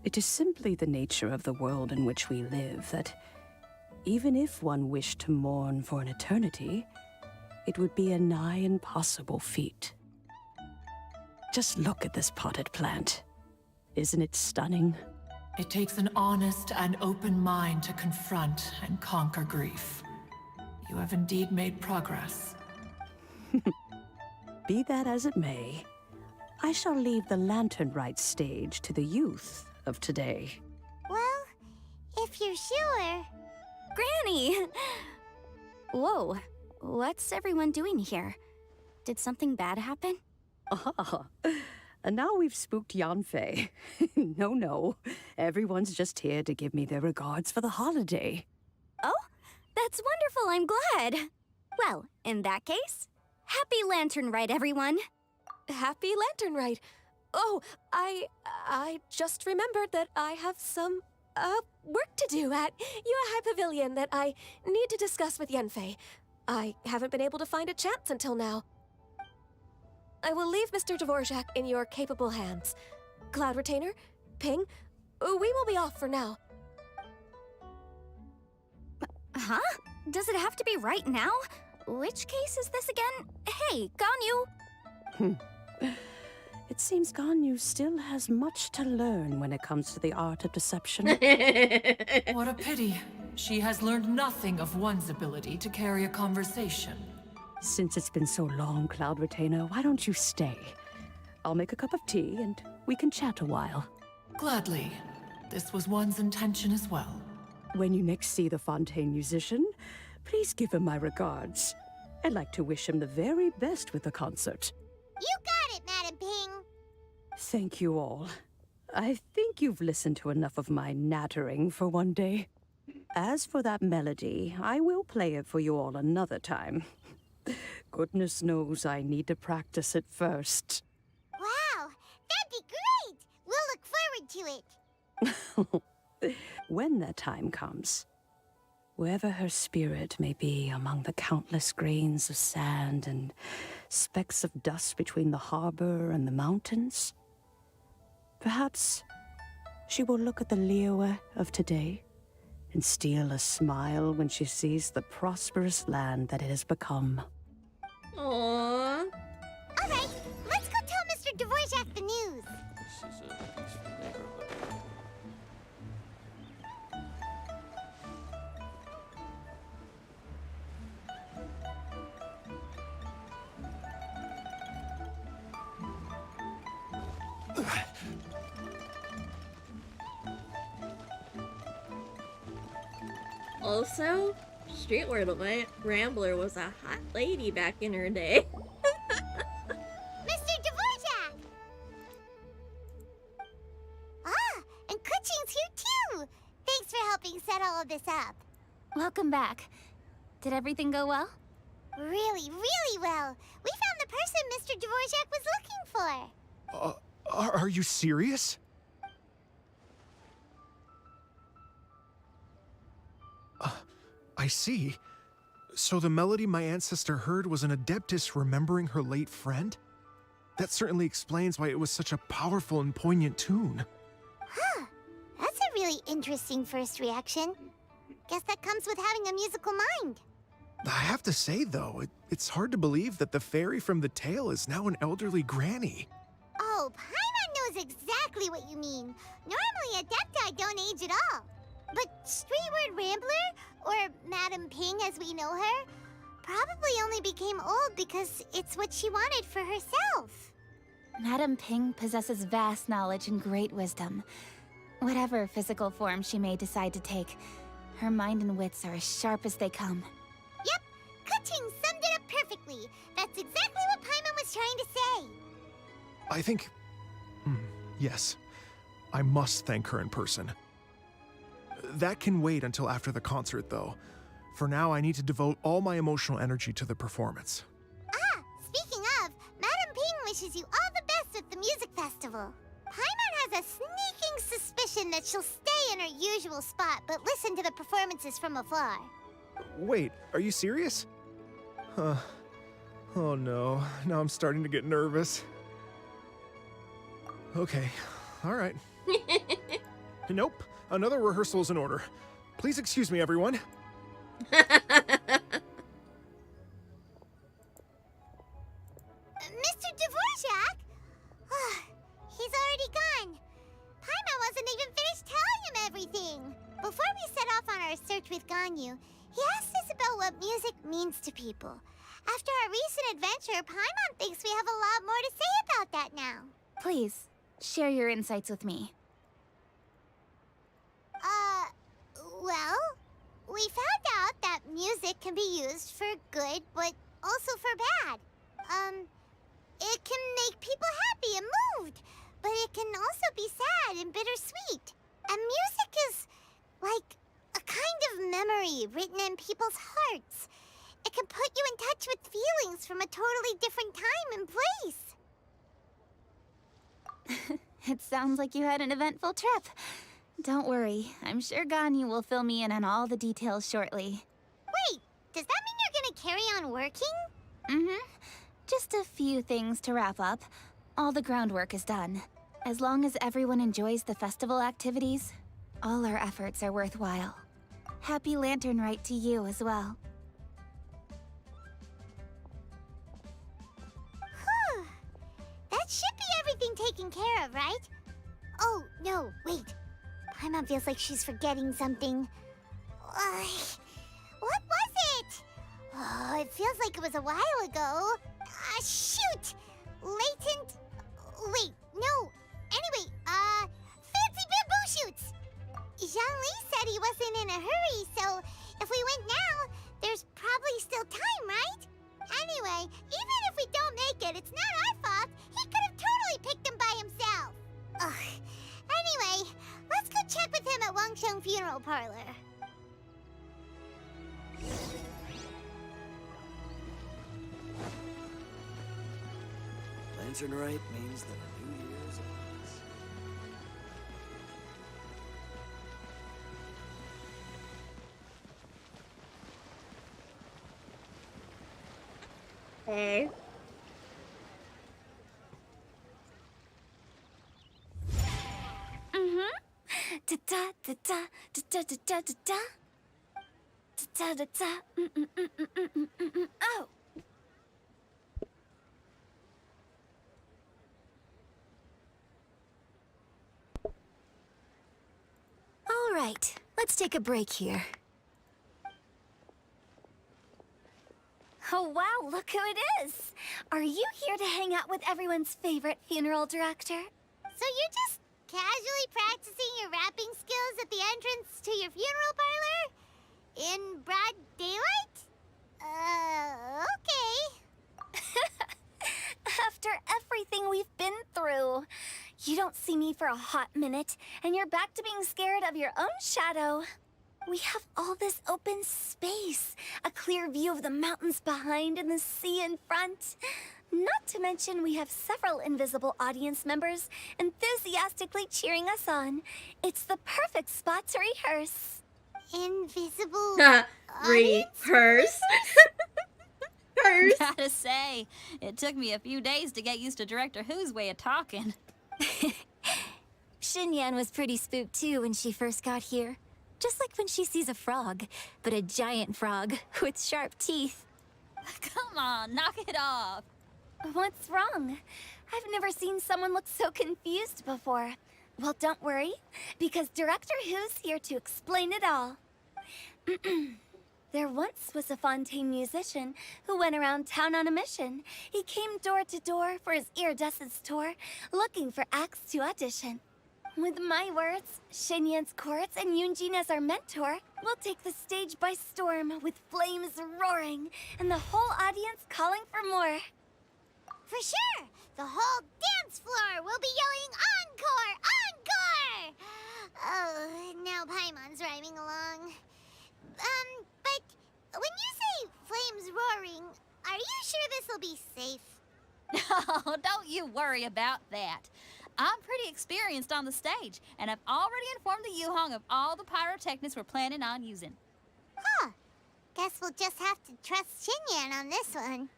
It is simply the nature of the world in which we live that even if one wished to mourn for an eternity, it would be a nigh impossible feat. Just look at this potted plant. Isn't it stunning? It takes an honest and open mind to confront and conquer grief. You have indeed made progress. Be that as it may, I shall leave the Lantern Rite stage to the youth of today. Well, if you're sure. Granny! Whoa, what's everyone doing here? Did something bad happen? Ah, and now we've spooked Yanfei. No, everyone's just here to give me their regards for the holiday. Oh, that's wonderful, I'm glad. Well, in that case, happy Lantern Rite, everyone. Happy Lantern Rite. Oh, I just remembered that I have some, work to do at Yuehai Pavilion that I need to discuss with Yanfei. I haven't been able to find a chance until now. I will leave Mr. Dvorak in your capable hands. Cloud Retainer, Ping, we will be off for now. Huh? Does it have to be right now? which case is this again? Hey, Ganyu! It seems Ganyu still has much to learn when it comes to the art of deception. What a pity. She has learned nothing of one's ability to carry a conversation. Since it's been so long, Cloud Retainer, why don't you stay? I'll make a cup of tea and we can chat a while. Gladly. This was one's intention as well. When you next see the Fontaine musician, please give him my regards. I'd like to wish him the very best with the concert. You got it, Madam Ping. Thank you all. I think you've listened to enough of my nattering for one day. As for that melody, I will play it for you all another time. Goodness knows I need to practice it first. Wow, that'd be great! We'll look forward to it. When that time comes, wherever her spirit may be among the countless grains of sand and specks of dust between the harbor and the mountains, perhaps she will look at the Liyue of today and steal a smile when she sees the prosperous land that it has become. Aww. All right, let's go tell Mr. Dvorak the news. Also, Streetwear Rambler was a hot lady back in her day. Mr. Dvorak! Ah, and Kuching's here too! Thanks for helping set all of this up. Welcome back. Did everything go well? Really, really well. We found the person Mr. Dvorak was looking for. Are you serious? I see. So the melody my ancestor heard was an adeptus remembering her late friend? That certainly explains why it was such a powerful and poignant tune. Huh. That's a really interesting first reaction. Guess that comes with having a musical mind. I have to say, though, it's hard to believe that the fairy from the tale is now an elderly granny. Oh, Paimon knows exactly what you mean. Normally, Adepti don't age at all. But Streetward Rambler, or Madam Ping as we know her, probably only became old because it's what she wanted for herself. Madam Ping possesses vast knowledge and great wisdom. Whatever physical form she may decide to take, her mind and wits are as sharp as they come. Yep, Kuching summed it up perfectly. That's exactly what Paimon was trying to say. I think... yes. I must thank her in person. That can wait until after the concert, though. For now, I need to devote all my emotional energy to the performance. Ah, speaking of, Madam Ping wishes you all the best at the music festival. Paimon has a sneaking suspicion that she'll stay in her usual spot, but listen to the performances from afar. Wait, are you serious? Oh no, now I'm starting to get nervous. Okay, all right. Nope, another rehearsal is in order. Please excuse me, everyone. Mr. Dvorak? He's already gone. Paimon wasn't even finished telling him everything. Before we set off on our search with Ganyu, he asked us about what music means to people. After our recent adventure, Paimon thinks we have a lot more to say about that now. Please, share your insights with me. Well, we found out that music can be used for good, but also for bad. It can make people happy and moved, but it can also be sad and bittersweet. And music is like a kind of memory written in people's hearts. It can put you in touch with feelings from a totally different time and place. It sounds like you had an eventful trip. Don't worry, I'm sure Ganyu will fill me in on all the details shortly. Wait, does that mean you're gonna carry on working? Mm-hmm. Just a few things to wrap up. All the groundwork is done. As long as everyone enjoys the festival activities, all our efforts are worthwhile. Happy Lantern Rite to you as well. everything taken care of, right? Oh, no, wait. Paimon feels like she's forgetting something. What was it? Oh, it feels like it was a while ago. Shoot! Latent... Wait, no. Anyway, fancy bamboo shoots! Zhongli said he wasn't in a hurry, so if we went now, there's probably still time, right? Anyway, even if we don't make it, it's not our fault. He could have totally picked them by himself. Ugh. Anyway, let's go check with him at Wangsheng Funeral Parlor. Lantern Rite means that a new year is upon us. Hey. Da da da da da da da da da. Da da da. Oh. All right, let's take a break here. Oh wow, look who it is! Are you here to hang out with everyone's favorite funeral director? So you're just casually practicing your rapping skills at the entrance to your funeral parlor? In broad daylight? Okay. After everything we've been through, you don't see me for a hot minute, and you're back to being scared of your own shadow. We have all this open space, a clear view of the mountains behind and the sea in front. Not to mention we have several invisible audience members enthusiastically cheering us on. It's the perfect spot to rehearse. Invisible Rehearse. Gotta say, it took me a few days to get used to Director Who's way of talking. Xinyan was pretty spooked too when she first got here. Just like when she sees a frog, but a giant frog with sharp teeth. Come on, knock it off. What's wrong? I've never seen someone look so confused before. Well, don't worry, because Director Who's here to explain it all. There once was a Fontaine musician who went around town on a mission. He came door to door for his iridescence tour, looking for acts to audition. With my words, Xinyan's chorus, and Yunjin as our mentor, we'll take the stage by storm with flames roaring and the whole audience calling for more. For sure! The whole dance floor will be yelling encore! Encore! Oh, now Paimon's rhyming along. But when you say flames roaring, are you sure this'll be safe? Oh, don't you worry about that. I'm pretty experienced on the stage, and I've already informed the Yuhong of all the pyrotechnics we're planning on using. Huh. Guess we'll just have to trust Xinyan on this one.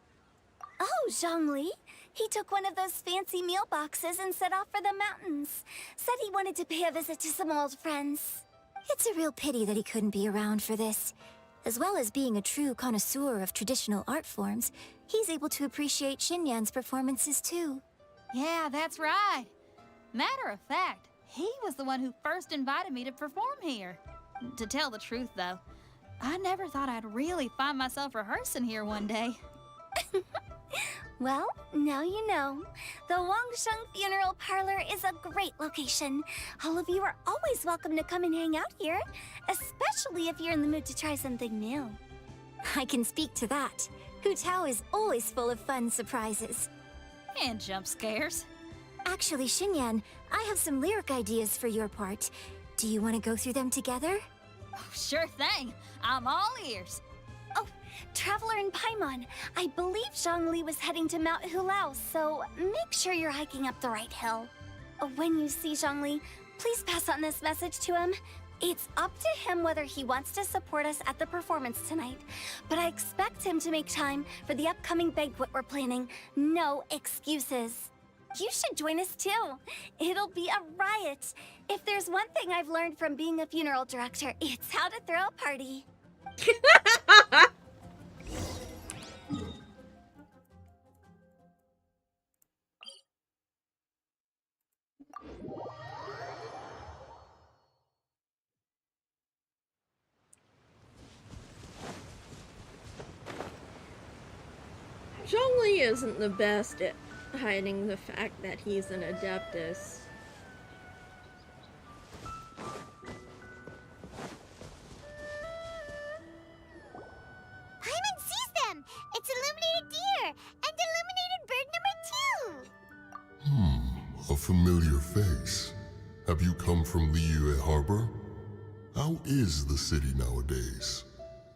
Oh, Zhongli. He took one of those fancy meal boxes and set off for the mountains. Said he wanted to pay a visit to some old friends. It's a real pity that he couldn't be around for this. As well as being a true connoisseur of traditional art forms, he's able to appreciate Xinyan's performances too. Yeah, that's right. Matter of fact, he was the one who first invited me to perform here. To tell the truth, though, I never thought I'd really find myself rehearsing here one day. Well, now you know. The Wangsheng Funeral Parlor is a great location. All of you are always welcome to come and hang out here, especially if you're in the mood to try something new. I can speak to that. Hu Tao is always full of fun surprises. And jump scares. Actually, Xinyan, I have some lyric ideas for your part. Do you want to go through them together? Oh, sure thing. I'm all ears. Oh, Traveler and Paimon, I believe Zhongli was heading to Mount Hulao, so make sure you're hiking up the right hill. When you see Zhongli, please pass on this message to him. It's up to him whether he wants to support us at the performance tonight, but I expect him to make time for the upcoming banquet we're planning. No excuses. You should join us too. It'll be a riot. If there's one thing I've learned from being a funeral director, it's how to throw a party. Zhongli isn't the best at hiding the fact that he's an Adeptus. Paimon sees them! It's illuminated deer! And illuminated bird number 2! A familiar face. Have you come from Liyue Harbor? How is the city nowadays?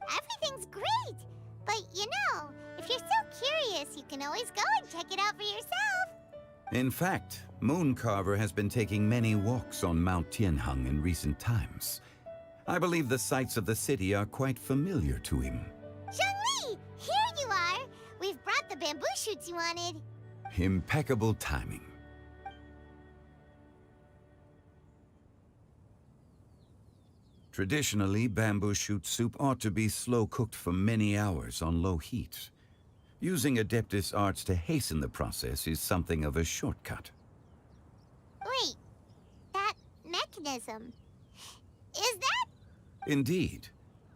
Everything's great! But you know, if you're so curious, you can always go and check it out for yourself. In fact, Mooncarver has been taking many walks on Mount Tianheng in recent times. I believe the sights of the city are quite familiar to him. Zhongli! Here you are! We've brought the bamboo shoots you wanted. Impeccable timing. Traditionally, bamboo shoot soup ought to be slow-cooked for many hours on low heat. Using Adeptus arts to hasten the process is something of a shortcut. Wait, that mechanism... is that... Indeed.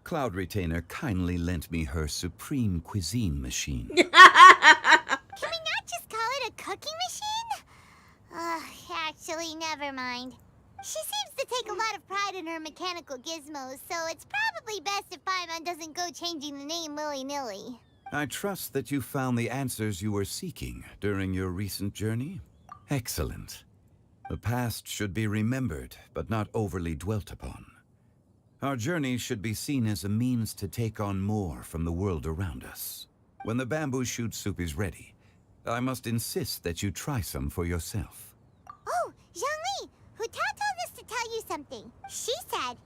Cloud Retainer kindly lent me her supreme cuisine machine. Can we not just call it a cooking machine? Actually, never mind. She seems to take a lot of pride in her mechanical gizmos, so it's probably best if Paimon doesn't go changing the name willy-nilly. I trust that you found the answers you were seeking during your recent journey. Excellent. The past should be remembered, but not overly dwelt upon. Our journey should be seen as a means to take on more from the world around us. When the bamboo shoot soup is ready, I must insist that you try some for yourself. Oh, Zhongli! Hutao told us to tell you something. She said,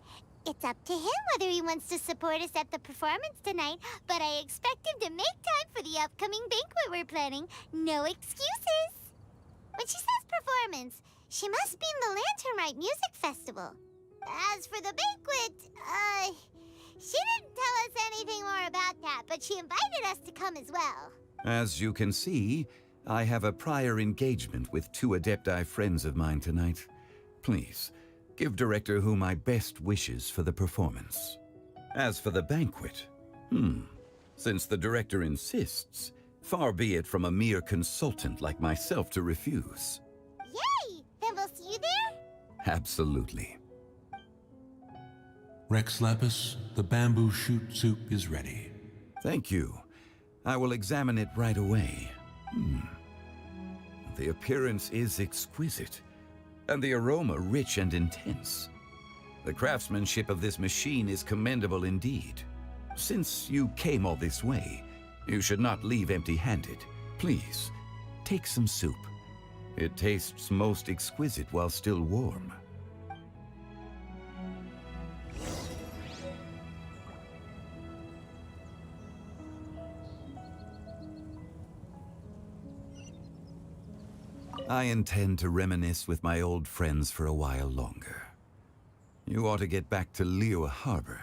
it's up to him whether he wants to support us at the performance tonight, but I expect him to make time for the upcoming banquet we're planning. No excuses! When she says performance, she must mean the Lantern Rite Music Festival. As for the banquet, she didn't tell us anything more about that, but she invited us to come as well. As you can see, I have a prior engagement with 2 Adepti friends of mine tonight. Please, give Director Hu my best wishes for the performance. As for the banquet, since the Director insists, far be it from a mere consultant like myself to refuse. Yay! Then we'll see you there? Absolutely. Rex Lapis, the bamboo shoot soup is ready. Thank you. I will examine it right away. The appearance is exquisite, and the aroma rich and intense. The craftsmanship of this machine is commendable indeed. Since you came all this way, you should not leave empty-handed. Please, take some soup. It tastes most exquisite while still warm. I intend to reminisce with my old friends for a while longer. You ought to get back to Liyue Harbor.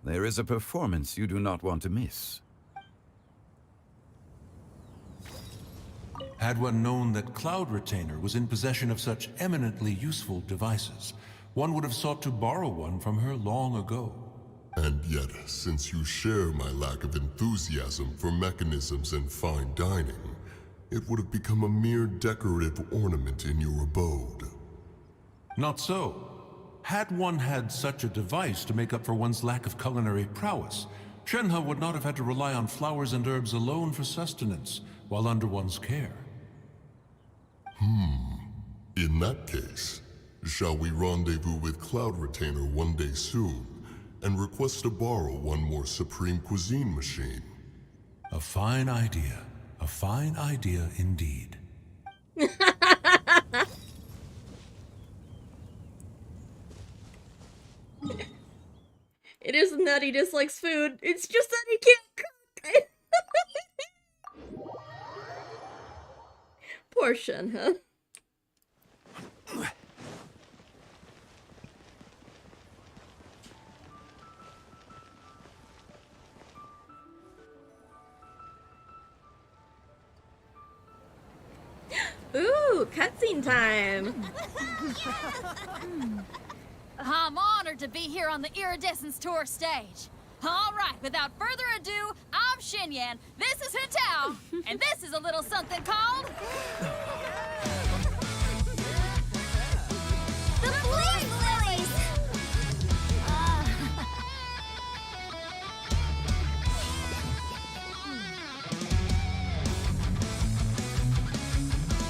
There is a performance you do not want to miss. Had one known that Cloud Retainer was in possession of such eminently useful devices, one would have sought to borrow one from her long ago. And yet, since you share my lack of enthusiasm for mechanisms and fine dining, it would have become a mere decorative ornament in your abode. Not so. Had one had such a device to make up for one's lack of culinary prowess, Shenhe would not have had to rely on flowers and herbs alone for sustenance while under one's care. In that case, shall we rendezvous with Cloud Retainer one day soon and request to borrow one more supreme cuisine machine? A fine idea. A fine idea indeed. It isn't that he dislikes food, it's just that he can't cook. Poor Shenhe. Ooh, cutscene time! I'm honored to be here on the Iridescence Tour stage. All right, without further ado, I'll I'm Xinyan, this is Hu and this is a little something called... The Blaze Lilies!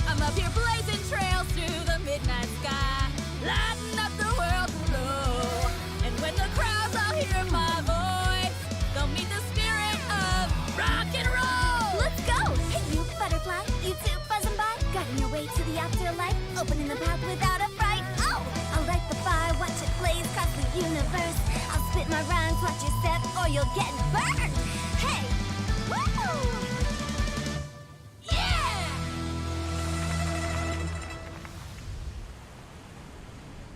I'm up here blazing trails through the midnight sky, lighting up the world below. And when the crowds all hear my voice, they'll meet the spirit of rock and roll. Let's go! Hey, you butterfly, you two buzzing by, guiding your way to the afterlife, opening the path without a fright. Oh, I'll light the fire, watch it blaze across the universe. I'll spit my rhymes, watch your step, or you'll get burned. Hey, woo!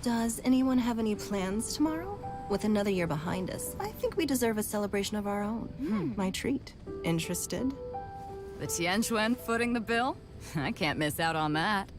Does anyone have any plans tomorrow? With another year behind us, I think we deserve a celebration of our own. My treat. Interested? The Tianquan footing the bill? I can't miss out on that.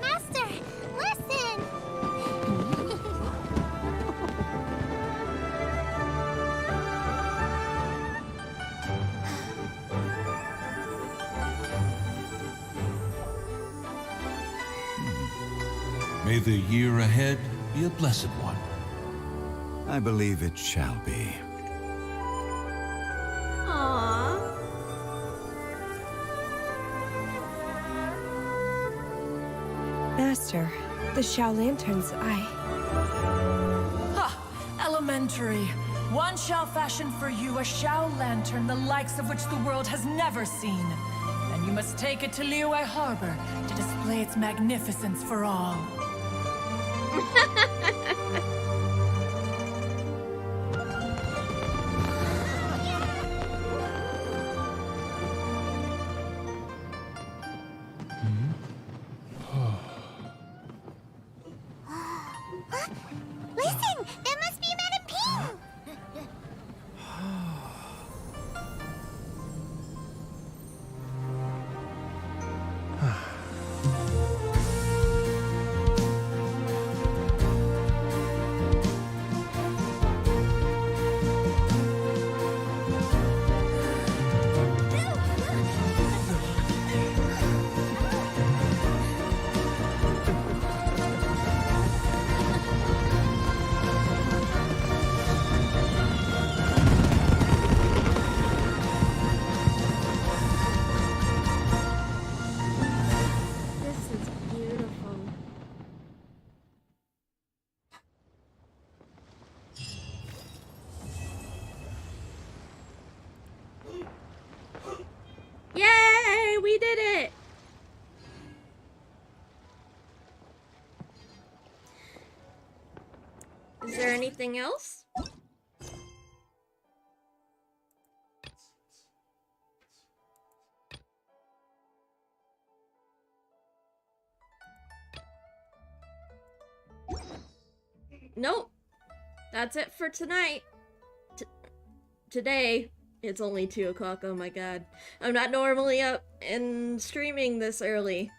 Master, listen! May the year ahead be a blessed one. I believe it shall be. Aww. Master, the Xiao Lanterns, Ha! Elementary. One shall fashion for you a Xiao Lantern the likes of which the world has never seen. And you must take it to Liyue Harbor to display its magnificence for all. Listen! That must be Madame Ping! This is beautiful. Yay! We did it! Is there anything else? Nope. That's it for tonight. Today. It's only 2 o'clock, oh my god. I'm not normally up and streaming this early.